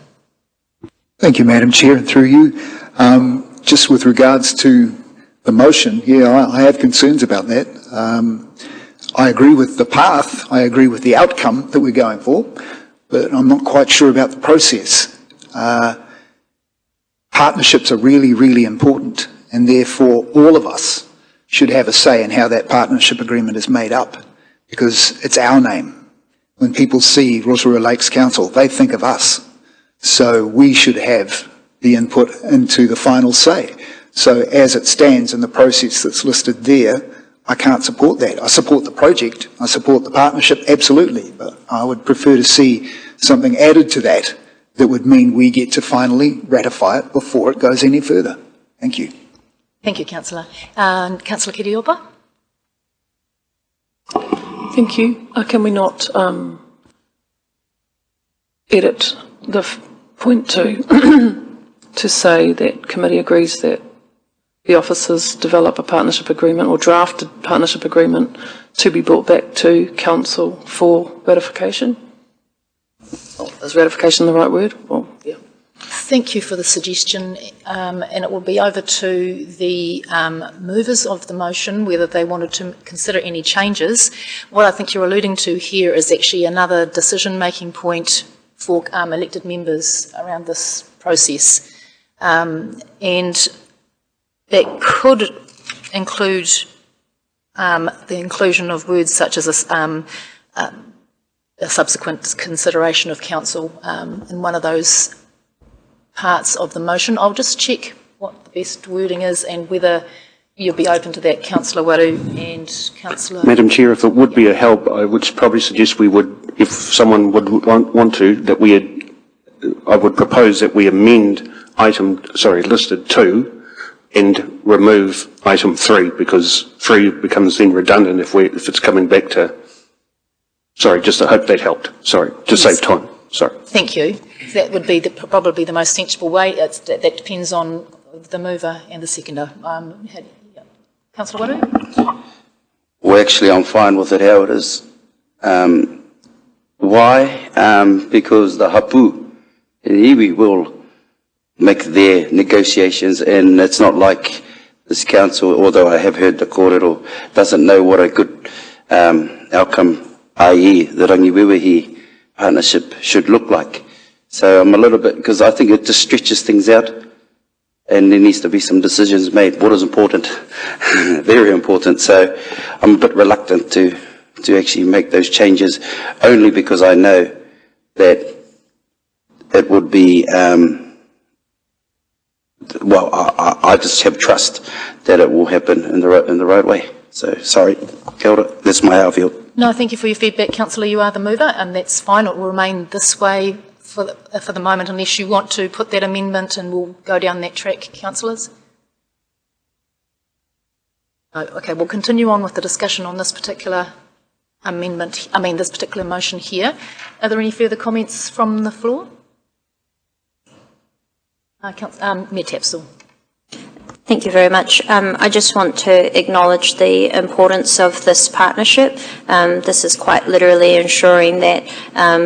Thank you, Madam Chair, and through you. Just with regards to the motion, I have concerns about that. I agree with the path, I agree with the outcome that we're going for, but I'm not quite sure about the process. Partnerships are really, really important, and therefore all of us should have a say in how that partnership agreement is made up, because it's our name. When people see Rotorua Lakes Council, they think of us. So we should have the input into the final say. So as it stands in the process that's listed there, I can't support that. I support the project, I support the partnership, absolutely, but I would prefer to see something added to that that would mean we get to finally ratify it before it goes any further. Thank you. Thank you, Councillor. Councillor Kiriopa. Thank you. Can we not edit the point to say that committee agrees that the officers develop a partnership agreement or draft a partnership agreement to be brought back to council for ratification? Is ratification the right word? Well, yeah. Thank you for the suggestion, and it will be over to the movers of the motion whether they wanted to consider any changes. What I think you're alluding to here is actually another decision-making point for elected members around this process, and that could include the inclusion of words such as a subsequent consideration of council in one of those parts of the motion. I'll just check what the best wording is and whether you'll be open to that, Councillor Waru and Councillor... Madam Chair, if it would be a help, I would probably suggest we would, if someone would want to, that I would propose that we amend listed 2 and remove item 3, because 3 becomes then redundant if it's coming back to... Sorry, I hope that helped. Sorry, to save time. Sorry. Thank you. That would be probably the most sensible way. That depends on the mover and the seconder. Councillor Waru? Well, actually, I'm fine with it how it is. Why? Because the hapu and iwi will make their negotiations, and it's not like this council, although I have heard the kōrero, doesn't know what a good outcome, i.e. the Rangiwiwihi partnership should look like. So I'm a little bit, because I think it just stretches things out, and there needs to be some decisions made. What is important? Very important. So I'm a bit reluctant to actually make those changes, only because I know that it would be, I just have trust that it will happen in the right way. So sorry, kia ora. That's how I feel. No, thank you for your feedback, Councillor. You are the mover, and that's fine. It will remain this way for the moment, unless you want to put that amendment, and we'll go down that track, councillors. No, okay, we'll continue on with the discussion on this particular amendment. This particular motion here. Are there any further comments from the floor? Mayor Tapsell. Thank you very much. I just want to acknowledge the importance of this partnership. This is quite literally ensuring that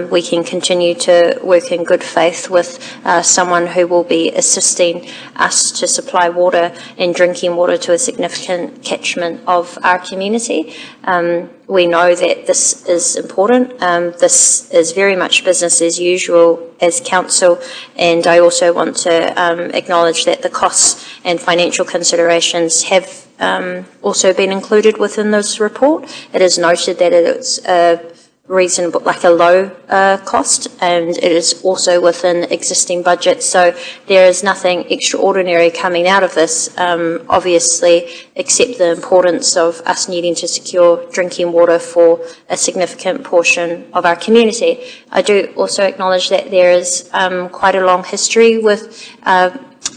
we can continue to work in good faith with someone who will be assisting us to supply water and drinking water to a significant catchment of our community. We know that this is important. This is very much business as usual as council, and I also want to acknowledge that the costs and financial considerations have also been included within this report. It is noted that it's reasonable, like a low cost, and it is also within existing budget. So there is nothing extraordinary coming out of this, obviously, except the importance of us needing to secure drinking water for a significant portion of our community. I do also acknowledge that there is quite a long history with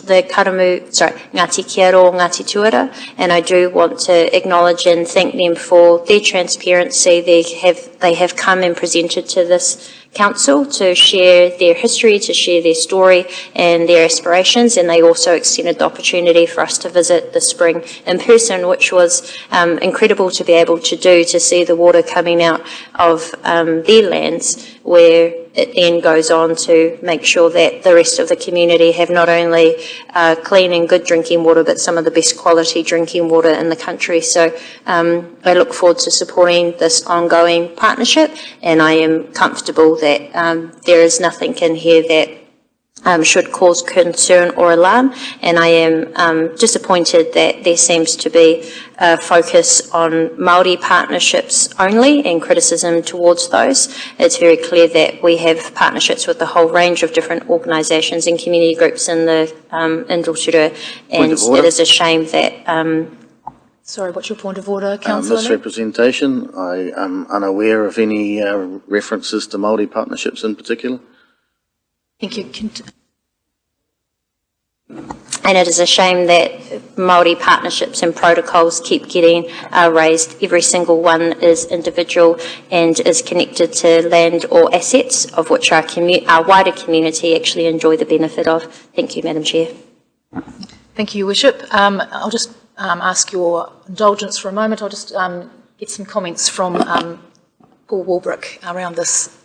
the Ngāti Kiaro, Ngāti Tuara, and I do want to acknowledge and thank them for their transparency. They have come and presented to this council to share their history, to share their story and their aspirations, and they also extended the opportunity for us to visit this spring in person, which was incredible to be able to do, to see the water coming out of their lands, where it then goes on to make sure that the rest of the community have not only clean and good drinking water, but some of the best quality drinking water in the country. So I look forward to supporting this ongoing partnership, and I am comfortable that there is nothing in here that should cause concern or alarm, and I am disappointed that there seems to be a focus on Māori partnerships only and criticism towards those. It's very clear that we have partnerships with a whole range of different organisations and community groups in the in Rotorua, and it is a shame that Sorry, what's your point of order, Councillor? Misrepresentation. I am unaware of any references to Māori partnerships in particular. Thank you. And it is a shame that Māori partnerships and protocols keep getting raised. Every single one is individual and is connected to land or assets of which our wider community actually enjoy the benefit of. Thank you, Madam Chair. Thank you, Your Worship. I'll just ask your indulgence for a moment. I'll just get some comments from Paul Walbrook around this.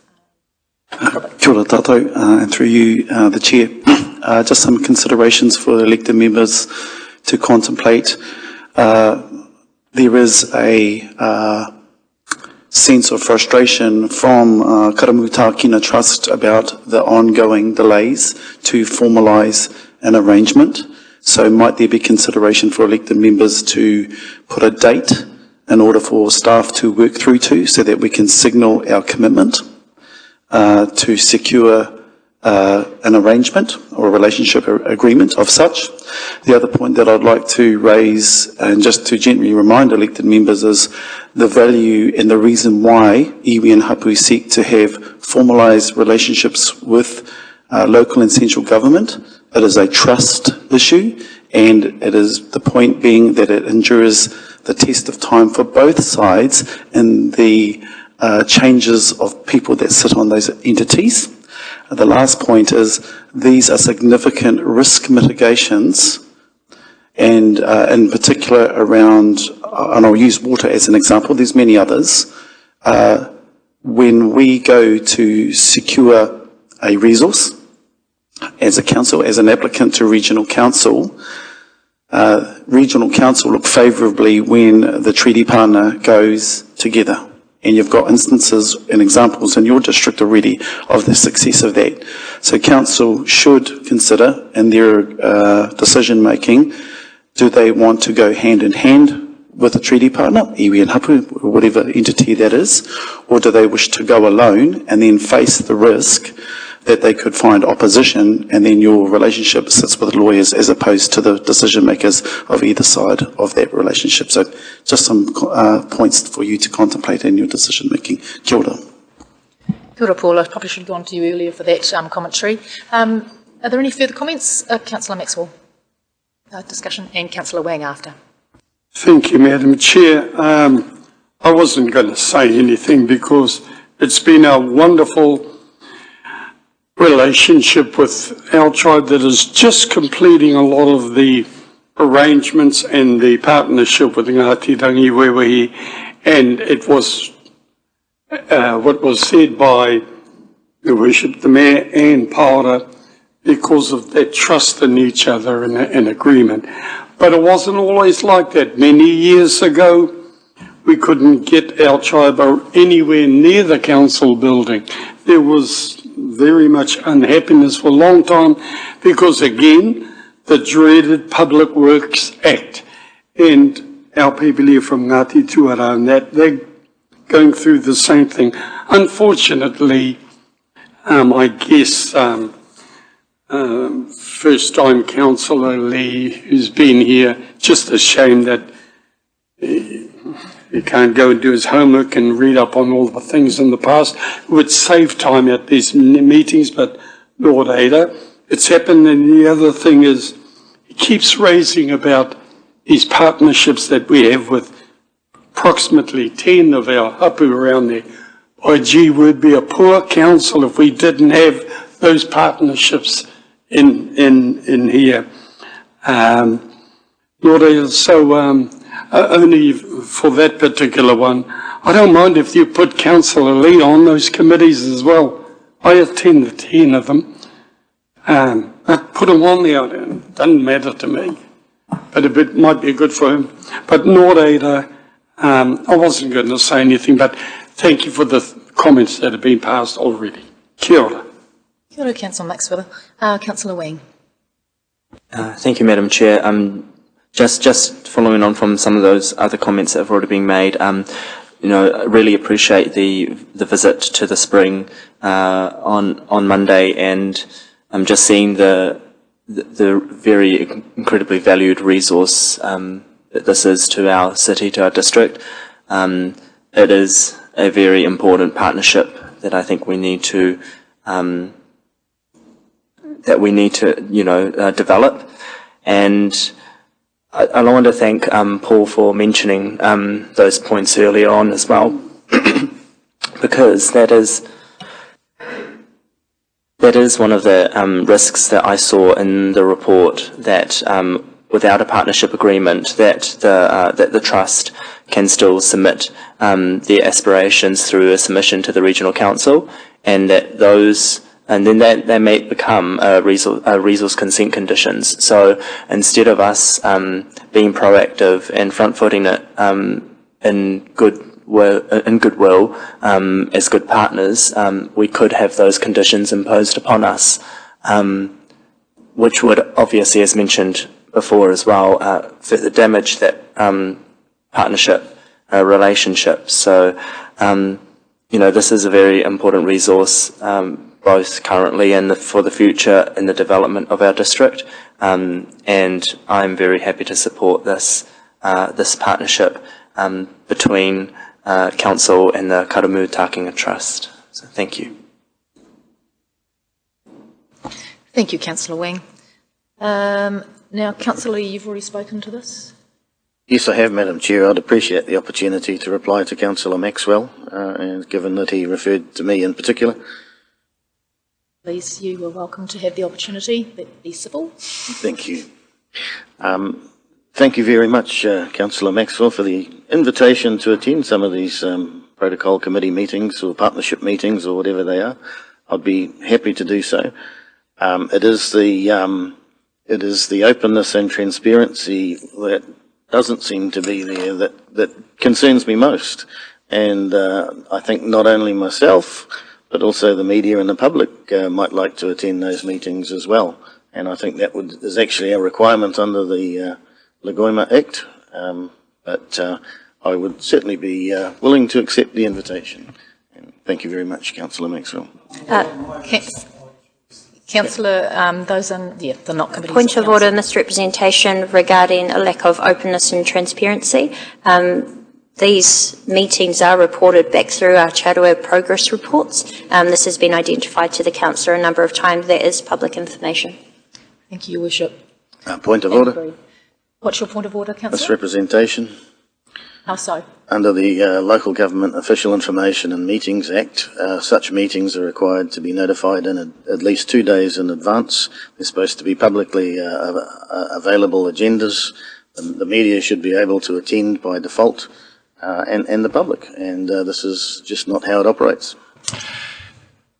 Kia ora tātou, and through you, the Chair. Just some considerations for elected members to contemplate. There is a sense of frustration from Karamutakina Trust about the ongoing delays to formalise an arrangement. So might there be consideration for elected members to put a date in order for staff to work through to, so that we can signal our commitment to secure an arrangement or a relationship agreement of such. The other point that I'd like to raise, and just to gently remind elected members, is the value and the reason why iwi and hapu seek to have formalised relationships with local and central government. It is a trust issue, and it is the point being that it endures the test of time for both sides in the changes of people that sit on those entities. The last point is these are significant risk mitigations, and in particular around, and I'll use water as an example, there's many others. When we go to secure a resource as a council, as an applicant to regional council look favourably when the treaty partner goes together. And you've got instances and examples in your district already of the success of that. So council should consider in their decision making, do they want to go hand in hand with a treaty partner, iwi and hapu, or whatever entity that is, or do they wish to go alone and then face the risk that they could find opposition, and then your relationship sits with lawyers as opposed to the decision makers of either side of that relationship. So just some points for you to contemplate in your decision making. Kia ora. Kia ora, Paul. I probably should have gone to you earlier for that commentary. Are there any further comments? Councillor Maxwell, discussion, and Councillor Wang after. Thank you, Madam Chair. I wasn't going to say anything because it's been a wonderful relationship with our tribe that is just completing a lot of the arrangements and the partnership with Ngāti Rangi Wewehi, and it was what was said by the Worship, the Mayor and Paora, because of that trust in each other and agreement. But it wasn't always like that. Many years ago, we couldn't get our tribe anywhere near the council building. There was very much unhappiness for a long time because, again, the dreaded Public Works Act, and our people here from Ngāti Tuara and that, they're going through the same thing. Unfortunately, I guess first-time Councillor Lee, who's been here, just a shame that he can't go and do his homework and read up on all the things in the past. It would save time at these meetings, but Lord Ada, it's happened. And the other thing is, he keeps raising about these partnerships that we have with approximately 10 of our hapu around there. gee, we'd be a poor council if we didn't have those partnerships in here. Only for that particular one. I don't mind if you put Councillor Lee on those committees as well. I attend the 10 of them. But put him on there, it doesn't matter to me. But it might be good for him. But Nordada, I wasn't going to say anything, but thank you for the comments that have been passed already. Kia ora. Kia ora, Councillor Maxwell. Councillor Wang. Thank you, Madam Chair. Just following on from some of those other comments that have already been made, you know, I really appreciate the visit to the spring on Monday, and just seeing the very incredibly valued resource that this is to our city, to our district. It is a very important partnership that I think we need to develop. And I want to thank Paul for mentioning those points earlier on as well, because that is one of the risks that I saw in the report, that without a partnership agreement, that the trust can still submit their aspirations through a submission to the regional council, and that those. And then they may become resource consent conditions. So instead of us being proactive and front-footing it in goodwill as good partners, we could have those conditions imposed upon us, which would obviously, as mentioned before as well, further damage that partnership relationship. So, this is a very important resource, both currently and for the future in the development of our district, and I'm very happy to support this partnership between Council and the Karamu Takinga Trust. So thank you. Thank you, Councillor Wang. Now, Councillor Lee, you've already spoken to this. Yes, I have, Madam Chair. I'd appreciate the opportunity to reply to Councillor Maxwell, and given that he referred to me in particular. Please, you are welcome to have the opportunity, but be civil. Thank you. Thank you very much, Councillor Maxwell, for the invitation to attend some of these protocol committee meetings or partnership meetings or whatever they are. I'd be happy to do so. It is the openness and transparency that doesn't seem to be there that concerns me most. And I think not only myself, but also the media and the public might like to attend those meetings as well. And I think that is actually a requirement under the Lagoima Act. But I would certainly be willing to accept the invitation. And thank you very much, Councillor Maxwell. Councillor, those are the not committees. Point of order, misrepresentation regarding a lack of openness and transparency. These meetings are reported back through our Charterweb progress reports. This has been identified to the councillor a number of times. That is public information. Thank you, Your Worship. Point of order. What's your point of order, Councillor? Misrepresentation. How so? Under the Local Government Official Information and Meetings Act, such meetings are required to be notified in at least 2 days in advance. They're supposed to be publicly available agendas. The media should be able to attend by default, and the public. And this is just not how it operates.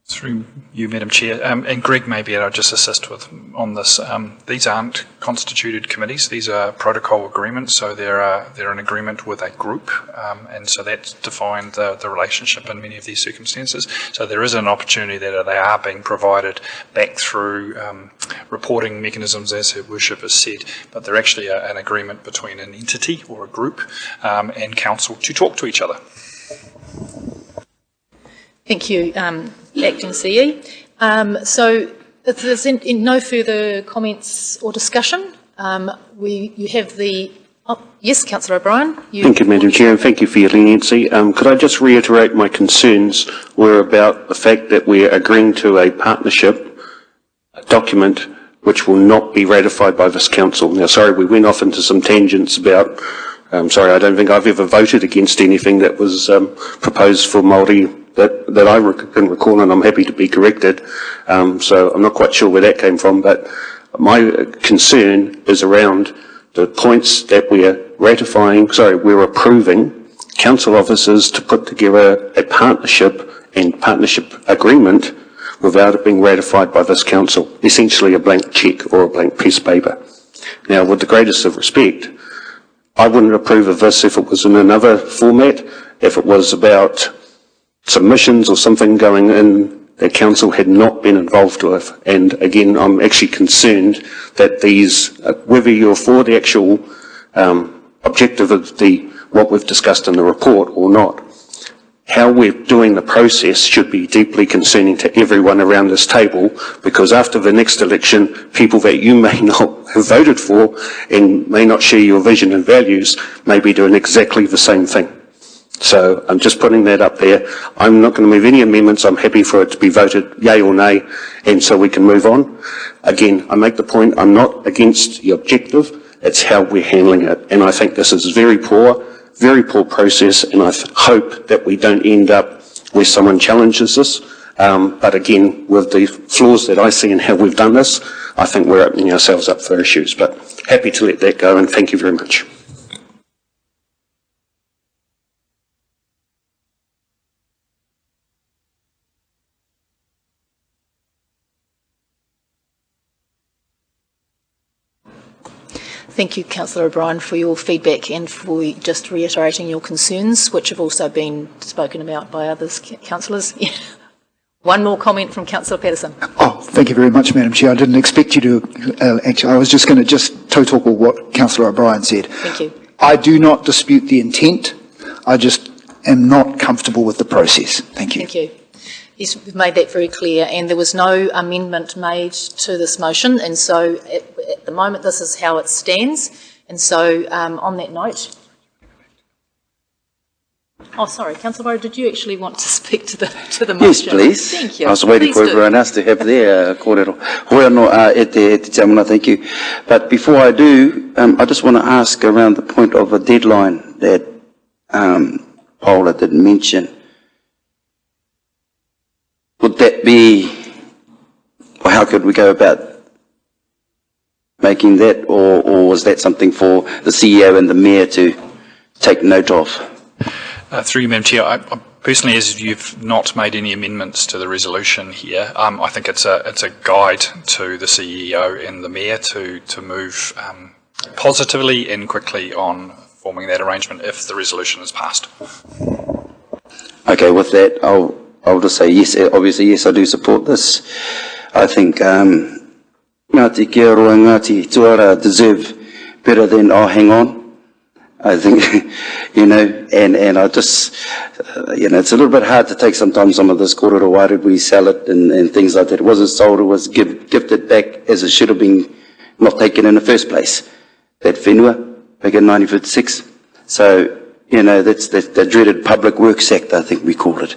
Through you, Madam Chair, and Greg may be able to just assist on this. These aren't constituted committees; these are protocol agreements. So they're an agreement with a group, and so that's defined the relationship in many of these circumstances. So there is an opportunity that they are being provided back through reporting mechanisms, as Her Worship has said. But they're actually an agreement between an entity or a group and council to talk to each other. Thank you, Acting CE. So if there's no further comments or discussion, you have the... Oh, yes, Councillor O'Brien. Thank you, Madam Chair, and thank you for your leniency. Could I just reiterate my concerns were about the fact that we're agreeing to a partnership document which will not be ratified by this council. Now, sorry, we went off into some tangents about... sorry, I don't think I've ever voted against anything that was proposed for Māori that I can recall, and I'm happy to be corrected. So I'm not quite sure where that came from, but my concern is around the points that we're approving council officers to put together a partnership and partnership agreement without it being ratified by this council, essentially a blank cheque or a blank piece of paper. Now, with the greatest of respect, I wouldn't approve of this if it was in another format, if it was about submissions or something going in that council had not been involved with. And again, I'm actually concerned that these, whether you're for the actual objective of what we've discussed in the report or not, how we're doing the process should be deeply concerning to everyone around this table, because after the next election, people that you may not have voted for and may not share your vision and values may be doing exactly the same thing. So I'm just putting that up there. I'm not going to move any amendments. I'm happy for it to be voted yay or nay, and so we can move on. Again, I make the point, I'm not against the objective, it's how we're handling it. And I think this is very poor process, and I hope that we don't end up where someone challenges this. But again, with the flaws that I see in how we've done this, I think we're opening ourselves up for issues. But happy to let that go, and thank you very much. Thank you, Councillor O'Brien, for your feedback and for just reiterating your concerns, which have also been spoken about by others, councillors. One more comment from Councillor Patterson. Oh, thank you very much, Madam Chair. I didn't expect you to, actually, I was just going to just toe-talk with what Councillor O'Brien said. Thank you. I do not dispute the intent. I just am not comfortable with the process. Thank you. Thank you. Yes, we've made that very clear, and there was no amendment made to this motion, and so at the moment this is how it stands. And so on that note, oh sorry, Councillor Barrow, did you actually want to speak to the motion? Yes, please. Thank you. I was waiting for everyone else to have their kōrero. Hoi anō e te tamuna, thank you. But before I do, I just want to ask around the point of a deadline that Paula did mention. Would that be, or how could we go about making that, or was that something for the CEO and the Mayor to take note of? Through you, Madam Chair, I personally, as you've not made any amendments to the resolution here, I think it's a guide to the CEO and the Mayor to move positively and quickly on forming that arrangement if the resolution is passed. Okay, with that, I'll just say yes, obviously yes, I do support this. I think Ngāti Kia Roa Ngāti Tuara deserve better than hang on. I think, and I just, it's a little bit hard to take sometimes some of this kōrero, why did we sell it and things like that. It wasn't sold, it was gifted back as it should have been not taken in the first place. That whenua, back in 1956. So, that's the dreaded Public Works Act, I think we called it.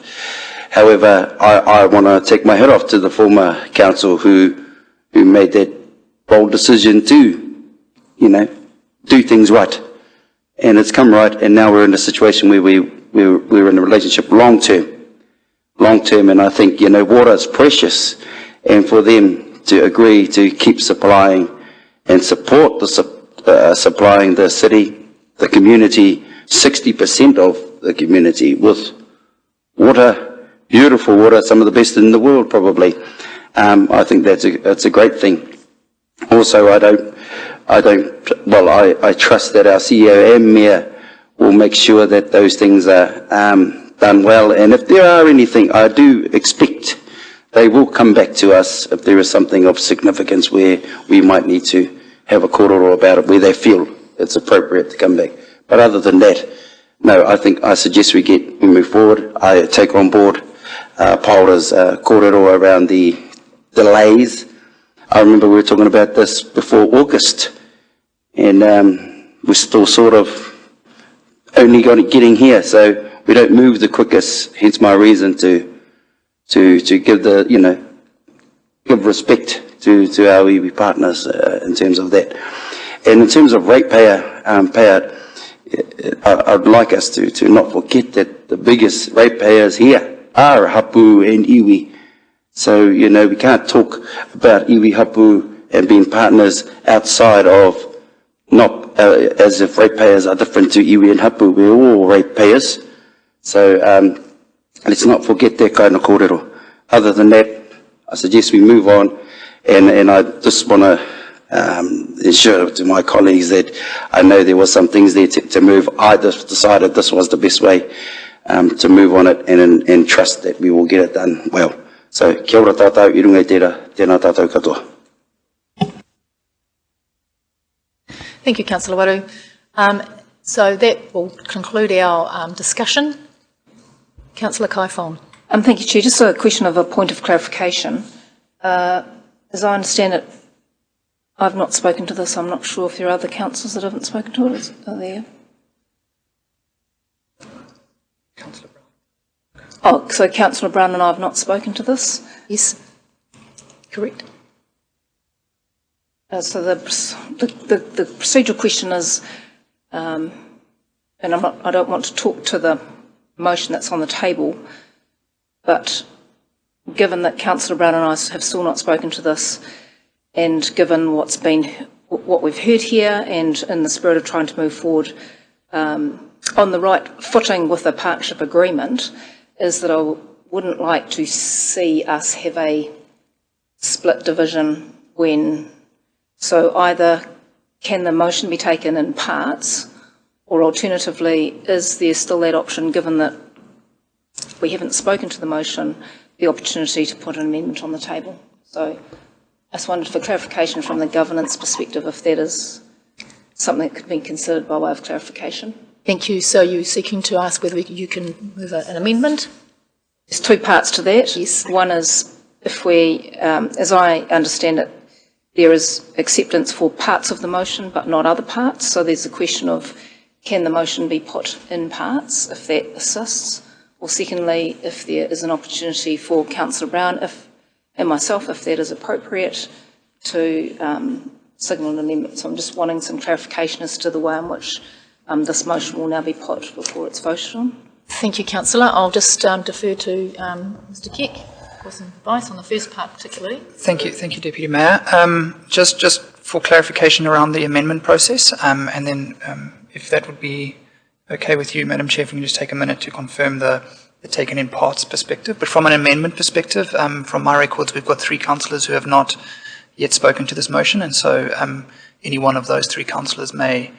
However, I want to take my hat off to the former council who made that bold decision to, do things right. And it's come right, and now we're in a situation where we're in a relationship long term, and I think, water is precious, and for them to agree to keep supplying and support the supplying the city, the community, 60% of the community with water, beautiful water, some of the best in the world probably. I think that's a great thing. Also, I trust that our CEO and Mayor will make sure that those things are done well. And if there are anything, I do expect they will come back to us if there is something of significance where we might need to have a kōrero about it, where they feel it's appropriate to come back. But other than that, no, I suggest we move forward. I take on board Paula's kōrero around the delays. I remember we were talking about this before August, and we're still sort of only getting here, so we don't move the quickest. Hence my reason to give give respect to our iwi partners in terms of that. And in terms of ratepayer payout, I'd like us to not forget that the biggest ratepayers here are hapu and iwi. So, you know, we can't talk about iwi, hapu and being partners outside of not as if ratepayers are different to iwi and hapu. We're all ratepayers. So let's not forget that kind of kōrero. Other than that, I suggest we move on, and I just want to ensure to my colleagues that I know there was some things there to move. I just decided this was the best way to move on it and trust that we will get it done well. So, kia ora tātou, I runga i tēnā tātou katoa. Thank you, Councillor Waru. So that will conclude our discussion. Councillor Kaifong. Thank you, Chair. Just a question of a point of clarification. As I understand it, I've not spoken to this. I'm not sure if there are other councillors that haven't spoken to it. Are there? Councillor Brown. Oh, so Councillor Brown and I have not spoken to this? Yes. Correct. So the procedural question is, and I don't want to talk to the motion that's on the table, but given that Councillor Brown and I have still not spoken to this, and given what we've heard here, and in the spirit of trying to move forward on the right footing with a partnership agreement, is that I wouldn't like to see us have a split division when. So either can the motion be taken in parts, or alternatively, is there still that option, given that we haven't spoken to the motion, the opportunity to put an amendment on the table? So I just wondered for clarification from the governance perspective if that is something that could be considered by way of clarification. Thank you. So you're seeking to ask whether you can move an amendment? There's two parts to that. Yes. One is if we, as I understand it, there is acceptance for parts of the motion but not other parts. So there's a question of can the motion be put in parts if that assists? Or secondly, if there is an opportunity for Councillor Brown and myself, if that is appropriate, to signal an amendment. So I'm just wanting some clarification as to the way in which this motion will now be put before it's voted on. Thank you, Councillor. I'll just defer to Mr Keck for some advice on the first part particularly. Thank you, Deputy Mayor. Just for clarification around the amendment process, and then if that would be okay with you, Madam Chair, if we can just take a minute to confirm the taken in parts perspective. But from an amendment perspective, from my records, we've got 3 councillors who have not yet spoken to this motion, and so any one of those 3 councillors may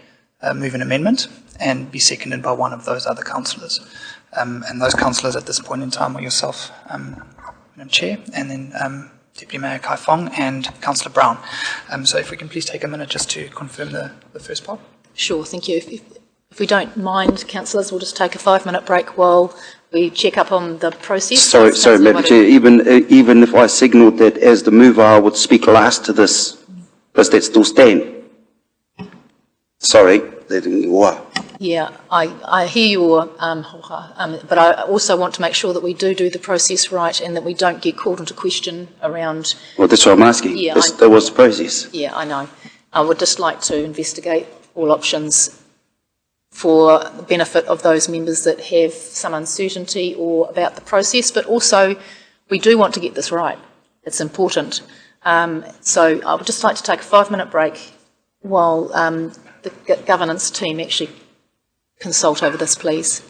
move an amendment and be seconded by one of those other councillors. And those councillors at this point in time are yourself, Madam Chair, and then Deputy Mayor Kaifong and Councillor Brown. So if we can please take a minute just to confirm the first part. Sure, thank you. If we don't mind, councillors, we'll just take a 5-minute break while we check up on the process. Sorry, Madam Chair, even if I signalled that as the mover I would speak last to this, does that still stand? Sorry, Yeah, I hear your but I also want to make sure that we do the process right and that we don't get called into question around... Well, that's what I'm asking. Yeah, that was the process. Yeah, I know. I would just like to investigate all options for the benefit of those members that have some uncertainty or about the process, but also we do want to get this right. It's important. So I would just like to take a 5-minute break while the governance team actually consult over this, please.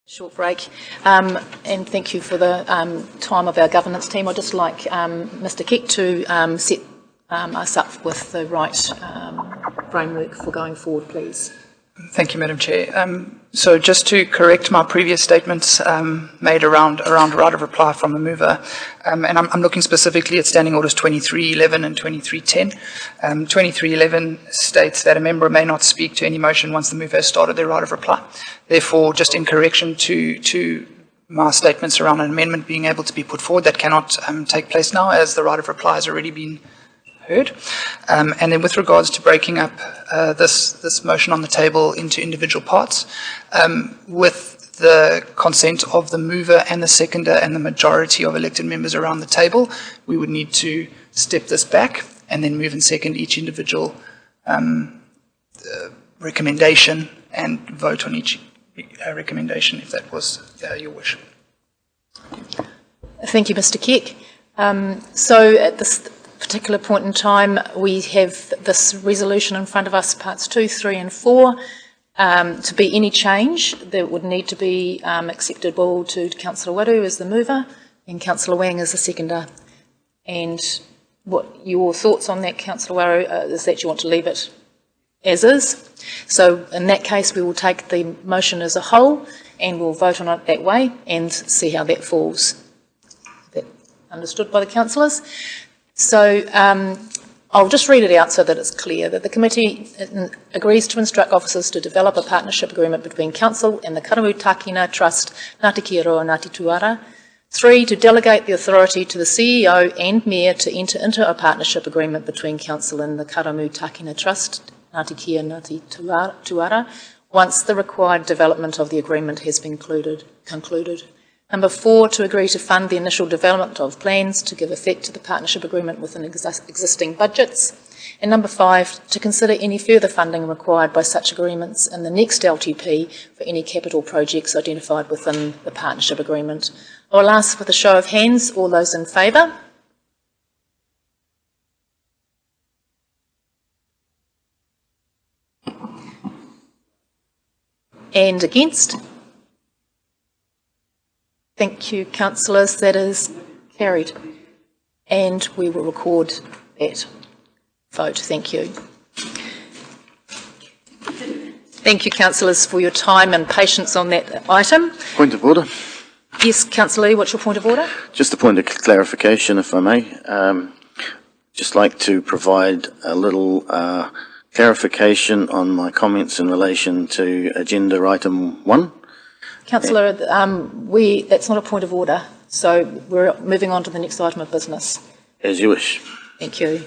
short break. And thank you for the time of our governance team. I'd just like Mr. Keck to set us up with the right framework for going forward, please. Thank you, Madam Chair. So just to correct my previous statements made around right of reply from the mover, and I'm looking specifically at Standing Orders 2311 and 2310. 2311 states that a member may not speak to any motion once the mover has started their right of reply. Therefore, just in correction to my statements around an amendment being able to be put forward, that cannot take place now as the right of reply has already been heard. And then with regards to breaking up this motion on the table into individual parts, with the consent of the mover and the seconder and the majority of elected members around the table, we would need to step this back and then move and second each individual recommendation and vote on each recommendation if that was your wish. Thank you, Mr. Keck. So at this particular point in time, we have this resolution in front of us, parts 2, 3 and 4. To be any change that would need to be acceptable to Councillor Waru as the mover and Councillor Wang as the seconder. And what your thoughts on that, Councillor Waru, is that you want to leave it as is. So in that case, we will take the motion as a whole and we'll vote on it that way and see how that falls. Is that understood by the councillors? So I'll just read it out so that it's clear that the committee agrees to instruct officers to develop a partnership agreement between Council and the Karamu Tākina Trust, Ngāti Kiaroa Ngāti Tuara. 3, to delegate the authority to the CEO and Mayor to enter into a partnership agreement between Council and the Karamu Tākina Trust, Ngāti Kia Ngāti Tuara, once the required development of the agreement has been concluded. Number 4, to agree to fund the initial development of plans to give effect to the partnership agreement within existing budgets. And number 5, to consider any further funding required by such agreements in the next LTP for any capital projects identified within the partnership agreement. I'll ask with a show of hands, all those in favour. And against? Thank you, councillors. That is carried. And we will record that vote. Thank you. Thank you, councillors, for your time and patience on that item. Point of order. Yes, Councillor Lee, what's your point of order? Just a point of clarification, if I may. Just like to provide a little clarification on my comments in relation to agenda item 1. Councillor, that's not a point of order, so we're moving on to the next item of business. As you wish. Thank you.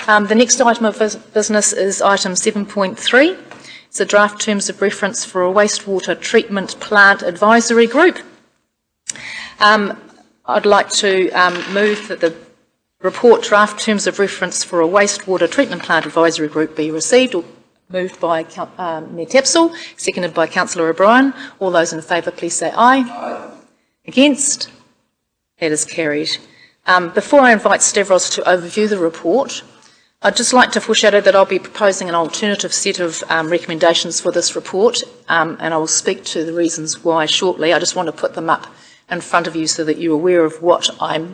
The next item of business is item 7.3. It's the draft terms of reference for a wastewater treatment plant advisory group. I'd like to move that the report draft terms of reference for a wastewater treatment plant advisory group be received. Moved by Mayor Tapsell, seconded by Councillor O'Brien. All those in favour, please say aye. Aye. Against? That is carried. Before I invite Stavros to overview the report, I'd just like to foreshadow that I'll be proposing an alternative set of recommendations for this report, and I will speak to the reasons why shortly. I just want to put them up in front of you so that you're aware of what I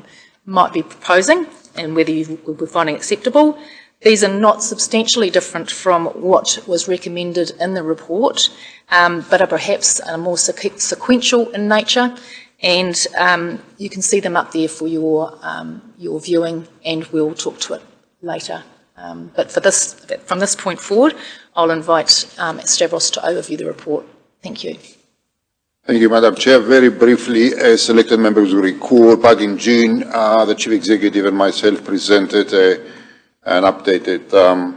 might be proposing and whether you will be finding acceptable. These are not substantially different from what was recommended in the report, but are perhaps more sequential in nature, and you can see them up there for your viewing, and we'll talk to it later. But from this point forward, I'll invite Stavros to overview the report. Thank you. Thank you, Madam Chair. Very briefly, as elected members will recall, back in June, the Chief Executive and myself presented an updated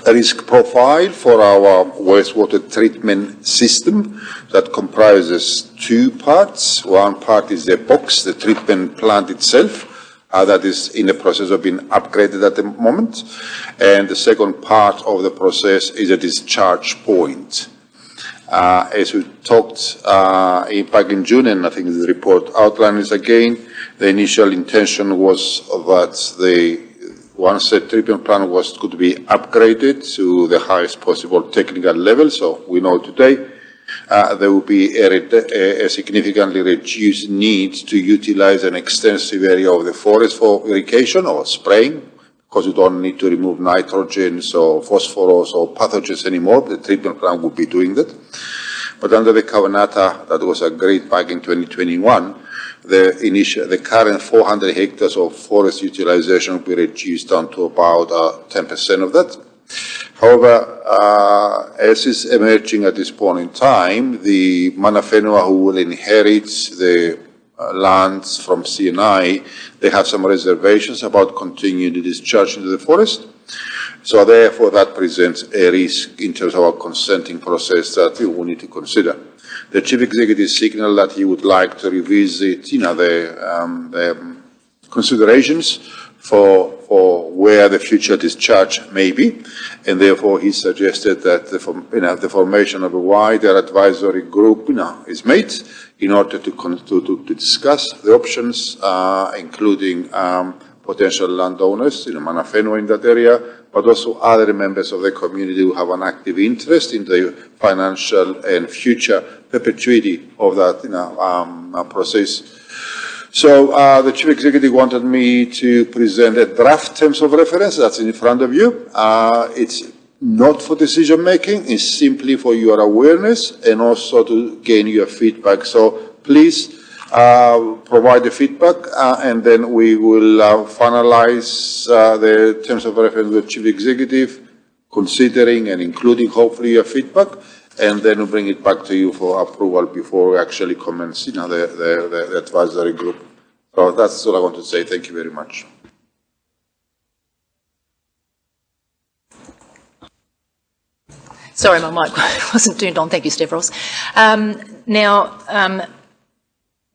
risk profile for our wastewater treatment system that comprises 2 parts. One part is the box, the treatment plant itself, that is in the process of being upgraded at the moment. And the second part of the process is a discharge point. As we talked back in June, and I think the report outlines again, the initial intention was that once the treatment plant could be upgraded to the highest possible technical level, so we know today, there will be a significantly reduced need to utilize an extensive area of the forest for irrigation or spraying, because you don't need to remove nitrogens or phosphorus or pathogens anymore. The treatment plant will be doing that. But under the Kavanata that was agreed back in 2021, the current 400 hectares of forest utilization will be reduced down to about 10% of that. However, as is emerging at this point in time, the mana whenua who will inherit the lands from CNI, they have some reservations about continuing the discharge into the forest. So therefore, that presents a risk in terms of our consenting process that we will need to consider. The Chief Executive signaled that he would like to revisit, the considerations for where the future discharge may be, and therefore he suggested that the formation of a wider advisory group, is made in order to discuss the options, including potential landowners, mana whenua in that area, but also other members of the community who have an active interest in the financial and future perpetuity of that process. So the Chief Executive wanted me to present a draft terms of reference that's in front of you. It's not for decision making, it's simply for your awareness and also to gain your feedback. So please provide the feedback and then we will finalize the terms of reference with the Chief Executive, considering and including hopefully your feedback, and then we'll bring it back to you for approval before we actually commence the advisory group. So that's all I want to say. Thank you very much. Sorry, my mic wasn't turned on. Thank you, Stavros. Now,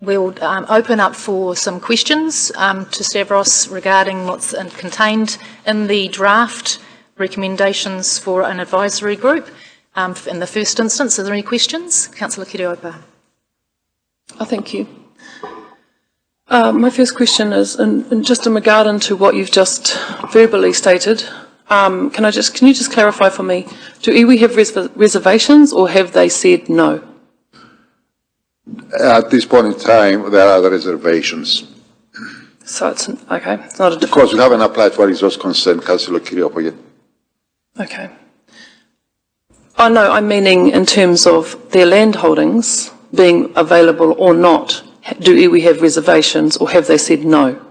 we'll open up for some questions to Stavros regarding what's contained in the draft recommendations for an advisory group. In the first instance, are there any questions? Councillor Kiriopa. Thank you. My first question is, just in regard to what you've just verbally stated, can you just clarify for me, do iwi have reservations or have they said no? At this point in time, there are the reservations. So it's, okay, it's not a different... Of course, we haven't applied for resource consent, Councillor Kiriopa, yet. Okay. Oh no, I'm meaning in terms of their land holdings being available or not. Do iwi have reservations or have they said no?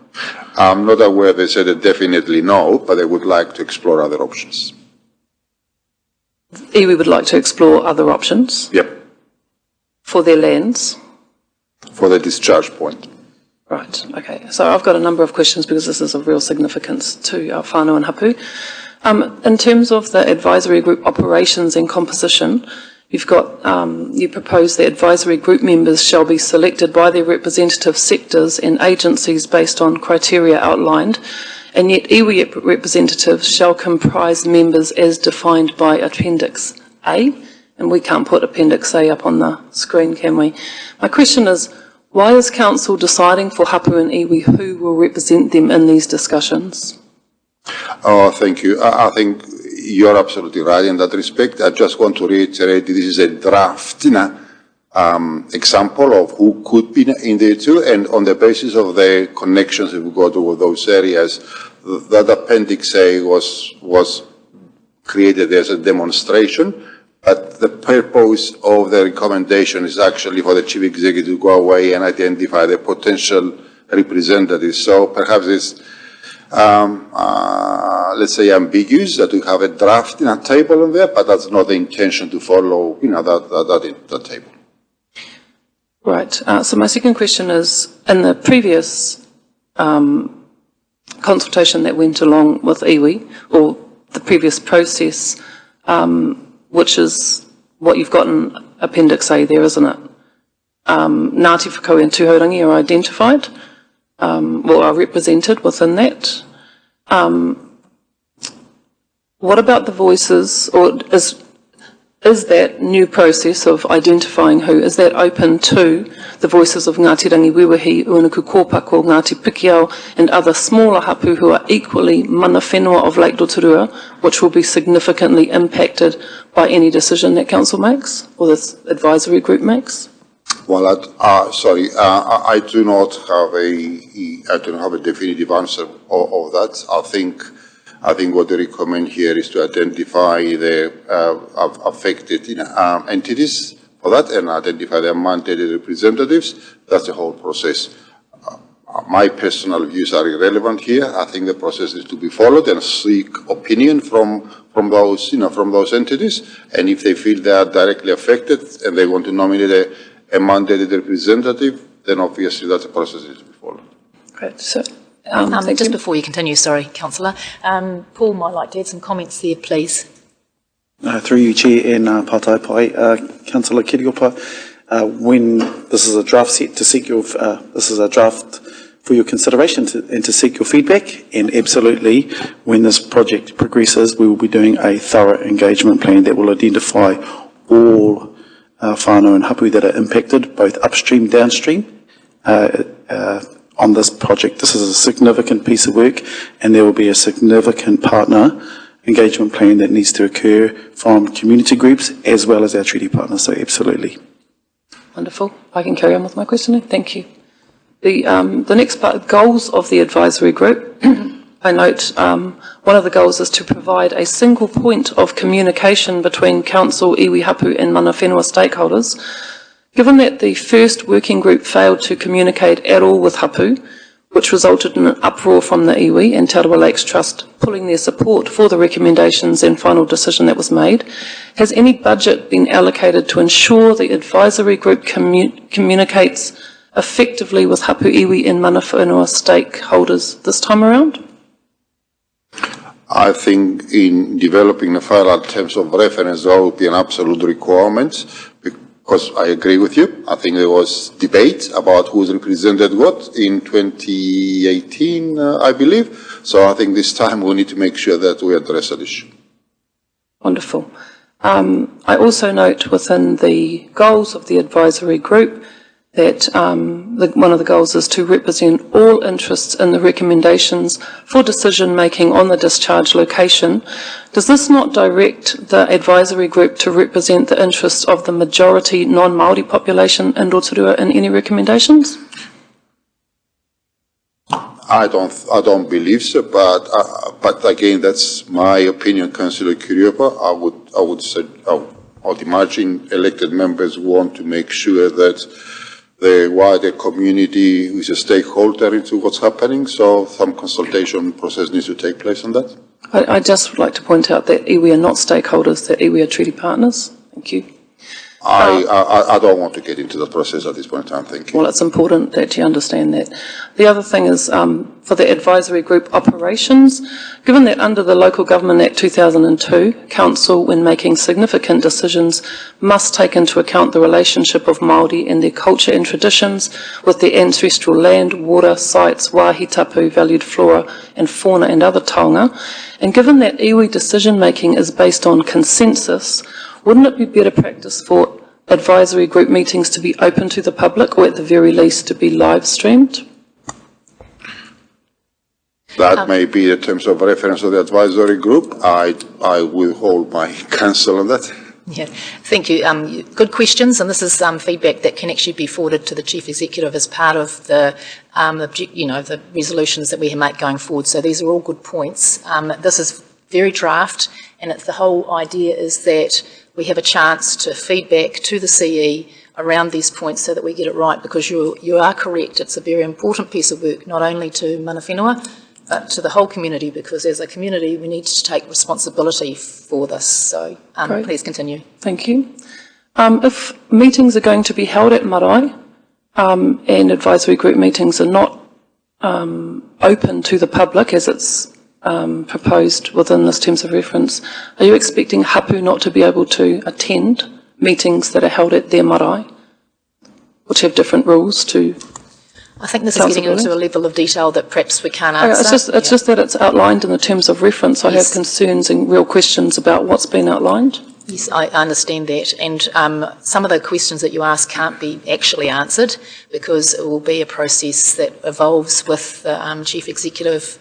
I'm not aware they said definitely no, but they would like to explore other options. Iwi would like to explore other options? Yep. For their lands? For the discharge point. Right, okay. So I've got a number of questions because this is of real significance to our whānau and hapu. In terms of the advisory group operations and composition, you've got, you propose the advisory group members shall be selected by their representative sectors and agencies based on criteria outlined, and yet iwi representatives shall comprise members as defined by Appendix A, and we can't put Appendix A up on the screen, can we? My question is, why is Council deciding for hapu and iwi who will represent them in these discussions? Oh, thank you. I think you're absolutely right in that respect. I just want to reiterate this is a draft example of who could be in there too, and on the basis of the connections if we go to those areas, that Appendix A was created as a demonstration, but the purpose of the recommendation is actually for the Chief Executive to go away and identify the potential representatives. So perhaps it's let's say ambiguous that we have a draft in a table in there, but that's not the intention to follow, that table. Right. So my second question is, in the previous consultation that went along with iwi, or the previous process, which is what you've got in Appendix A there, isn't it? Ngāti Whakaue and Tūhourangi are identified, or are represented within that. What about the voices, or is that new process of identifying who, is that open to the voices of Ngāti Rangi Wiwahi, Uanuku Kōpako, Ngāti Pikiao and other smaller hapu who are equally mana whenua of Lake Rotorua, which will be significantly impacted by any decision that Council makes, or this advisory group makes? Well, I do not have a definitive answer of that. I think what they recommend here is to identify the affected entities for that and identify their mandated representatives. That's the whole process. My personal views are irrelevant here. I think the process is to be followed and seek opinion from those entities. And if they feel they are directly affected and they want to nominate a mandated representative, then obviously that's a process that is to be followed. Great. So. Just before you continue, sorry, Councillor, Paul might like to add some comments there, please. Through you, Chair, and Pātai Pai, Councillor Kiriopa, when this is a draft set to seek your, this is a draft for your consideration and to seek your feedback, and absolutely, when this project progresses, we will be doing a thorough engagement plan that will identify all whānau and hapu that are impacted, both upstream, downstream, on this project. This is a significant piece of work, and there will be a significant partner engagement plan that needs to occur from community groups as well as our treaty partners, so absolutely. Wonderful. I can carry on with my questioning. Thank you. The next part, goals of the advisory group. I note one of the goals is to provide a single point of communication between Council, iwi hapu and mana whenua stakeholders. Given that the first working group failed to communicate at all with hapu, which resulted in an uproar from the iwi and Te Rotorua Lakes Trust pulling their support for the recommendations and final decision that was made, has any budget been allocated to ensure the advisory group communicates effectively with hapu, iwi and mana whenua stakeholders this time around? I think in developing the file in terms of reference, that would be an absolute requirement. Because I agree with you. I think there was debate about who's represented what in 2018, I believe. So I think this time we need to make sure that we address that issue. Wonderful. I also note within the goals of the advisory group that one of the goals is to represent all interests in the recommendations for decision making on the discharge location. Does this not direct the advisory group to represent the interests of the majority non-Māori population in Rotorua in any recommendations? I don't believe so, but again, that's my opinion, Councillor Kiriopa. I would say, or the marching elected members want to make sure that the wider community is a stakeholder into what's happening, so some consultation process needs to take place on that. I'd just like to point out that iwi are not stakeholders, that iwi are treaty partners. Thank you. I don't want to get into the process at this point in time, thank you. Well, it's important that you understand that. The other thing is for the advisory group operations, given that under the Local Government Act 2002, Council, when making significant decisions, must take into account the relationship of Māori and their culture and traditions with their ancestral land, water, sites, wāhi tapu, valued flora and fauna and other taonga, and given that iwi decision making is based on consensus, wouldn't it be better practice for advisory group meetings to be open to the public, or at the very least to be live streamed? That may be in terms of reference of the advisory group. I will hold my counsel on that. Yeah, thank you. Good questions, and this is feedback that can actually be forwarded to the Chief Executive as part of the resolutions that we make going forward. So these are all good points. This is very draft, and the whole idea is that we have a chance to feedback to the CE around these points so that we get it right, because you are correct. It's a very important piece of work, not only to mana whenua, but to the whole community, because as a community we need to take responsibility for this. So please continue. Thank you. If meetings are going to be held at marae and advisory group meetings are not open to the public as it's proposed within this terms of reference, are you expecting hapu not to be able to attend meetings that are held at their marae, which have different rules to? I think this is getting into a level of detail that perhaps we can't answer. It's just that it's outlined in the terms of reference. I have concerns and real questions about what's been outlined. Yes, I understand that, and some of the questions that you ask can't be actually answered because it will be a process that evolves with the Chief Executive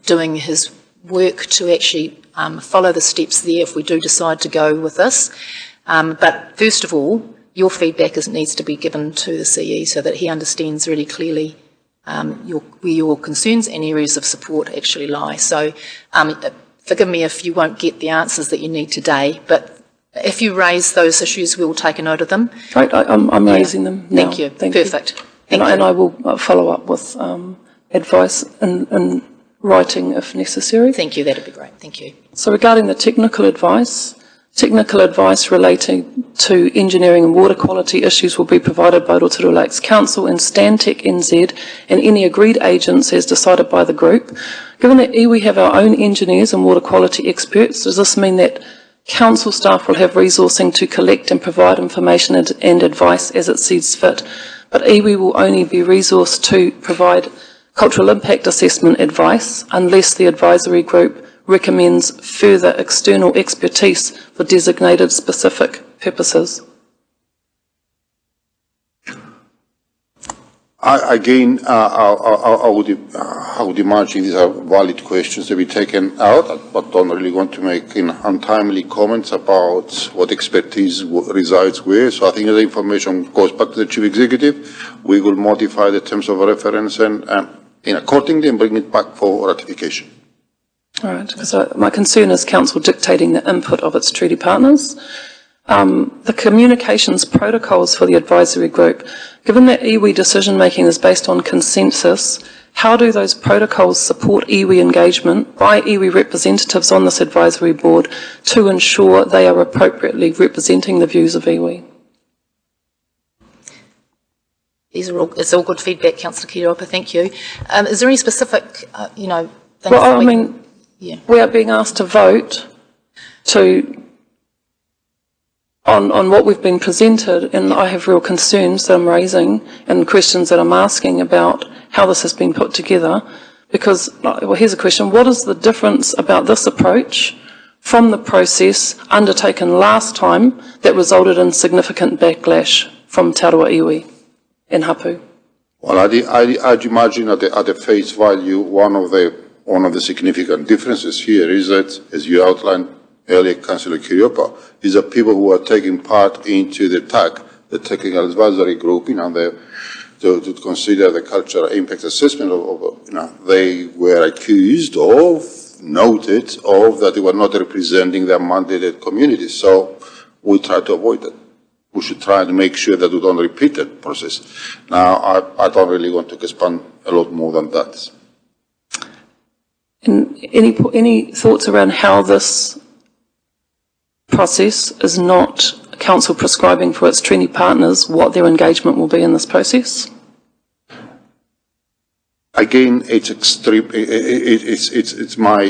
doing his work to actually follow the steps there if we do decide to go with this. But first of all, your feedback needs to be given to the CE so that he understands really clearly where your concerns and areas of support actually lie. So forgive me if you won't get the answers that you need today, but if you raise those issues, we will take a note of them. Right, I'm raising them now. Thank you. Perfect. Thank you. And I will follow up with advice in writing if necessary. Thank you, that'd be great. Thank you. So regarding the technical advice relating to engineering and water quality issues will be provided by Rotorua Lakes Council and Stantec NZ and any agreed agents as decided by the group. Given that iwi have our own engineers and water quality experts, does this mean that council staff will have resourcing to collect and provide information and advice as it sees fit, but iwi will only be resourced to provide cultural impact assessment advice unless the advisory group recommends further external expertise for designated specific purposes? I would imagine these are valid questions to be taken out, but don't really want to make untimely comments about what expertise resides where. So I think the information goes back to the Chief Executive. We will modify the terms of reference and accordingly and bring it back for ratification. All right, because my concern is Council dictating the input of its treaty partners. The communications protocols for the advisory group, given that iwi decision-making is based on consensus, how do those protocols support iwi engagement by iwi representatives on this advisory board to ensure they are appropriately representing the views of iwi? It's all good feedback, Councillor Kiriopa, thank you. Is there any specific, things well, we are being asked to vote on what we've been presented, and I have real concerns that I'm raising and questions that I'm asking about how this has been put together. Because, well, here's a question: what is the difference about this approach from the process undertaken last time that resulted in significant backlash from Te Arawa iwi in Hapu? Well, I'd imagine at the face value, one of the significant differences here is that, as you outlined earlier, Councillor Kiriopa, is that people who are taking part into the TAC, the Technical Advisory Group, to consider the cultural impact assessment they were accused of, noted of, that they were not representing their mandated communities. So we try to avoid that. We should try to make sure that we don't repeat that process. Now, I don't really want to expand a lot more than that. And any thoughts around how this process is not Council prescribing for its treaty partners what their engagement will be in this process? Again, it's extreme. It's my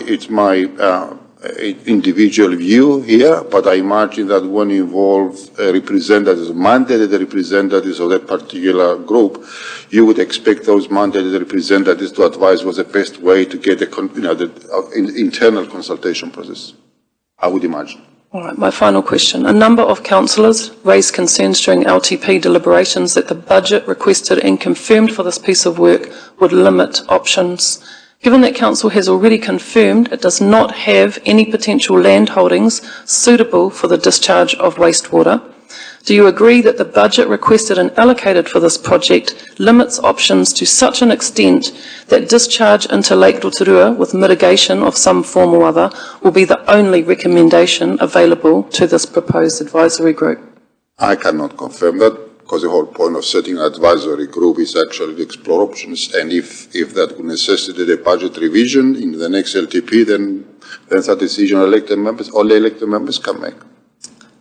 individual view here, but I imagine that when you involve representatives, mandated representatives of that particular group, you would expect those mandated representatives to advise what's the best way to get the internal consultation process. I would imagine. All right, my final question. A number of councillors raised concerns during LTP deliberations that the budget requested and confirmed for this piece of work would limit options. Given that Council has already confirmed it does not have any potential land holdings suitable for the discharge of wastewater, do you agree that the budget requested and allocated for this project limits options to such an extent that discharge into Lake Rotorua with mitigation of some form or other will be the only recommendation available to this proposed advisory group? I cannot confirm that, because the whole point of setting an advisory group is actually to explore options, and if that would necessitate a budget revision in the next LTP, then that's a decision all elected members can make.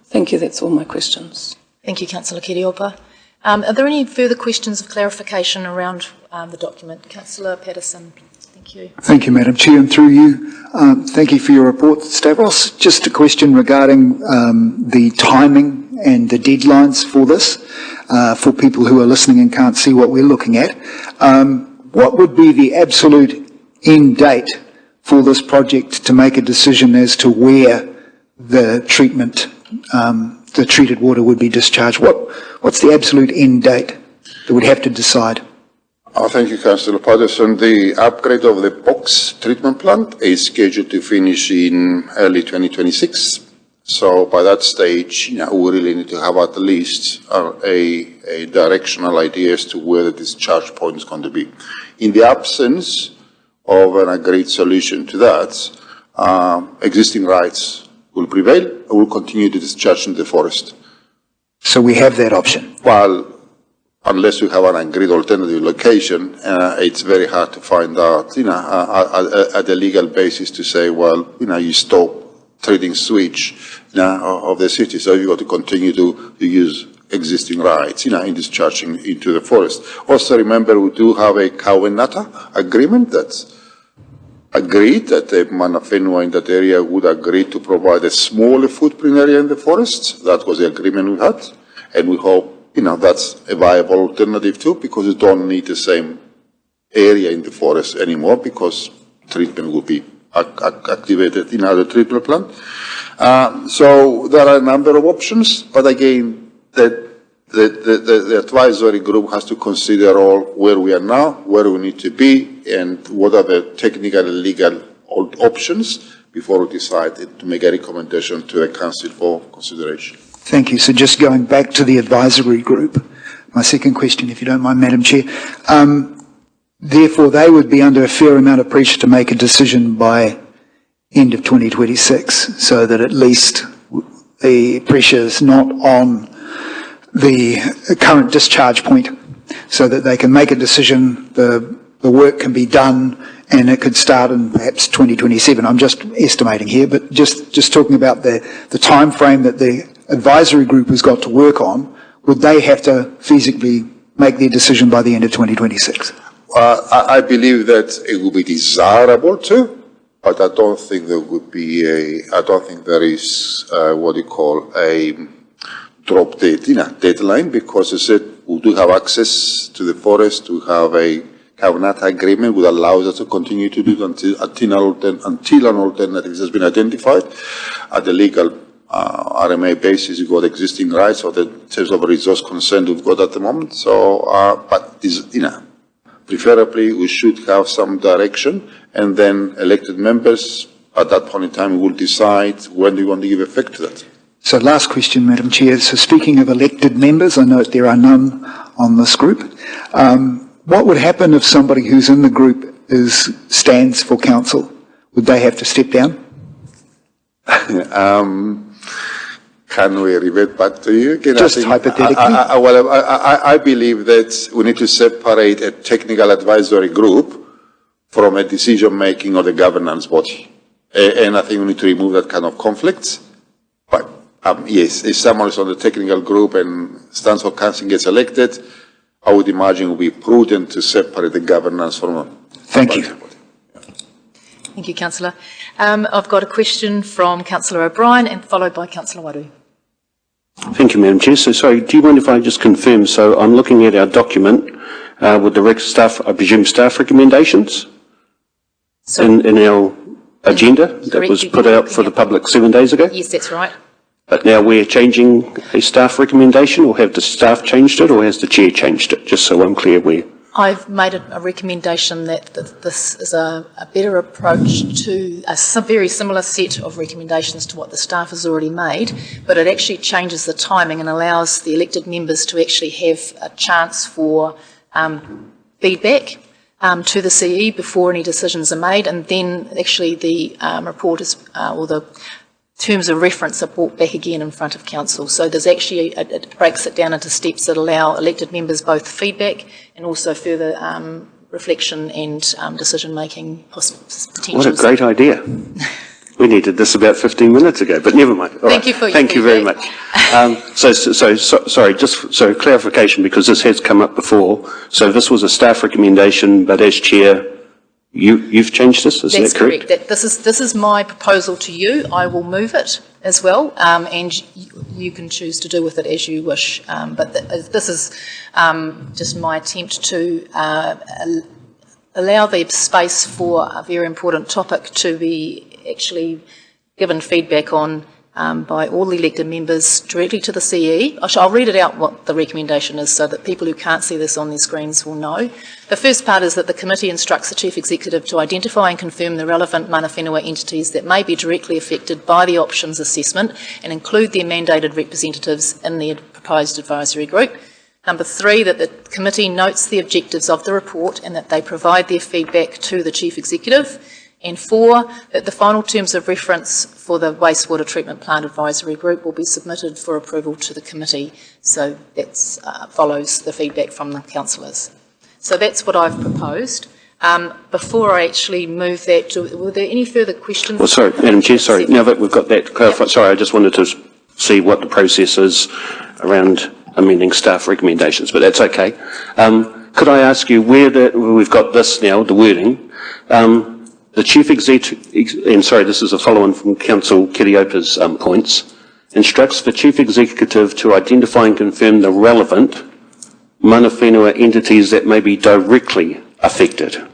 Thank you, that's all my questions. Thank you, Councillor Kiriopa. Are there any further questions of clarification around the document? Councillor Patterson, thank you. Thank you, Madam Chair, and through you, thank you for your report, Stavros. Just a question regarding the timing and the deadlines for this, for people who are listening and can't see what we're looking at. What would be the absolute end date for this project to make a decision as to where the treatment, the treated water would be discharged? What's the absolute end date that we'd have to decide? Thank you, Councillor Patterson. The upgrade of the box treatment plant is scheduled to finish in early 2026. So by that stage, we really need to have at least a directional idea as to where the discharge point is going to be. In the absence of an agreed solution to that, existing rights will prevail and will continue to discharge into the forest. So we have that option? Well, unless we have an agreed alternative location, it's very hard to find out, at a legal basis to say, well, you stop treating sewage of the city, so you've got to continue to use existing rights, in discharging into the forest. Also remember, we do have a Kawenata agreement that's agreed that the Manawhenua in that area would agree to provide a smaller footprint area in the forest. That was the agreement we had, and we hope that's a viable alternative too, because you don't need the same area in the forest anymore, because treatment will be activated in other treatment plant. So there are a number of options, but again, the advisory group has to consider all where we are now, where we need to be, and what are the technical and legal options before we decide to make a recommendation to the council for consideration. Thank you. So just going back to the advisory group, my second question, if you don't mind, Madam Chair. Therefore, they would be under a fair amount of pressure to make a decision by end of 2026, so that at least the pressure is not on the current discharge point, so that they can make a decision, the work can be done, and it could start in perhaps 2027. I'm just estimating here, but just talking about the time frame that the advisory group has got to work on, would they have to feasibly make their decision by the end of 2026? I believe that it would be desirable to, but I don't think there would be I don't think there is what you call a drop date, deadline, because as I said, we do have access to the forest. We have a Kawenata agreement which allows us to continue to do it until an alternative has been identified. At the legal RMA basis, you've got existing rights, or in terms of resource consent we've got at the moment. So, but this, preferably we should have some direction, and then elected members at that point in time will decide when we want to give effect to that. So last question, Madam Chair. So speaking of elected members, I note there are none on this group. What would happen if somebody who's in the group stands for council? Would they have to step down? Can we revert back to you again? Just hypothetically. I believe that we need to separate a technical advisory group from a decision-making or the governance body. And I think we need to remove that kind of conflict. But yes, if someone is on the technical group and stands for council and gets elected, I would imagine it would be prudent to separate the governance from Thank you. Thank you, Councillor. I've got a question from Councillor O'Brien and followed by Councillor Waru. Thank you, Madam Chair. So, sorry, do you mind if I just confirm? So I'm looking at our document with the staff, I presume staff recommendations in our agenda that was put out for the public 7 days ago? Yes, that's right. But now we're changing a staff recommendation, or have the staff changed it, or has the chair changed it? Just so I'm clear where. I've made a recommendation that this is a better approach to a very similar set of recommendations to what the staff has already made, but it actually changes the timing and allows the elected members to actually have a chance for feedback to the CE before any decisions are made, and then actually the report is, or the terms of reference are brought back again in front of council. So there's actually, it breaks it down into steps that allow elected members both feedback and also further reflection and decision-making potentials. What a great idea. We needed this about 15 minutes ago, but never mind. Thank you for your Thank you very much. Sorry, just so clarification, because this has come up before. So this was a staff recommendation, but as chair, you've changed this, is that correct? That's correct. This is my proposal to you. I will move it as well, and you can choose to do with it as you wish. But this is just my attempt to allow the space for a very important topic to be actually given feedback on by all the elected members directly to the CE. I'll read it out what the recommendation is so that people who can't see this on their screens will know. The first part is that the committee instructs the Chief Executive to identify and confirm the relevant mana whenua entities that may be directly affected by the options assessment and include their mandated representatives in the proposed advisory group. Number 3, that the committee notes the objectives of the report and that they provide their feedback to the Chief Executive. And 4, that the final terms of reference for the wastewater treatment plant advisory group will be submitted for approval to the committee. So that follows the feedback from the councillors. So that's what I've proposed. Before I actually move that, were there any further questions? Well, sorry, Madam Chair, sorry. Now that we've got that clarified, sorry, I just wanted to see what the process is around amending staff recommendations, but that's okay. Could I ask you where we've got this now, the wording, the Chief Executive, and sorry, this is a follow-on from Councillor Kiriopa's points, instructs the Chief Executive to identify and confirm the relevant mana whenua entities that may be directly affected.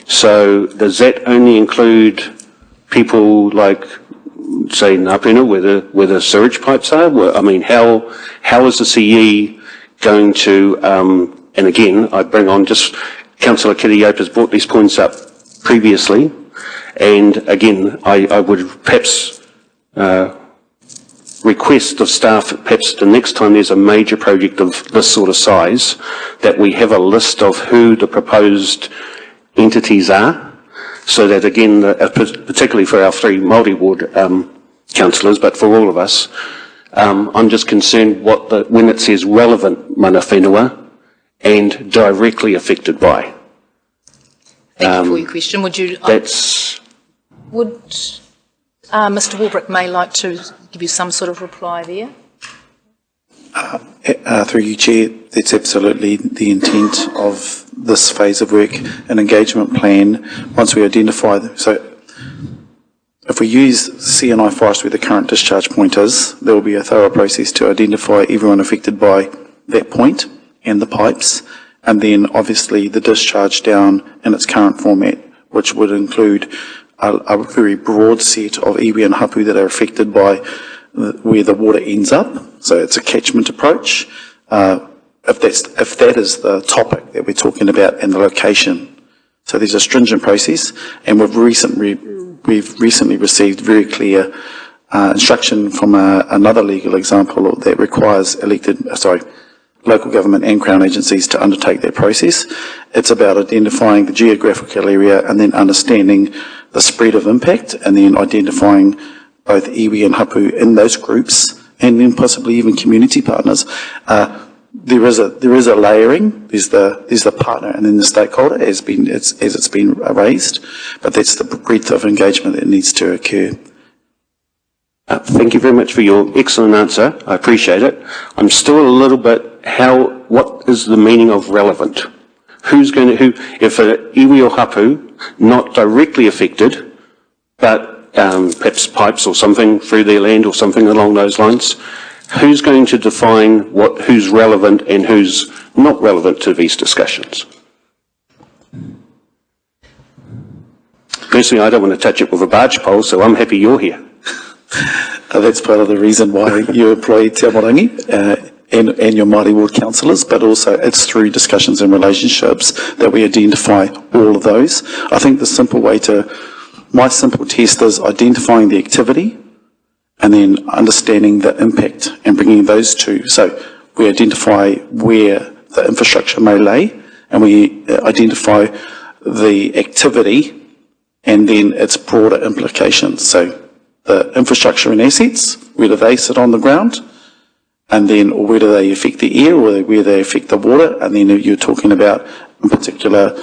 So does that only include people like, say, Ngāpuna, where the sewage pipes are? I mean, how is the CE going to, and again, I bring on just, Councillor Kiriopa's brought these points up previously, and again, I would perhaps request of staff, perhaps the next time there's a major project of this sort of size, that we have a list of who the proposed entities are, so that again, particularly for our 3 Māori ward councillors, but for all of us, I'm just concerned when it says relevant mana whenua and directly affected by. Thank you for your question. Would you? Would Mr. Walbrook may like to give you some sort of reply there? Through you, Chair, that's absolutely the intent of this phase of work, an engagement plan. Once we identify them, so if we use CNI Forest where the current discharge point is, there will be a thorough process to identify everyone affected by that point and the pipes, and then obviously the discharge down in its current format, which would include a very broad set of iwi and hapu that are affected by where the water ends up. So it's a catchment approach. If that is the topic that we're talking about and the location. So there's a stringent process, and we've recently received very clear instruction from another legal example that requires local government and Crown agencies to undertake that process. It's about identifying the geographical area and then understanding the spread of impact, and then identifying both iwi and hapu in those groups, and then possibly even community partners. There is a layering. There's the partner and then the stakeholder as it's been raised, but that's the breadth of engagement that needs to occur. Thank you very much for your excellent answer. I appreciate it. I'm still a little bit, what is the meaning of relevant? If an iwi or hapu, not directly affected, but perhaps pipes or something through their land or something along those lines, who's going to define who's relevant and who's not relevant to these discussions? Personally, I don't want to touch it with a barge pole, so I'm happy you're here. That's part of the reason why you employ Te Amorangi and your Māori ward councillors, but also it's through discussions and relationships that we identify all of those. I think my simple test is identifying the activity and then understanding the impact and bringing those two. So we identify where the infrastructure may lay, and we identify the activity and then its broader implications. So the infrastructure and assets, where do they sit on the ground? And then where do they affect the air, or where they affect the water? And then you're talking about, in particular,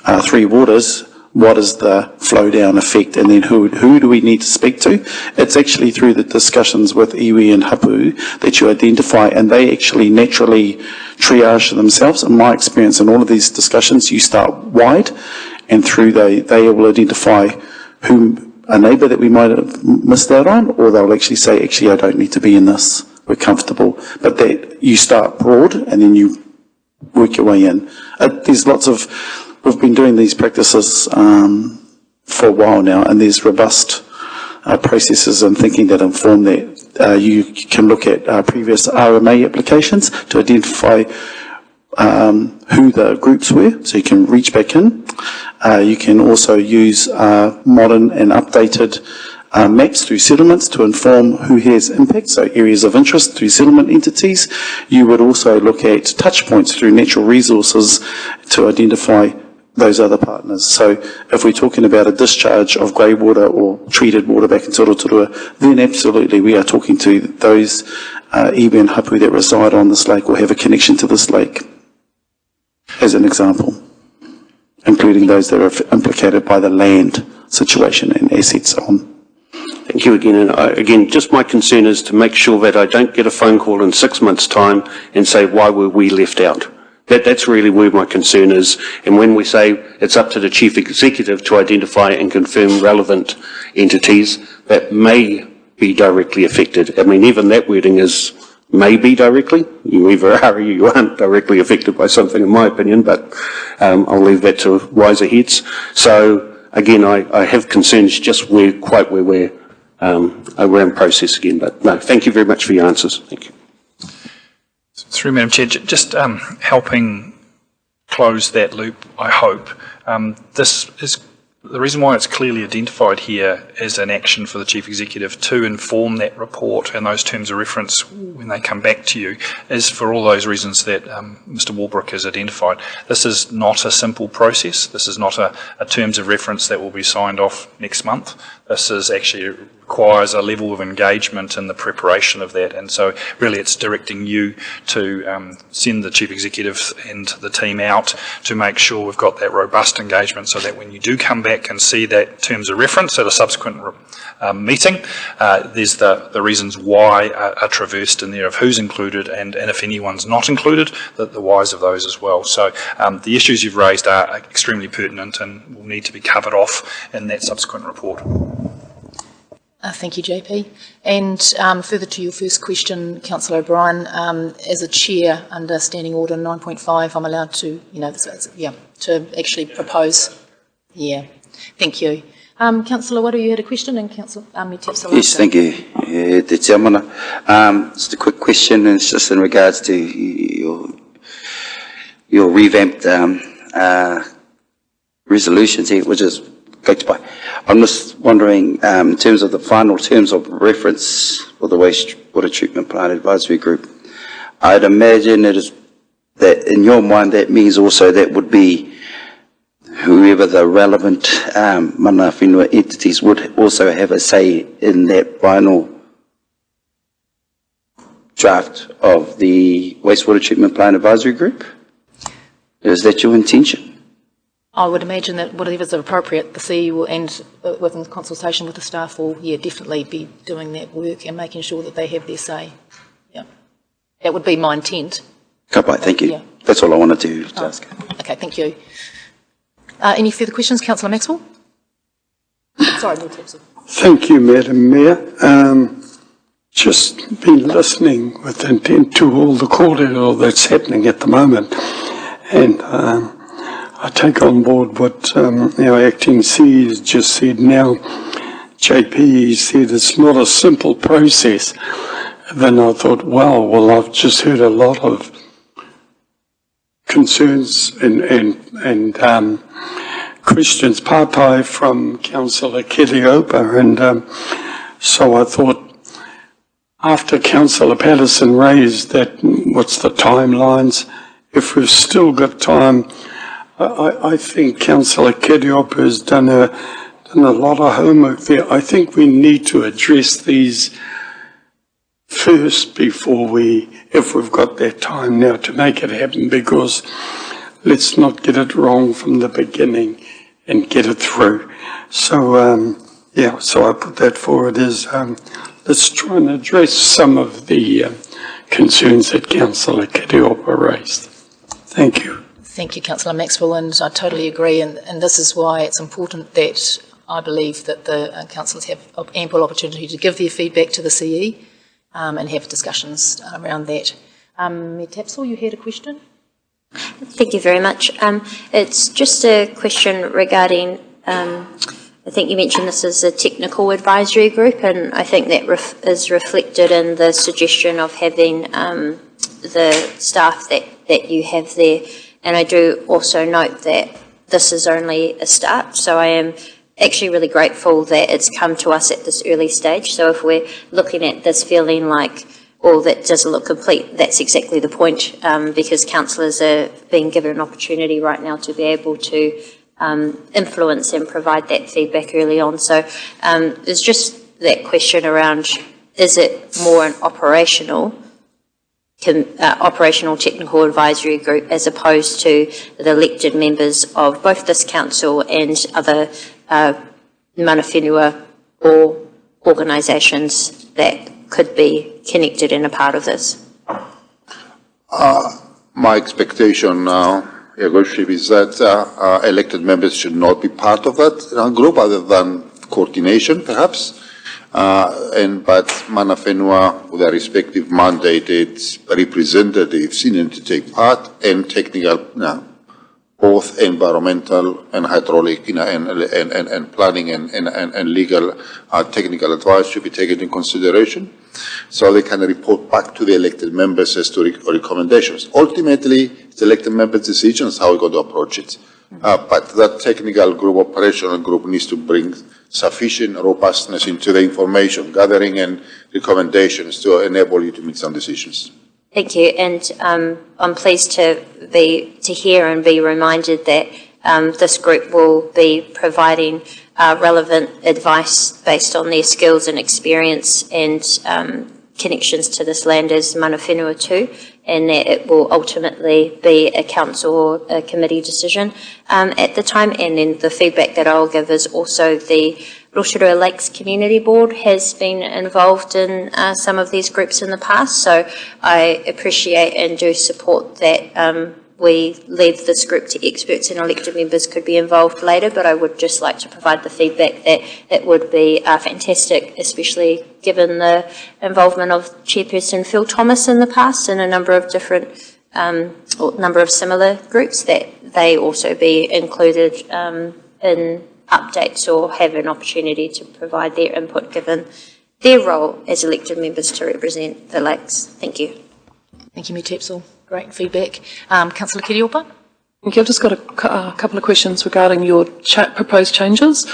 3 waters, what is the flow down effect, and then who do we need to speak to? It's actually through the discussions with iwi and hapu that you identify, and they actually naturally triage themselves. In my experience, in all of these discussions, you start wide, and through they will identify a neighbour that we might have missed out on, or they'll actually say, actually, I don't need to be in this. We're comfortable. But that you start broad, and then you work your way in. We've been doing these practices for a while now, and there's robust processes and thinking that inform that. You can look at previous RMA applications to identify who the groups were, so you can reach back in. You can also use modern and updated maps through settlements to inform who has impact, so areas of interest through settlement entities. You would also look at touch points through natural resources to identify those other partners. So if we're talking about a discharge of grey water or treated water back into Rotorua, then absolutely we are talking to those iwi and hapu that reside on this lake or have a connection to this lake, as an example, including those that are implicated by the land situation and assets on. Thank you again. And again, just my concern is to make sure that I don't get a phone call in 6 months' time and say, why were we left out? That's really where my concern is. And when we say it's up to the Chief Executive to identify and confirm relevant entities that may be directly affected. I mean, even that wording is may be directly. You either are or you aren't directly affected by something, in my opinion, but I'll leave that to wiser heads. So, again, I have concerns just quite where we're around process again. But no, thank you very much for your answers. Thank you. Through Madam Chair, just helping close that loop, I hope. This is the reason why it's clearly identified here as an action for the Chief Executive to inform that report and those terms of reference when they come back to you is for all those reasons that Mr Walbrook has identified. This is not a simple process. This is not a terms of reference that will be signed off next month. This is actually requires a level of engagement in the preparation of that, and so really it's directing you to send the Chief Executive and the team out to make sure we've got that robust engagement so that when you do come back and see that terms of reference at a subsequent meeting, there's the reasons why are traversed in there of who's included and if anyone's not included, the whys of those as well. So the issues you've raised are extremely pertinent and will need to be covered off in that subsequent report. Thank you, JP. And further to your first question, Councillor O'Brien, as a chair under Standing Order 9.5, I'm allowed to, to actually propose. Yeah, thank you. Councillor Waru, you had a question, and Councillor Metepsa. Yes, thank you, Te Tiamana. Just a quick question, and it's just in regards to your revamped resolutions here, which is backed by. I'm just wondering, in terms of the final terms of reference for the Wastewater Treatment Plant Advisory Group, I'd imagine it is that in your mind that means also that would be whoever the relevant mana whenua entities would also have a say in that final draft of the Wastewater Treatment Plant Advisory Group? Is that your intention? I would imagine that whatever's appropriate, the CEO and within consultation with the staff will, definitely be doing that work and making sure that they have their say. Yeah, that would be my intent. Kapai, thank you. Yeah. That's all I wanted to ask. Okay, thank you. Any further questions, Councillor Maxwell? Sorry, Lord Tipsy. Thank you, Madam Mayor. Just been listening with intent to all the corridor that's happening at the moment, and I take on board what our acting C has just said now. JP said it's not a simple process. Then I thought, wow, well, I've just heard a lot of concerns and questions, papai, from Councillor Kiriopa, and so I thought, after Councillor Patterson raised that, what's the timelines? If we've still got time, I think Councillor Kiriopa has done a lot of homework there. I think we need to address these first before if we've got that time now to make it happen, because let's not get it wrong from the beginning and get it through. So, so I put that forward as, let's try and address some of the concerns that Councillor Kiriopa raised. Thank you. Thank you, Councillor Maxwell, and I totally agree, and this is why it's important that I believe that the councillors have ample opportunity to give their feedback to the CE and have discussions around that. Tapsel, you had a question? Thank you very much. It's just a question regarding I think you mentioned this as a technical advisory group, and I think that is reflected in the suggestion of having the staff that you have there. And I do also note that this is only a start, so I am actually really grateful that it's come to us at this early stage. So if we're looking at this feeling like, oh, that doesn't look complete, that's exactly the point, because councillors are being given an opportunity right now to be able to influence and provide that feedback early on. So there's just that question around, is it more an operational technical advisory group as opposed to the elected members of both this council and other mana whenua or organisations that could be connected and a part of this? My expectation now, Your Worship, is that elected members should not be part of that group other than coordination, perhaps. But mana whenua, with their respective mandated representatives, need to take part, and technical, both environmental and hydraulic, and planning and legal technical advice should be taken into consideration, so they can report back to the elected members as to recommendations. Ultimately, it's elected members' decisions how we're going to approach it. But that technical group, operational group, needs to bring sufficient robustness into the information gathering and recommendations to enable you to make some decisions. Thank you, and I'm pleased to hear and be reminded that this group will be providing relevant advice based on their skills and experience and connections to this land as mana whenua too, and that it will ultimately be a council or a committee decision at the time. And then the feedback that I'll give is also the Rotorua Lakes Community Board has been involved in some of these groups in the past, so I appreciate and do support that we leave this group to experts and elected members could be involved later, but I would just like to provide the feedback that it would be fantastic, especially given the involvement of Chairperson Phil Thomas in the past and a number of different, or number of similar groups, that they also be included in updates or have an opportunity to provide their input given their role as elected members to represent the lakes. Thank you. Thank you, Me Tepsel. Great feedback. Councillor Kiriopa? Thank you. I've just got a couple of questions regarding your proposed changes.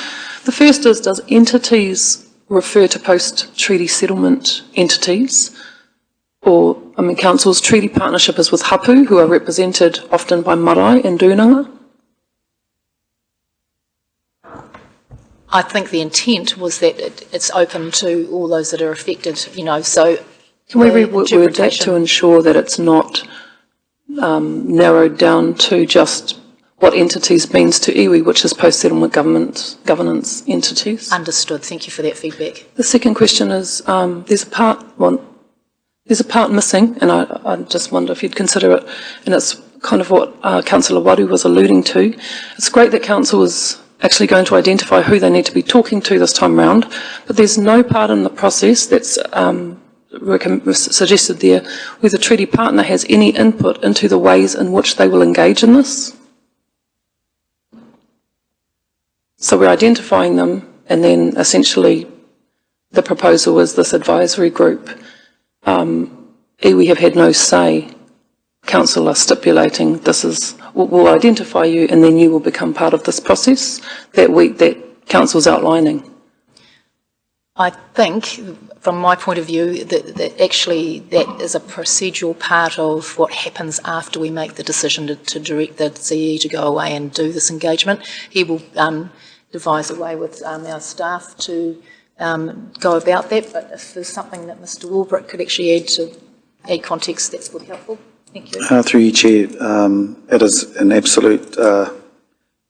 The first is, does entities refer to post-treaty settlement entities? Or, council's treaty partnership is with hapu, who are represented often by marae and dūnanga. I think the intent was that it's open to all those that are affected, so... Can we reword that to ensure that it's not narrowed down to just what entities means to iwi, which is post-settlement governance entities? Understood. Thank you for that feedback. The second question is, there's a part missing, and I just wonder if you'd consider it, and it's kind of what Councillor Waru was alluding to. It's great that council is actually going to identify who they need to be talking to this time round, but there's no part in the process that's suggested there where the treaty partner has any input into the ways in which they will engage in this. So we're identifying them, and then essentially the proposal is this advisory group. Iwi have had no say. Council are stipulating this is, we'll identify you and then you will become part of this process that Council's outlining. I think, from my point of view, that actually that is a procedural part of what happens after we make the decision to direct the CE to go away and do this engagement. He will devise a way with our staff to go about that, but if there's something that Mr Walbrook could actually add context, that's would be helpful. Thank you. Through you, Chair, it is an absolute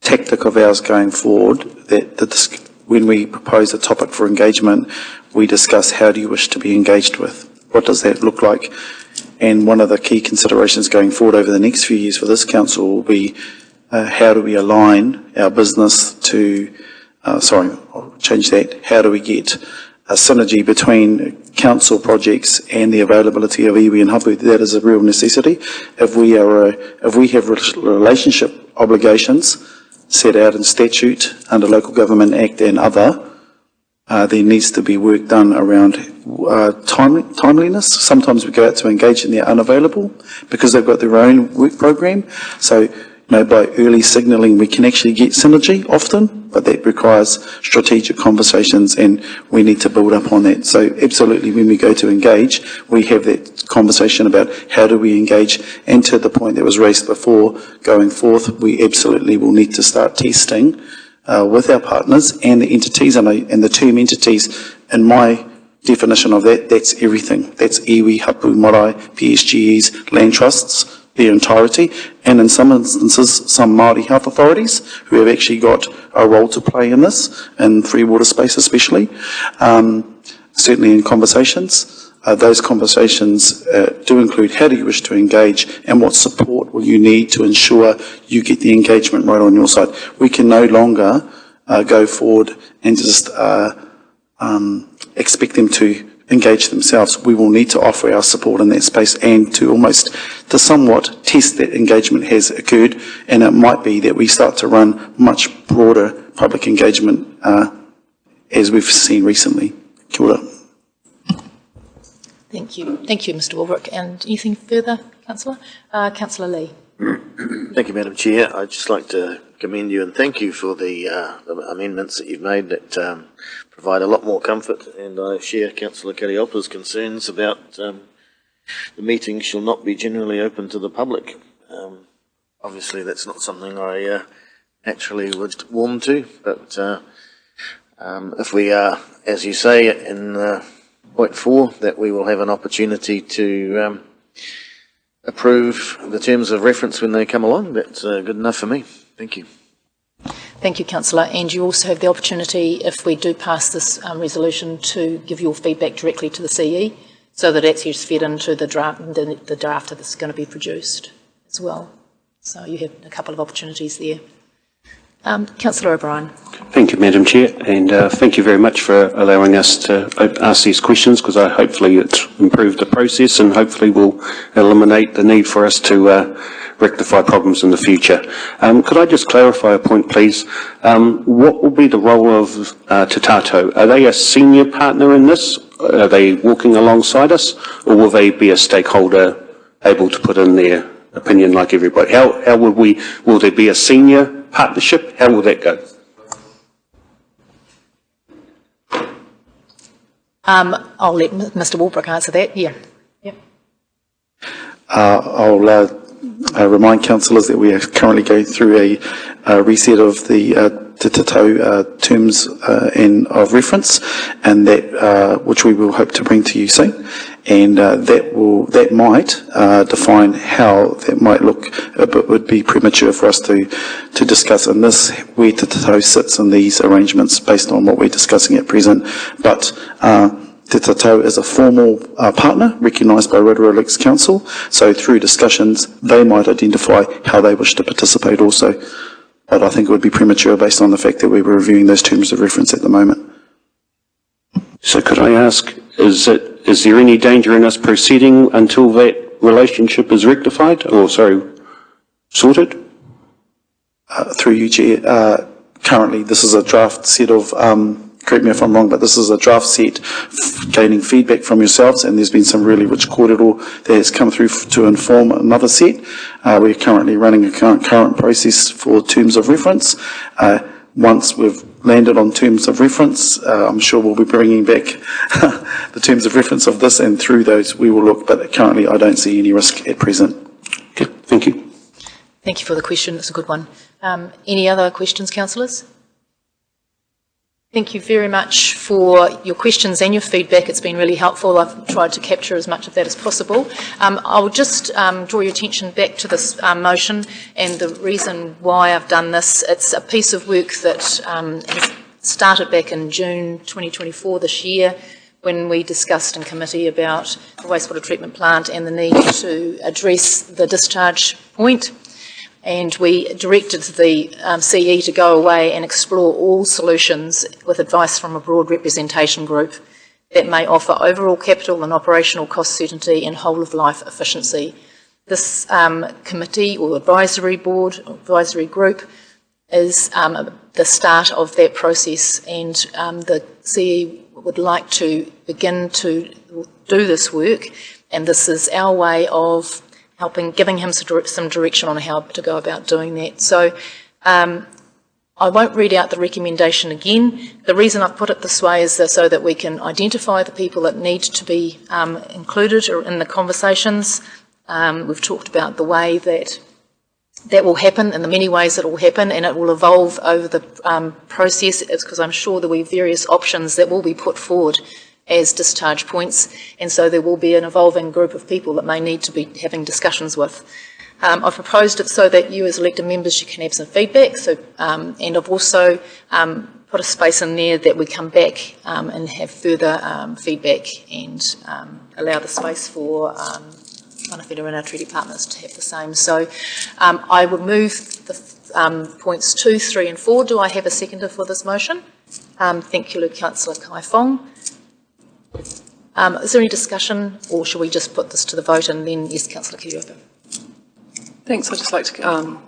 tactic of ours going forward that when we propose a topic for engagement, we discuss how do you wish to be engaged with? What does that look like? And one of the key considerations going forward over the next few years for this council will be how do we align our business to, I'll change that, how do we get a synergy between council projects and the availability of iwi and hapu? That is a real necessity. If we have relationship obligations set out in statute under Local Government Act and other, there needs to be work done around timeliness. Sometimes we go out to engage and they're unavailable because they've got their own work program. So, by early signalling we can actually get synergy often, but that requires strategic conversations and we need to build up on that. So absolutely, when we go to engage, we have that conversation about how do we engage, and to the point that was raised before, going forth, we absolutely will need to start testing with our partners and the entities, and the term entities, in my definition of that, that's everything. That's iwi, hapu, marae, PSGEs, land trusts, their entirety, and in some instances, some Māori health authorities who have actually got a role to play in this, in free water space especially, certainly in conversations. Those conversations do include how do you wish to engage and what support will you need to ensure you get the engagement right on your side. We can no longer go forward and just expect them to engage themselves. We will need to offer our support in that space and to somewhat test that engagement has occurred, and it might be that we start to run much broader public engagement as we've seen recently. Kia ora. Thank you. Thank you, Mr Walbrook. And anything further, Councillor? Councillor Lee. Thank you, Madam Chair. I'd just like to commend you and thank you for the amendments that you've made that provide a lot more comfort, and I share Councillor Kariopa's concerns about the meeting shall not be generally open to the public. Obviously that's not something I naturally would warm to, but if we are, as you say in point 4, that we will have an opportunity to approve the terms of reference when they come along, that's good enough for me. Thank you. Thank you, Councillor. And you also have the opportunity, if we do pass this resolution, to give your feedback directly to the CE, so that it's fed into the draft that's going to be produced as well. So you have a couple of opportunities there. Councillor O'Brien. Thank you, Madam Chair, and thank you very much for allowing us to ask these questions, because hopefully it's improved the process and hopefully will eliminate the need for us to rectify problems in the future. Could I just clarify a point, please? What will be the role of Te Tātou? Are they a senior partner in this? Are they walking alongside us, or will they be a stakeholder able to put in their opinion like everybody? How will there be a senior partnership? How will that go? I'll let Mr Walbrook answer that. Yeah. Yep. I'll remind councillors that we are currently going through a reset of the Te Tātou terms of reference, and that which we will hope to bring to you soon, and that might define how that might look, but would be premature for us to discuss in this where Te Tātou sits in these arrangements based on what we're discussing at present. But Te Tātou is a formal partner recognised by Rotorua Lakes Council, so through discussions they might identify how they wish to participate also. But I think it would be premature based on the fact that we're reviewing those terms of reference at the moment. So could I ask, is there any danger in us proceeding until that relationship is rectified, or sorted? Through you, Chair, currently this is a draft set of correct me if I'm wrong, but this is a draft set gaining feedback from yourselves, and there's been some really rich korero that has come through to inform another set. We're currently running a current process for terms of reference. Once we've landed on terms of reference, I'm sure we'll be bringing back the terms of reference of this, and through those we will look, but currently I don't see any risk at present. Okay, thank you. Thank you for the question, it's a good one. Any other questions, councillors? Thank you very much for your questions and your feedback. It's been really helpful. I've tried to capture as much of that as possible. I'll just draw your attention back to this motion and the reason why I've done this. It's a piece of work that has started back in June 2024 this year, when we discussed in committee about the wastewater treatment plant and the need to address the discharge point. And we directed the CE to go away and explore all solutions with advice from a broad representation group that may offer overall capital and operational cost certainty and whole-of-life efficiency. This committee or advisory group is the start of that process, and the CE would like to begin to do this work, and this is our way of giving him some direction on how to go about doing that. So I won't read out the recommendation again. The reason I've put it this way is so that we can identify the people that need to be included in the conversations. We've talked about the way that will happen, and the many ways that it will happen, and it will evolve over the process, because I'm sure there will be various options that will be put forward as discharge points, and so there will be an evolving group of people that may need to be having discussions with. I've proposed it so that you as elected members, you can have some feedback, so, and I've also put a space in there that we come back and have further feedback, and allow the space for whanawhira and our treaty partners to have the same. So I would move the points 2, 3 and 4. Do I have a seconder for this motion? Thank you, Councillor Kai Fong. Is there any discussion, or should we just put this to the vote and then, yes, Councillor Kirioka? Thanks. I'd just like to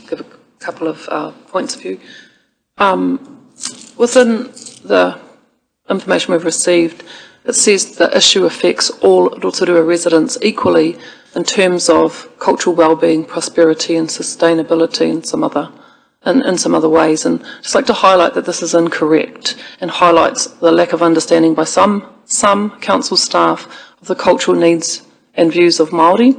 give a couple of points of view. Within the information we've received, it says the issue affects all Rotorua residents equally in terms of cultural wellbeing, prosperity and sustainability and in some other ways. And I'd just like to highlight that this is incorrect and highlights the lack of understanding by some council staff of the cultural needs and views of Māori,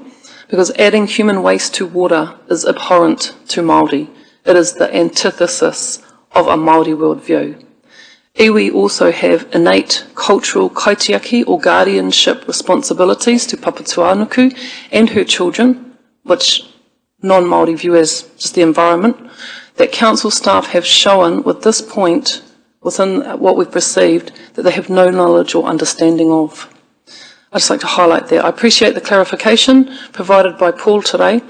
because adding human waste to water is abhorrent to Māori. It is the antithesis of a Māori worldview. Iwi also have innate cultural kaitiaki or guardianship responsibilities to Papatuanuku and her children, which non-Māori view as just the environment, that council staff have shown with this point within what we've received that they have no knowledge or understanding of. I'd just like to highlight that. I appreciate the clarification provided by Paul today.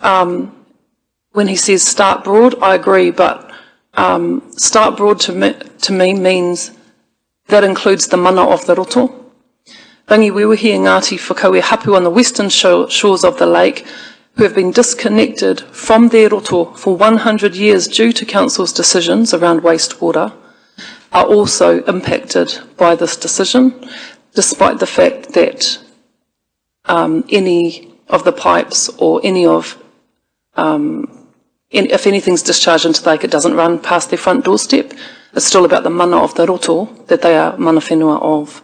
When he says start broad, I agree, but start broad to me means that includes the mana of the roto. Rangiwewehi and Ngāti Whakauē Hapu on the western shores of the lake, who have been disconnected from their roto for 100 years due to council's decisions around wastewater, are also impacted by this decision, despite the fact that any of the pipes or any of, if anything's discharged into the lake, it doesn't run past their front doorstep. It's still about the mana of the roto that they are mana whenua of.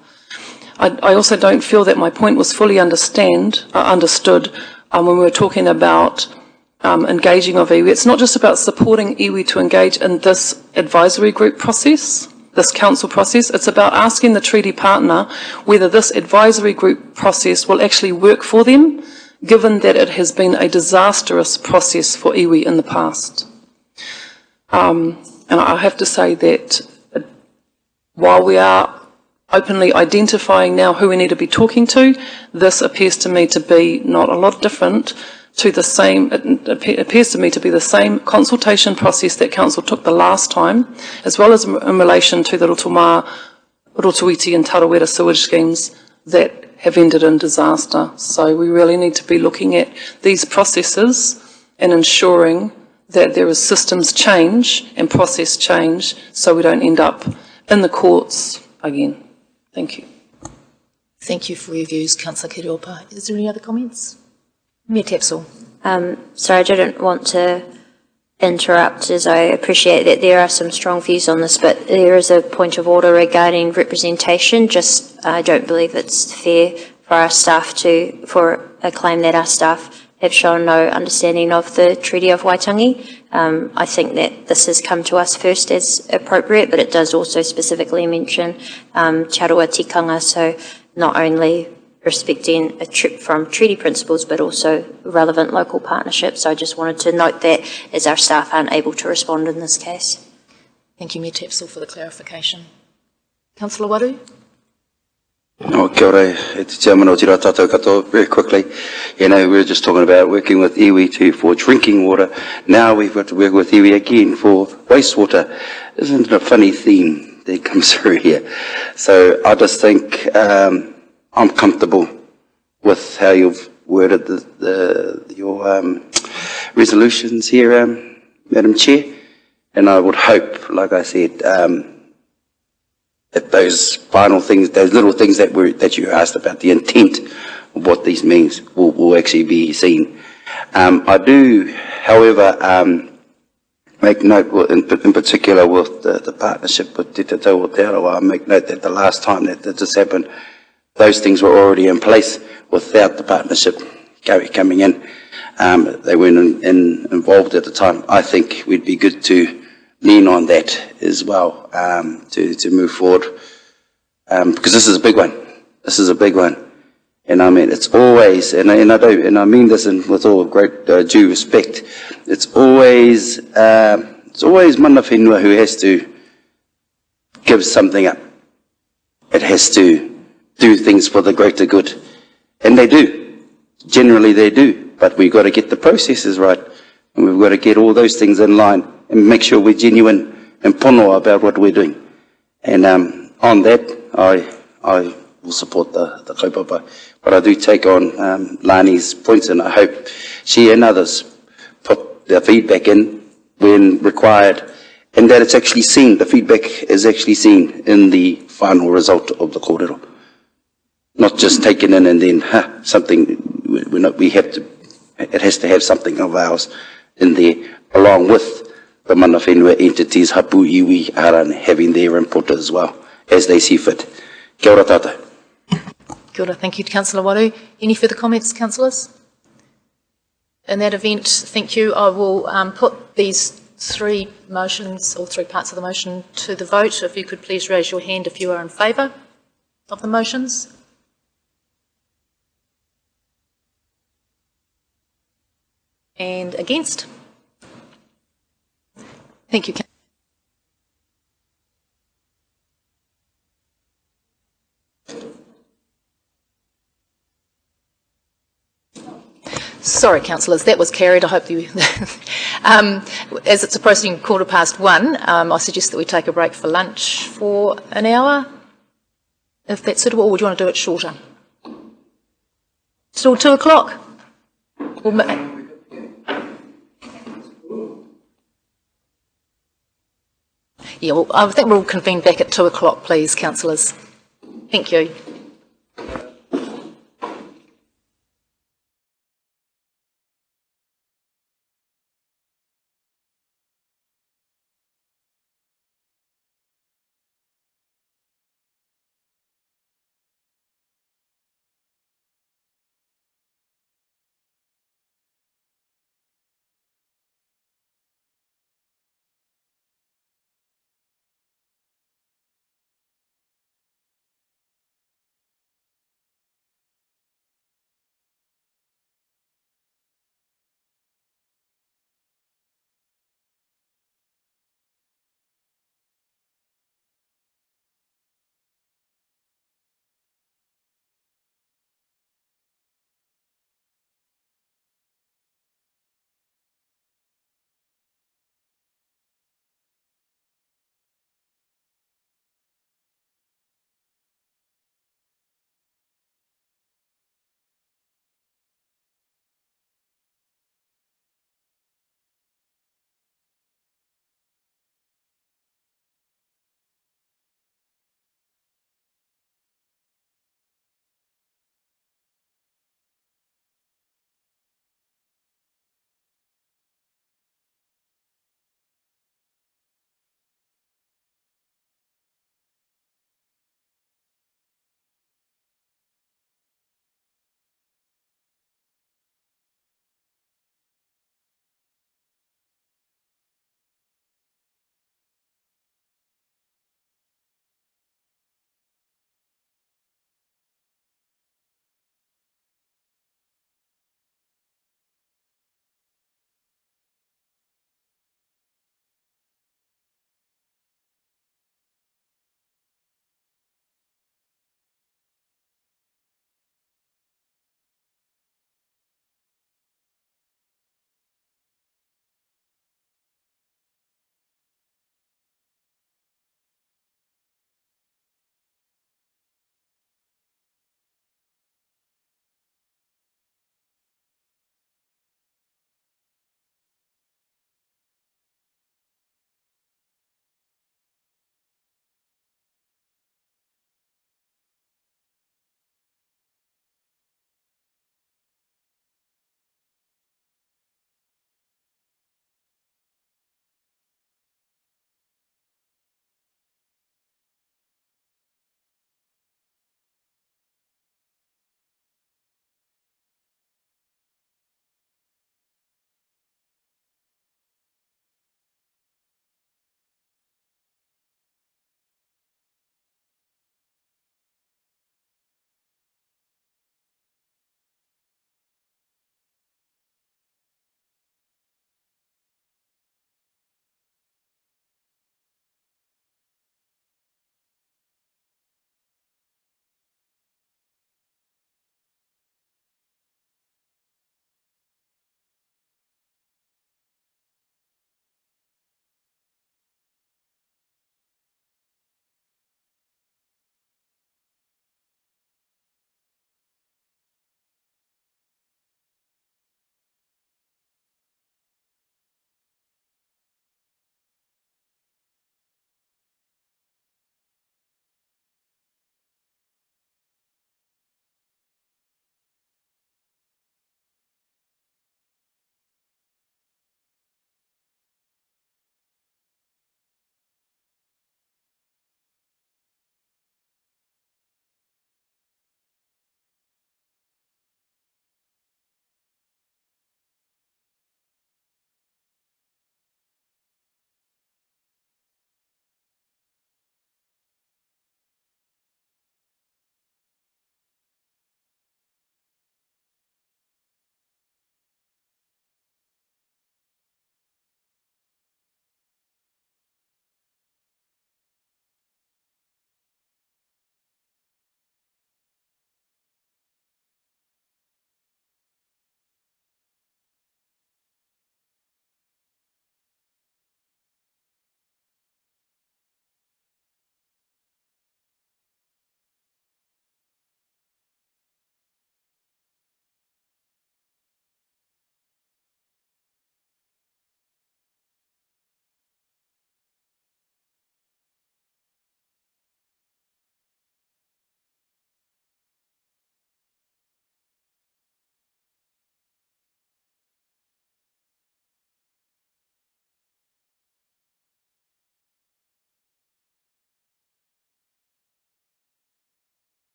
I also don't feel that my point was fully understood when we were talking about engaging of iwi. It's not just about supporting iwi to engage in this advisory group process, this council process. It's about asking the treaty partner whether this advisory group process will actually work for them, given that it has been a disastrous process for iwi in the past. And I have to say that while we are openly identifying now who we need to be talking to, this appears to me to be not a lot different to the same, it appears to me to be the same consultation process that council took the last time, as well as in relation to the Rotomā, Rotoiti and Tarawera sewage schemes that have ended in disaster. So we really need to be looking at these processes and ensuring that there is systems change and process change so we don't end up in the courts again. Thank you. Thank you for your views, Councillor Kiriopa. Is there any other comments? Mia Tapsell. Sorry, I didn't want to interrupt, as I appreciate that there are some strong views on this, but there is a point of order regarding representation. I don't believe it's fair for our staff for a claim that our staff have shown no understanding of the Treaty of Waitangi. I think that this has come to us first as appropriate, but it does also specifically mention Charua Tikanga, so not only respecting a trip from treaty principles, but also relevant local partnerships. So I just wanted to note that as our staff aren't able to respond in this case. Thank you, Mayor Tapsell, for the clarification. Councillor Waru? Kia ora, e te tia mana o tira tātou katoa, very quickly. You know, we were just talking about working with iwi for drinking water. Now we've got to work with iwi again for wastewater. Isn't it a funny theme that comes through here? So I just think I'm comfortable with how you've worded your resolutions here, Madam Chair. And I would hope, like I said, that those final things, those little things that you asked about, the intent of what these means, will actually be seen. I do, however, make note, in particular with the partnership with Te Tau o Te Arawa, I make note that the last time that this happened, those things were already in place without the partnership coming in. They weren't involved at the time. I think we'd be good to lean on that as well, to move forward, because this is a big one. This is a big one, and I mean it's always, and I mean this with all great due respect. It's always mana whenua who has to give something up. It has to do things for the greater good, and they do. Generally, they do. But we've got to get the processes right, and we've got to get all those things in line and make sure we're genuine and pono about what we're doing. And on that, I will support the kaupapa. But I do take on Lani's points, and I hope she and others put their feedback in when required, and that it's actually seen, the feedback is actually seen in the final result of the kōrero. Not just taken in and then, something, we have to, it has to have something of ours in there, along with the mana whenua entities, hapu, iwi, aran, having their input as well, as they see fit. Kia ora tātou. Kia ora, thank you, Councillor Waru. Any further comments, councillors? In that event, thank you. I will put these three motions, or three parts of the motion, to the vote. If you could please raise your hand if you are in favour of the motions. And against? Thank you. Sorry, councillors, that was carried. I hope you... as it's approaching 1:15, I suggest that we take a break for lunch for an hour, if that's suitable, or would you want to do it shorter? Still 2 o'clock? Yeah, well, I think we'll convene back at 2 o'clock, please, councillors. Thank you.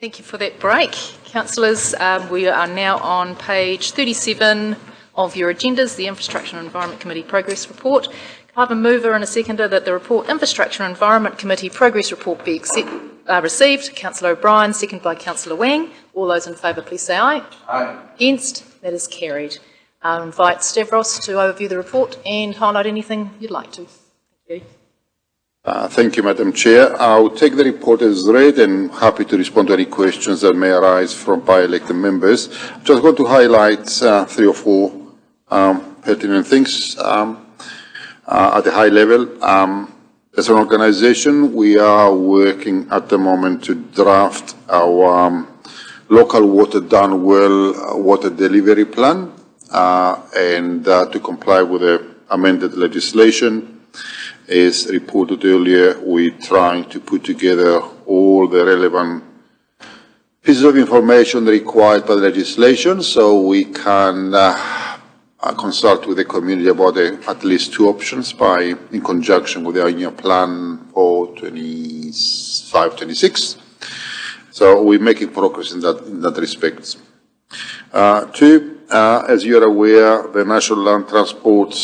Thank you for that break. Councillors, we are now on page 37 of your agendas, the Infrastructure and Environment Committee Progress Report. Can I have a mover and a seconder that the report Infrastructure and Environment Committee Progress Report be received? Councillor O'Brien, seconded by Councillor Wang. All those in favour, please say aye. Aye. Against? That is carried. I'll invite Stavros to overview the report and highlight anything you'd like to. Thank you. Thank you, Madam Chair. I'll take the report as read and happy to respond to any questions that may arise from by-elected members. I'm just going to highlight 3 or 4 pertinent things at a high level. As an organisation, we are working at the moment to draft our local water down well water delivery plan and to comply with the amended legislation. As reported earlier, we're trying to put together all the relevant pieces of information required by the legislation so we can consult with the community about at least 2 options in conjunction with our new plan for 25-26. So we're making progress in that respect. 2, as you're aware, the National Land Transport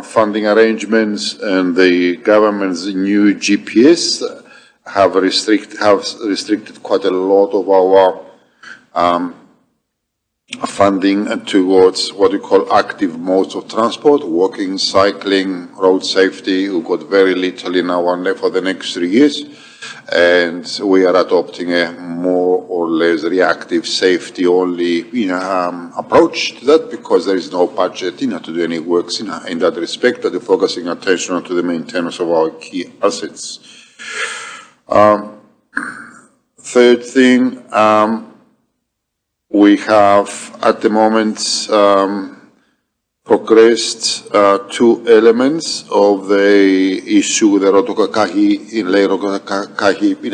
funding arrangements and the government's new GPS have restricted quite a lot of our funding towards what we call active modes of transport, walking, cycling, road safety. We've got very little in our for the next 3 years. And we are adopting a more or less reactive safety-only approach to that because there is no budget to do any works in that respect, but we're focusing attention on to the maintenance of our key assets. Third thing, we have at the moment progressed 2 elements of the issue with the Rotorua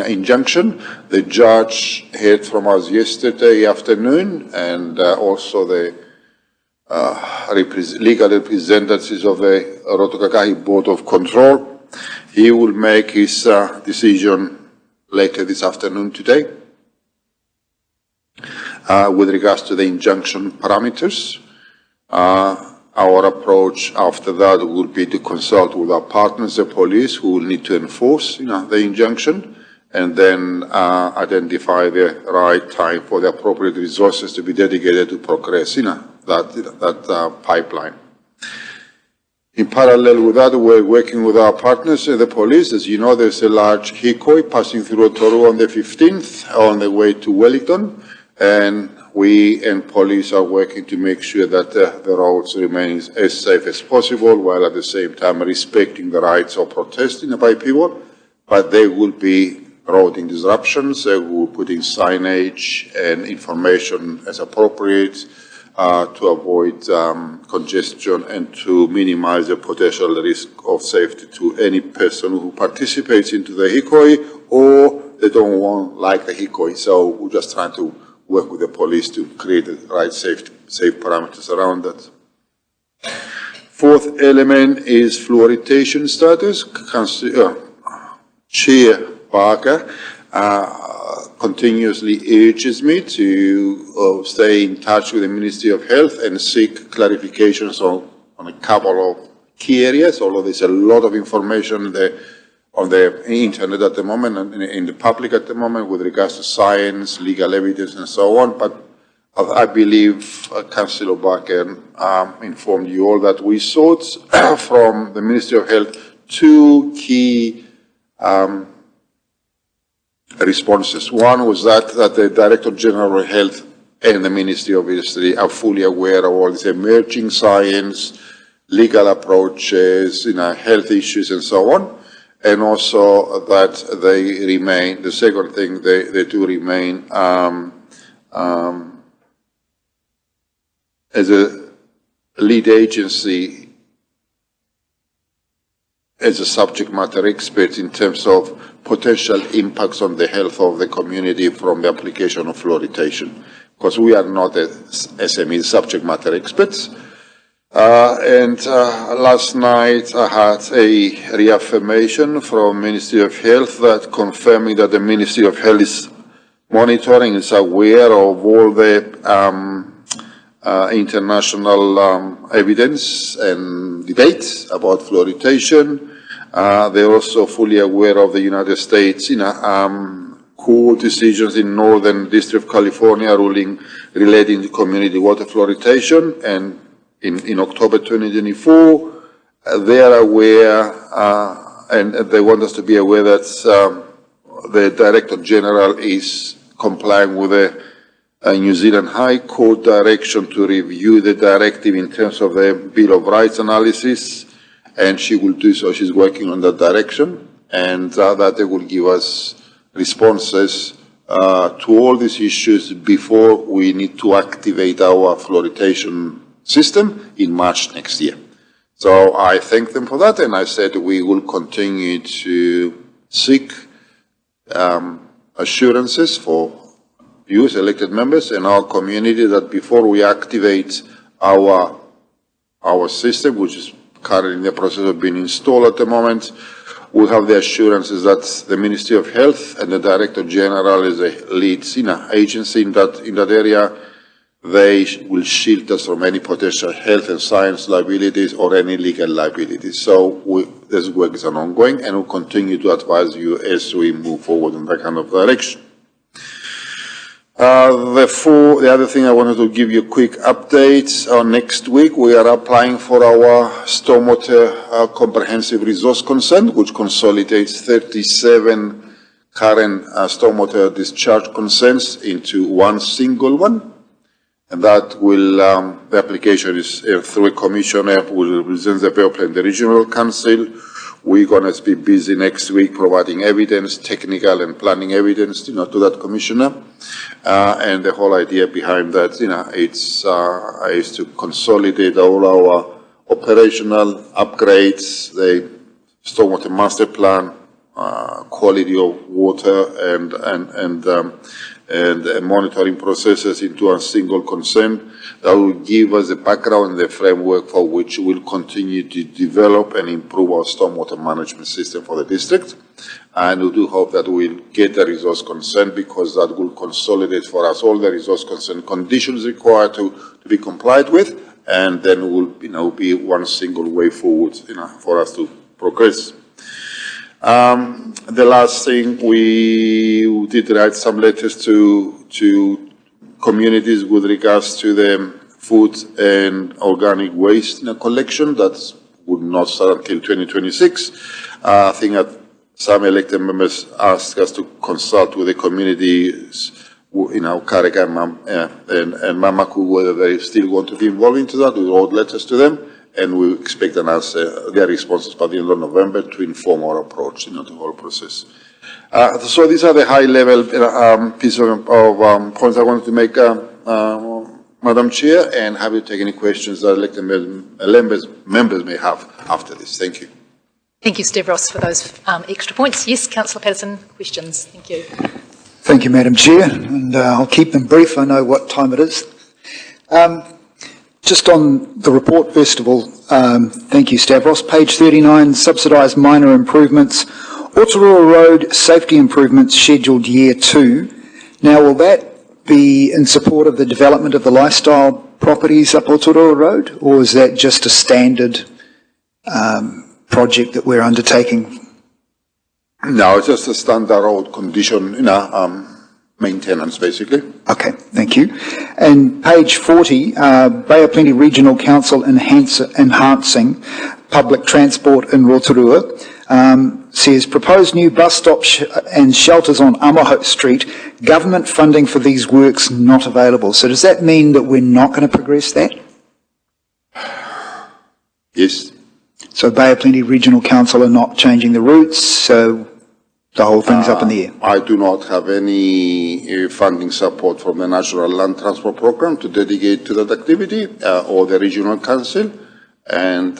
injunction. The judge heard from us yesterday afternoon, and also the legal representatives of the Rotorua Board of Control. He will make his decision later this afternoon today with regards to the injunction parameters. Our approach after that will be to consult with our partners, the police, who will need to enforce the injunction, and then identify the right time for the appropriate resources to be dedicated to progress that pipeline. In parallel with that, we're working with our partners, the police. As you know, there's a large hikoi passing through Rotorua on the 15th on the way to Wellington, and we and police are working to make sure that the roads remain as safe as possible, while at the same time respecting the rights of protesting by people. But there will be roading disruptions. We'll put in signage and information as appropriate to avoid congestion and to minimize the potential risk of safety to any person who participates into the hikoi or they don't like the hikoi. So we're just trying to work with the police to create the right safe parameters around that. Fourth element is fluoridation status. Chair Parker continuously urges me to stay in touch with the Ministry of Health and seek clarifications on a couple of key areas, although there's a lot of information on the internet at the moment and in the public at the moment with regards to science, legal evidence and so on. But I believe Councillor Barker informed you all that we sought from the Ministry of Health 2 key responses. One was that the Director General of Health and the Ministry obviously are fully aware of all this emerging science, legal approaches, health issues and so on. And also that they remain, the second thing, they do remain as a lead agency, as a subject matter expert in terms of potential impacts on the health of the community from the application of fluoridation. Because we are not SME subject matter experts. Last night I had a reaffirmation from Ministry of Health that confirming that the Ministry of Health is monitoring, is aware of all the international evidence and debates about fluoridation. They're also fully aware of the United States, court decisions in Northern District of California ruling relating to community water fluoridation, and in October 2024, they are aware, and they want us to be aware that the Director General is complying with the New Zealand High Court direction to review the directive in terms of the Bill of Rights analysis, and she will do so. She's working on that direction, and that they will give us responses to all these issues before we need to activate our fluoridation system in March next year. So I thank them for that, and I said we will continue to seek assurances for you as elected members and our community that before we activate our system, which is currently in the process of being installed at the moment, we'll have the assurances that the Ministry of Health and the Director General is a lead agency in that area. They will shield us from any potential health and science liabilities or any legal liabilities. So this work is ongoing, and we'll continue to advise you as we move forward in that kind of direction. The other thing I wanted to give you a quick update on next week, we are applying for our stormwater comprehensive resource consent, which consolidates 37 current stormwater discharge consents into one single one. And that will, the application is through a commissioner who will represent the Bay and the Regional Council. We're going to be busy next week providing evidence, technical and planning evidence, to that commissioner. And the whole idea behind that, it's is to consolidate all our operational upgrades, the stormwater master plan, quality of water, and monitoring processes into a single consent. That will give us a background and the framework for which we'll continue to develop and improve our stormwater management system for the district. And we do hope that we'll get the resource consent, because that will consolidate for us all the resource consent conditions required to be complied with, and then will be one single way forward for us to progress. The last thing, we did write some letters to communities with regards to the food and organic waste collection. That would not start until 2026. I think that some elected members asked us to consult with the communities, Kareka and Mamaku, whether they still want to be involved into that. We wrote letters to them, and we expect an answer, their responses by the end of November to inform our approach the whole process. So these are the high-level pieces of points I wanted to make, Madam Chair, and happy to take any questions that elected members may have after this. Thank you. Thank you, Stavros, for those extra points. Yes, Councillor Patterson, questions. Thank you. Thank you, Madam Chair, and I'll keep them brief. I know what time it is. Just on the report, first of all, thank you, Stavros. Page 39, subsidised minor improvements. Rotorua Road safety improvements scheduled year 2. Now, will that be in support of the development of the lifestyle properties up Rotorua Road, or is that just a standard project that we're undertaking? No, it's just a standard road condition, maintenance, basically. Okay, thank you. And page 40, Bay of Plenty Regional Council enhancing public transport in Rotorua, says proposed new bus stops and shelters on Amaho Street, government funding for these works not available. So does that mean that we're not going to progress that? Yes. So Bay of Plenty Regional Council are not changing the routes, so the whole thing's up in the air? I do not have any funding support from the National Land Transport Programme to dedicate to that activity, or the Regional Council, and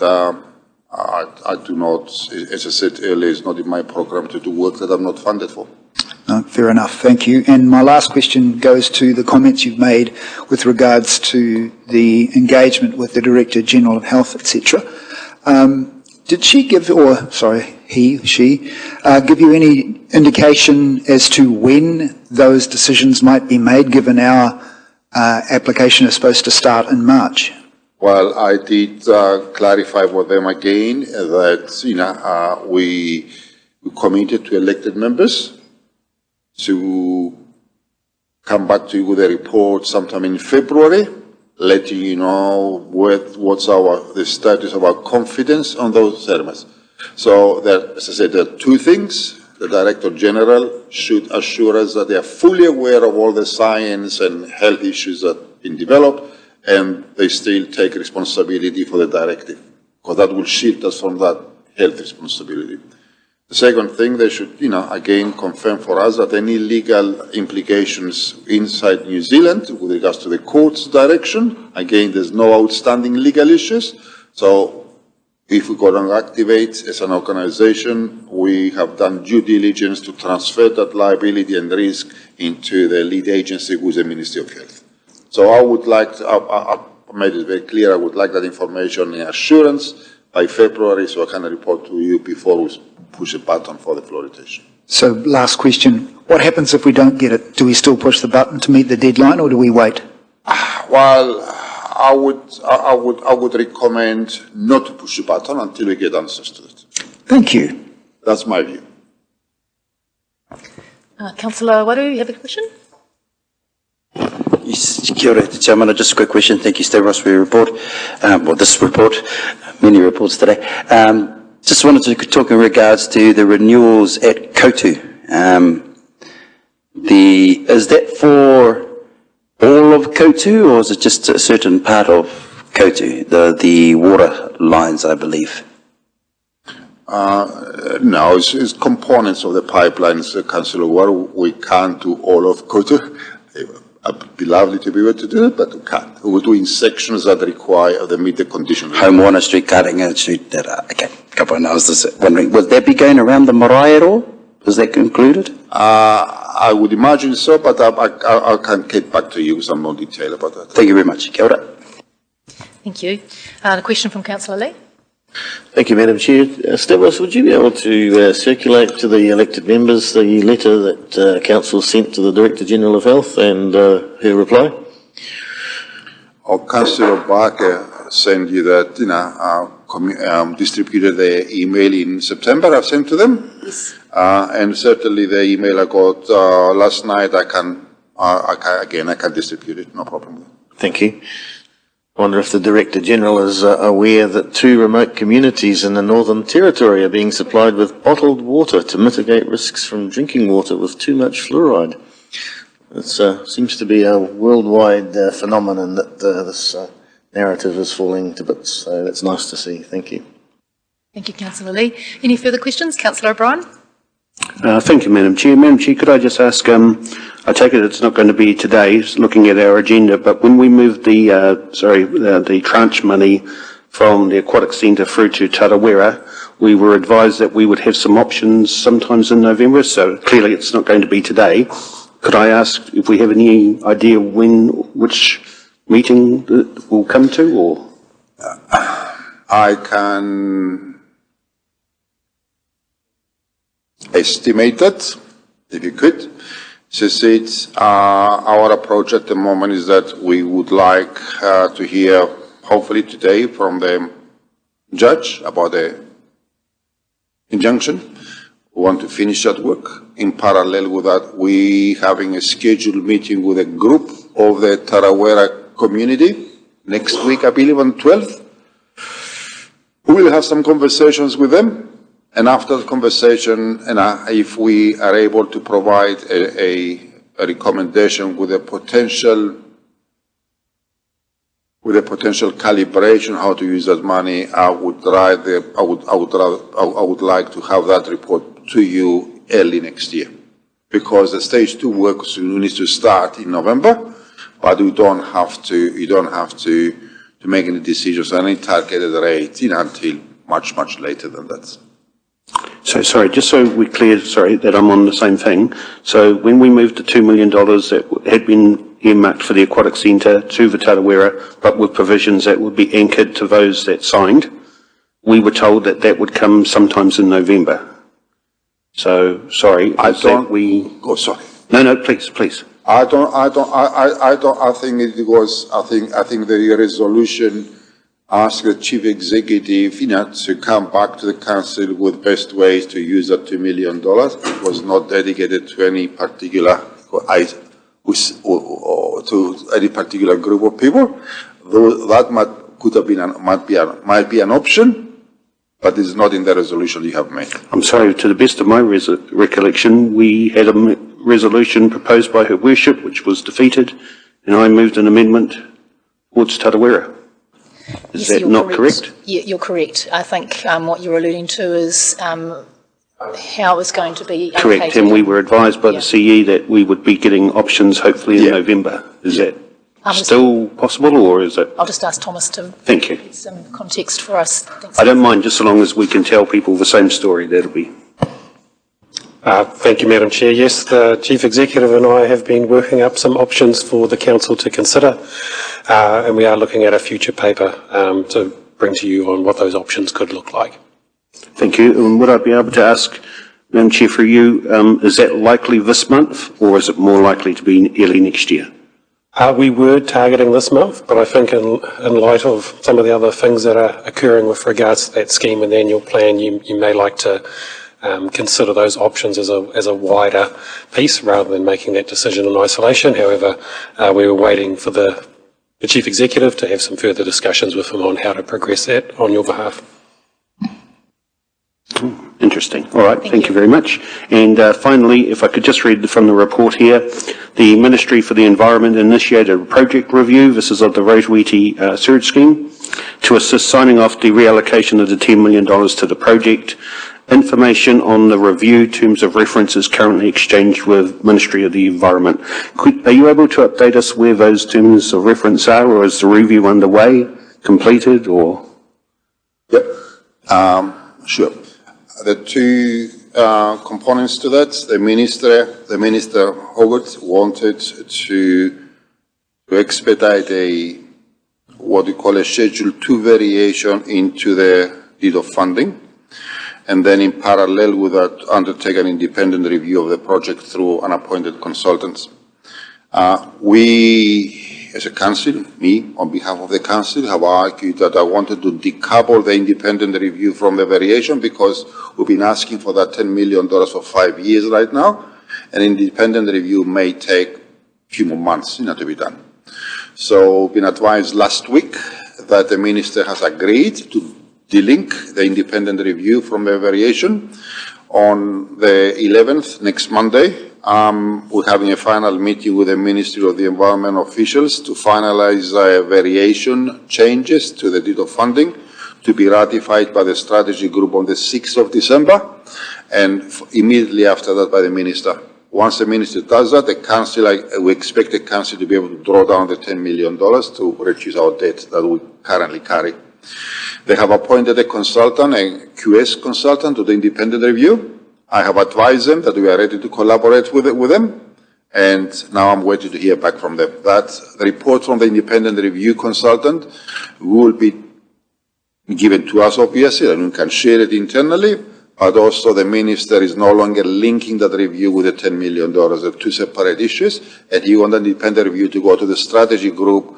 I do not, as I said earlier, it's not in my programme to do work that I'm not funded for. No, fair enough, thank you. And my last question goes to the comments you've made with regards to the engagement with the Director General of Health, etc. did she give, she, give you any indication as to when those decisions might be made, given our application is supposed to start in March? Well, I did clarify with them again that, we committed to elected members to come back to you with a report sometime in February, letting you know what's the status of our confidence on those elements. So, as I said, there are two things. The Director General should assure us that they are fully aware of all the science and health issues that have been developed, and they still take responsibility for the directive, because that will shield us from that health responsibility. The second thing, they should, again confirm for us that any legal implications inside New Zealand with regards to the court's direction, again, there's no outstanding legal issues. So if we go and activate as an organization, we have done due diligence to transfer that liability and risk into the lead agency, who is the Ministry of Health. So I would like to, I made it very clear, I would like that information in assurance by February, so I can report to you before we push a button for the fluoridation. So last question, what happens if we don't get it? Do we still push the button to meet the deadline, or do we wait? Well, I would recommend not to push the button until we get answers to it. Thank you. That's my view. Councillor Waru, you have a question? Yes, kia ora, Chairman. Just a quick question. Thank you, Stavros, for your report. This report, many reports today. Just wanted to talk in regards to the renewals at Kotu. Is that for all of Kotu, or is it just a certain part of Kotu, the water lines, I believe? No, it's components of the pipelines, Councillor Waru. We can't do all of Kotu. It would be lovely to be able to do it, but we can't. We're doing sections that require the meet the conditions. Home Warner Street, Cutting Street, okay. I was just wondering, would that be going around the marae at all? Is that concluded? I would imagine so, but I can get back to you with some more detail about that. Thank you very much. Kia ora. Thank you. A question from Councillor Lee. Thank you, Madam Chair. Stavros, would you be able to circulate to the elected members the letter that Council sent to the Director General of Health and her reply? Councillor Barker sent you that, distributed the email in September. I've sent to them. Yes. And certainly the email I got last night, I can distribute it. No problem. Thank you. I wonder if the Director General is aware that 2 remote communities in the Northern Territory are being supplied with bottled water to mitigate risks from drinking water with too much fluoride. It seems to be a worldwide phenomenon that this narrative is falling to bits, so that's nice to see. Thank you. Thank you, Councillor Lee. Any further questions? Councillor O'Brien? Thank you, Madam Chair. Madam Chair, could I just ask, I take it it's not going to be today, looking at our agenda, but when we moved the tranche money from the Aquatic Centre through to Tarawera, we were advised that we would have some options sometimes in November, so clearly it's not going to be today. Could I ask if we have any idea which meeting it will come to, or? I can estimate that, if you could. Our approach at the moment is that we would like to hear, hopefully today, from the judge about the injunction. We want to finish that work. In parallel with that, we having a scheduled meeting with a group of the Tarawera community next week, I believe on 12th. We will have some conversations with them. And after the conversation, if we are able to provide a recommendation with a potential calibration how to use that money, I would like to have that report to you early next year, because the stage 2 work needs to start in November, but you don't have to make any decisions on any targeted rate until much later than that. So, sorry, just so we're clear, that I'm on the same thing. So when we moved the $2 million that had been earmarked for the Aquatic Centre to the Tarawera, but with provisions that would be anchored to those that signed, we were told that that would come sometimes in November. So, sorry, I sorry. No, please. I think it was, I think the resolution asked the chief executive, to come back to the council with best ways to use that $2 million. It was not dedicated to any particular, to any particular group of people. Though that might be an option, but it's not in the resolution you have made. I'm sorry, to the best of my recollection, we had a resolution proposed by Her Worship, which was defeated, and I moved an amendment towards Tarawera. Is that not correct? Yeah, you're correct. I think what you're alluding to is how it's going to be allocated. Correct, and we were advised by the CE that we would be getting options hopefully in November. Is that still possible, or is it? I'll just ask Thomas to Thank you. get some context for us. Thanks. I don't mind, just so long as we can tell people the same story, that'll be. Thank you, Madam Chair. Yes, the Chief Executive and I have been working up some options for the Council to consider, and we are looking at a future paper to bring to you on what those options could look like. Thank you. And would I be able to ask, Madam Chair, for you, is that likely this month, or is it more likely to be early next year? We were targeting this month, but I think in light of some of the other things that are occurring with regards to that scheme and the annual plan, you may like to consider those options as a wider piece rather than making that decision in isolation. However, we were waiting for the Chief Executive to have some further discussions with him on how to progress that on your behalf. Interesting. All right, thank you very much. And finally, if I could just read from the report here, the Ministry for the Environment initiated a project review, this is of the Rotorua sewage scheme, to assist signing off the reallocation of the $10 million to the project. Information on the review terms of reference is currently exchanged with Ministry of the Environment. Are you able to update us where those terms of reference are, or is the review underway, completed, or? Yep, sure. The two components to that, the Minister Howard wanted to expedite what we call a Schedule 2 variation into the deed of funding, and then in parallel with that, undertake an independent review of the project through unappointed consultants. We, as a council, me, on behalf of the council, have argued that I wanted to decouple the independent review from the variation because we've been asking for that $10 million for 5 years right now. An independent review may take a few more months to be done. So we've been advised last week that the Minister has agreed to delink the independent review from the variation. On the 11th, next Monday, we're having a final meeting with the Ministry of the Environment officials to finalize variation changes to the deed of funding to be ratified by the strategy group on the 6th of December and immediately after that by the Minister. Once the Minister does that, the Council, we expect the Council to be able to draw down the $10 million to reduce our debt that we currently carry. They have appointed a consultant, a QS consultant, to the independent review. I have advised them that we are ready to collaborate with them, and now I'm waiting to hear back from them. The report from the independent review consultant will be given to us, obviously, and we can share it internally, but also the Minister is no longer linking that review with the $10 million. They're two separate issues, and he wants the independent review to go to the strategy group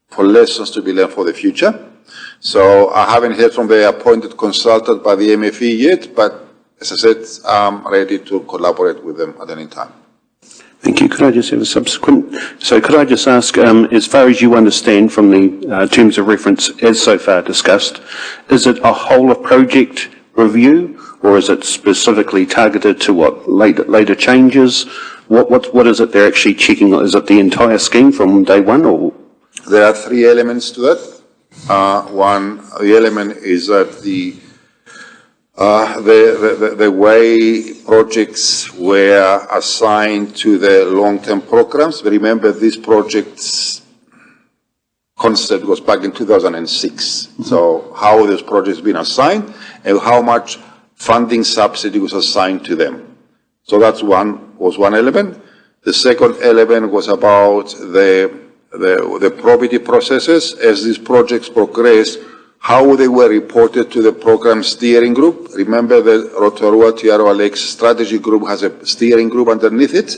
for lessons to be learned for the future. So I haven't heard from the appointed consultant by the MFE yet, but as I said, I'm ready to collaborate with them at any time. Thank you. Could I just have a subsequent? So could I just ask, as far as you understand from the terms of reference as so far discussed, is it a whole of project review, or is it specifically targeted to what, later changes? What is it they're actually checking? Is it the entire scheme from day one, or? There are three elements to that. The element is that the way projects were assigned to the long-term programs. Remember, this project's concept was back in 2006. So how those projects been assigned and how much funding subsidy was assigned to them. So that's was one element. The second element was about the probity processes. As these projects progress, how they were reported to the program steering group. Remember the Rotorua Lakes Strategy Group has a steering group underneath it,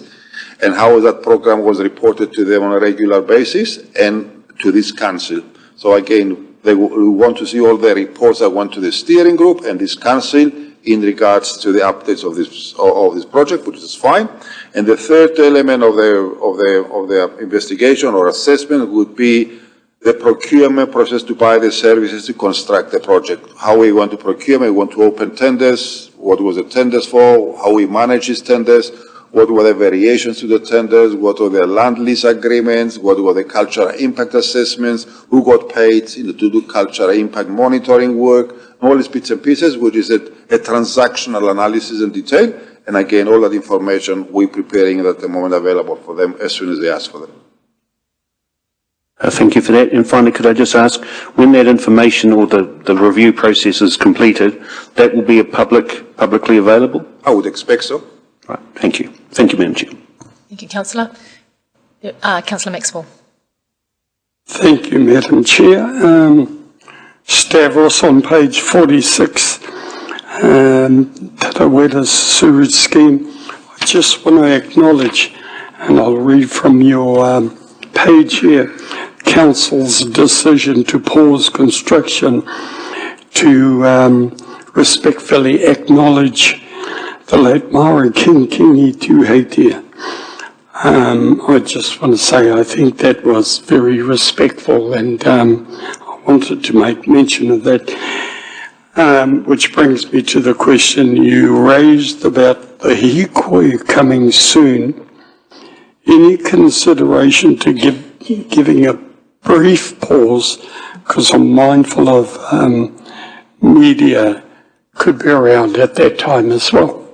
and how that program was reported to them on a regular basis and to this council. So again, we want to see all the reports that went to the steering group and this council in regards to the updates of this project, which is fine. And the third element of the investigation or assessment would be the procurement process to buy the services to construct the project. How we want to procure, we want to open tenders, what was the tenders for, how we manage these tenders, what were the variations to the tenders, what were the land lease agreements, what were the cultural impact assessments, who got paid to do cultural impact monitoring work, all these bits and pieces, which is a transactional analysis in detail. And again, all that information we're preparing at the moment available for them as soon as they ask for them. Thank you for that. And finally, could I just ask, when that information or the review process is completed, that will be publicly available? I would expect so. Right. Thank you. Thank you, Madam Chair. Thank you, Councillor. Councillor Maxwell. Thank you, Madam Chair. Stavros on page 46, Tataweda's sewage scheme. I just want to acknowledge, and I'll read from your page here, Council's decision to pause construction to respectfully acknowledge the late Maori King Kingi Tuheitia. I just want to say I think that was very respectful, and I wanted to make mention of that, which brings me to the question you raised about the hikoi coming soon. Any consideration to giving a brief pause, because I'm mindful of media could be around at that time as well.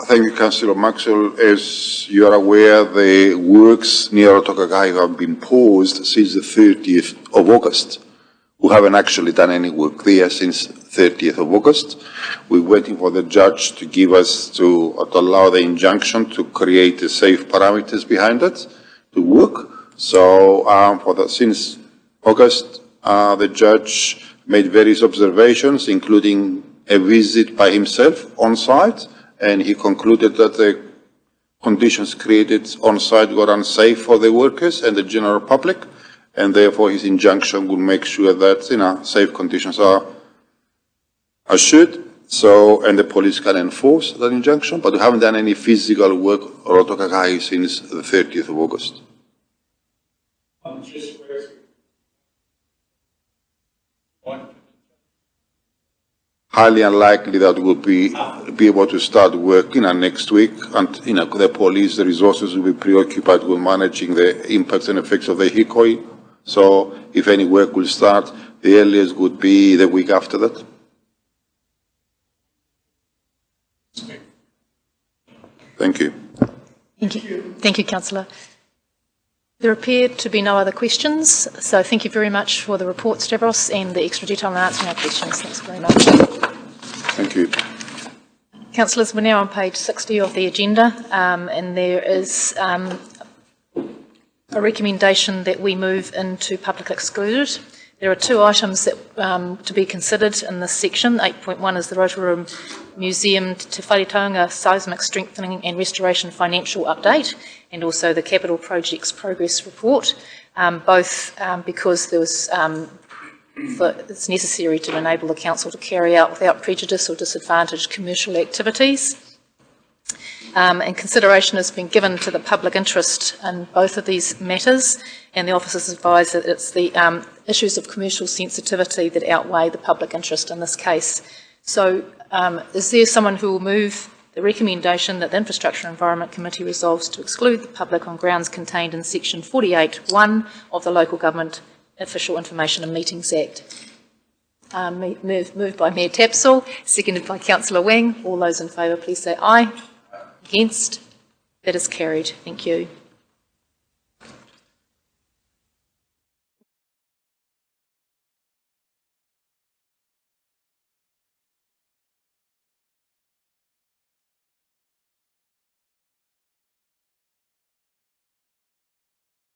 Thank you, Councillor Maxwell. As you are aware, the works near Rotorua have been paused since the 30th of August. We haven't actually done any work there since 30th of August. We're waiting for the judge to give us, to allow the injunction to create the safe parameters behind it to work. So since August, the judge made various observations, including a visit by himself on site, and he concluded that the conditions created on site were unsafe for the workers and the general public, and therefore his injunction will make sure that safe conditions are assured. So, and the police can enforce that injunction, but we haven't done any physical work on Rotorua since the 30th of August. Highly unlikely that we'll be able to start work next week, and the police, the resources will be preoccupied with managing the impacts and effects of the hikoi. So if any work will start, the earliest would be the week after that. Thank you. Thank you. Thank you, Councillor. There appear to be no other questions, so thank you very much for the report, Stavros, and the extra detail in answering our questions. Thanks very much. Thank you. Councillors, we're now on page 60 of the agenda, and there is a recommendation that we move into public excluded. There are two items that to be considered in this section. 8.1 is the Rotorua Museum Te Wharetaunga Seismic Strengthening and Restoration Financial Update, and also the Capital Projects Progress Report, both because there was it's necessary to enable the Council to carry out without prejudice or disadvantage commercial activities. And consideration has been given to the public interest in both of these matters, and the Office has advised that it's the issues of commercial sensitivity that outweigh the public interest in this case. So is there someone who will move the recommendation that the Infrastructure and Environment Committee resolves to exclude the public on grounds contained in section 48(1) of the Local Government Official Information and Meetings Act? Moved by Mayor Tapsell, seconded by Councillor Wang. All those in favour, please say aye. Against? That is carried. Thank you.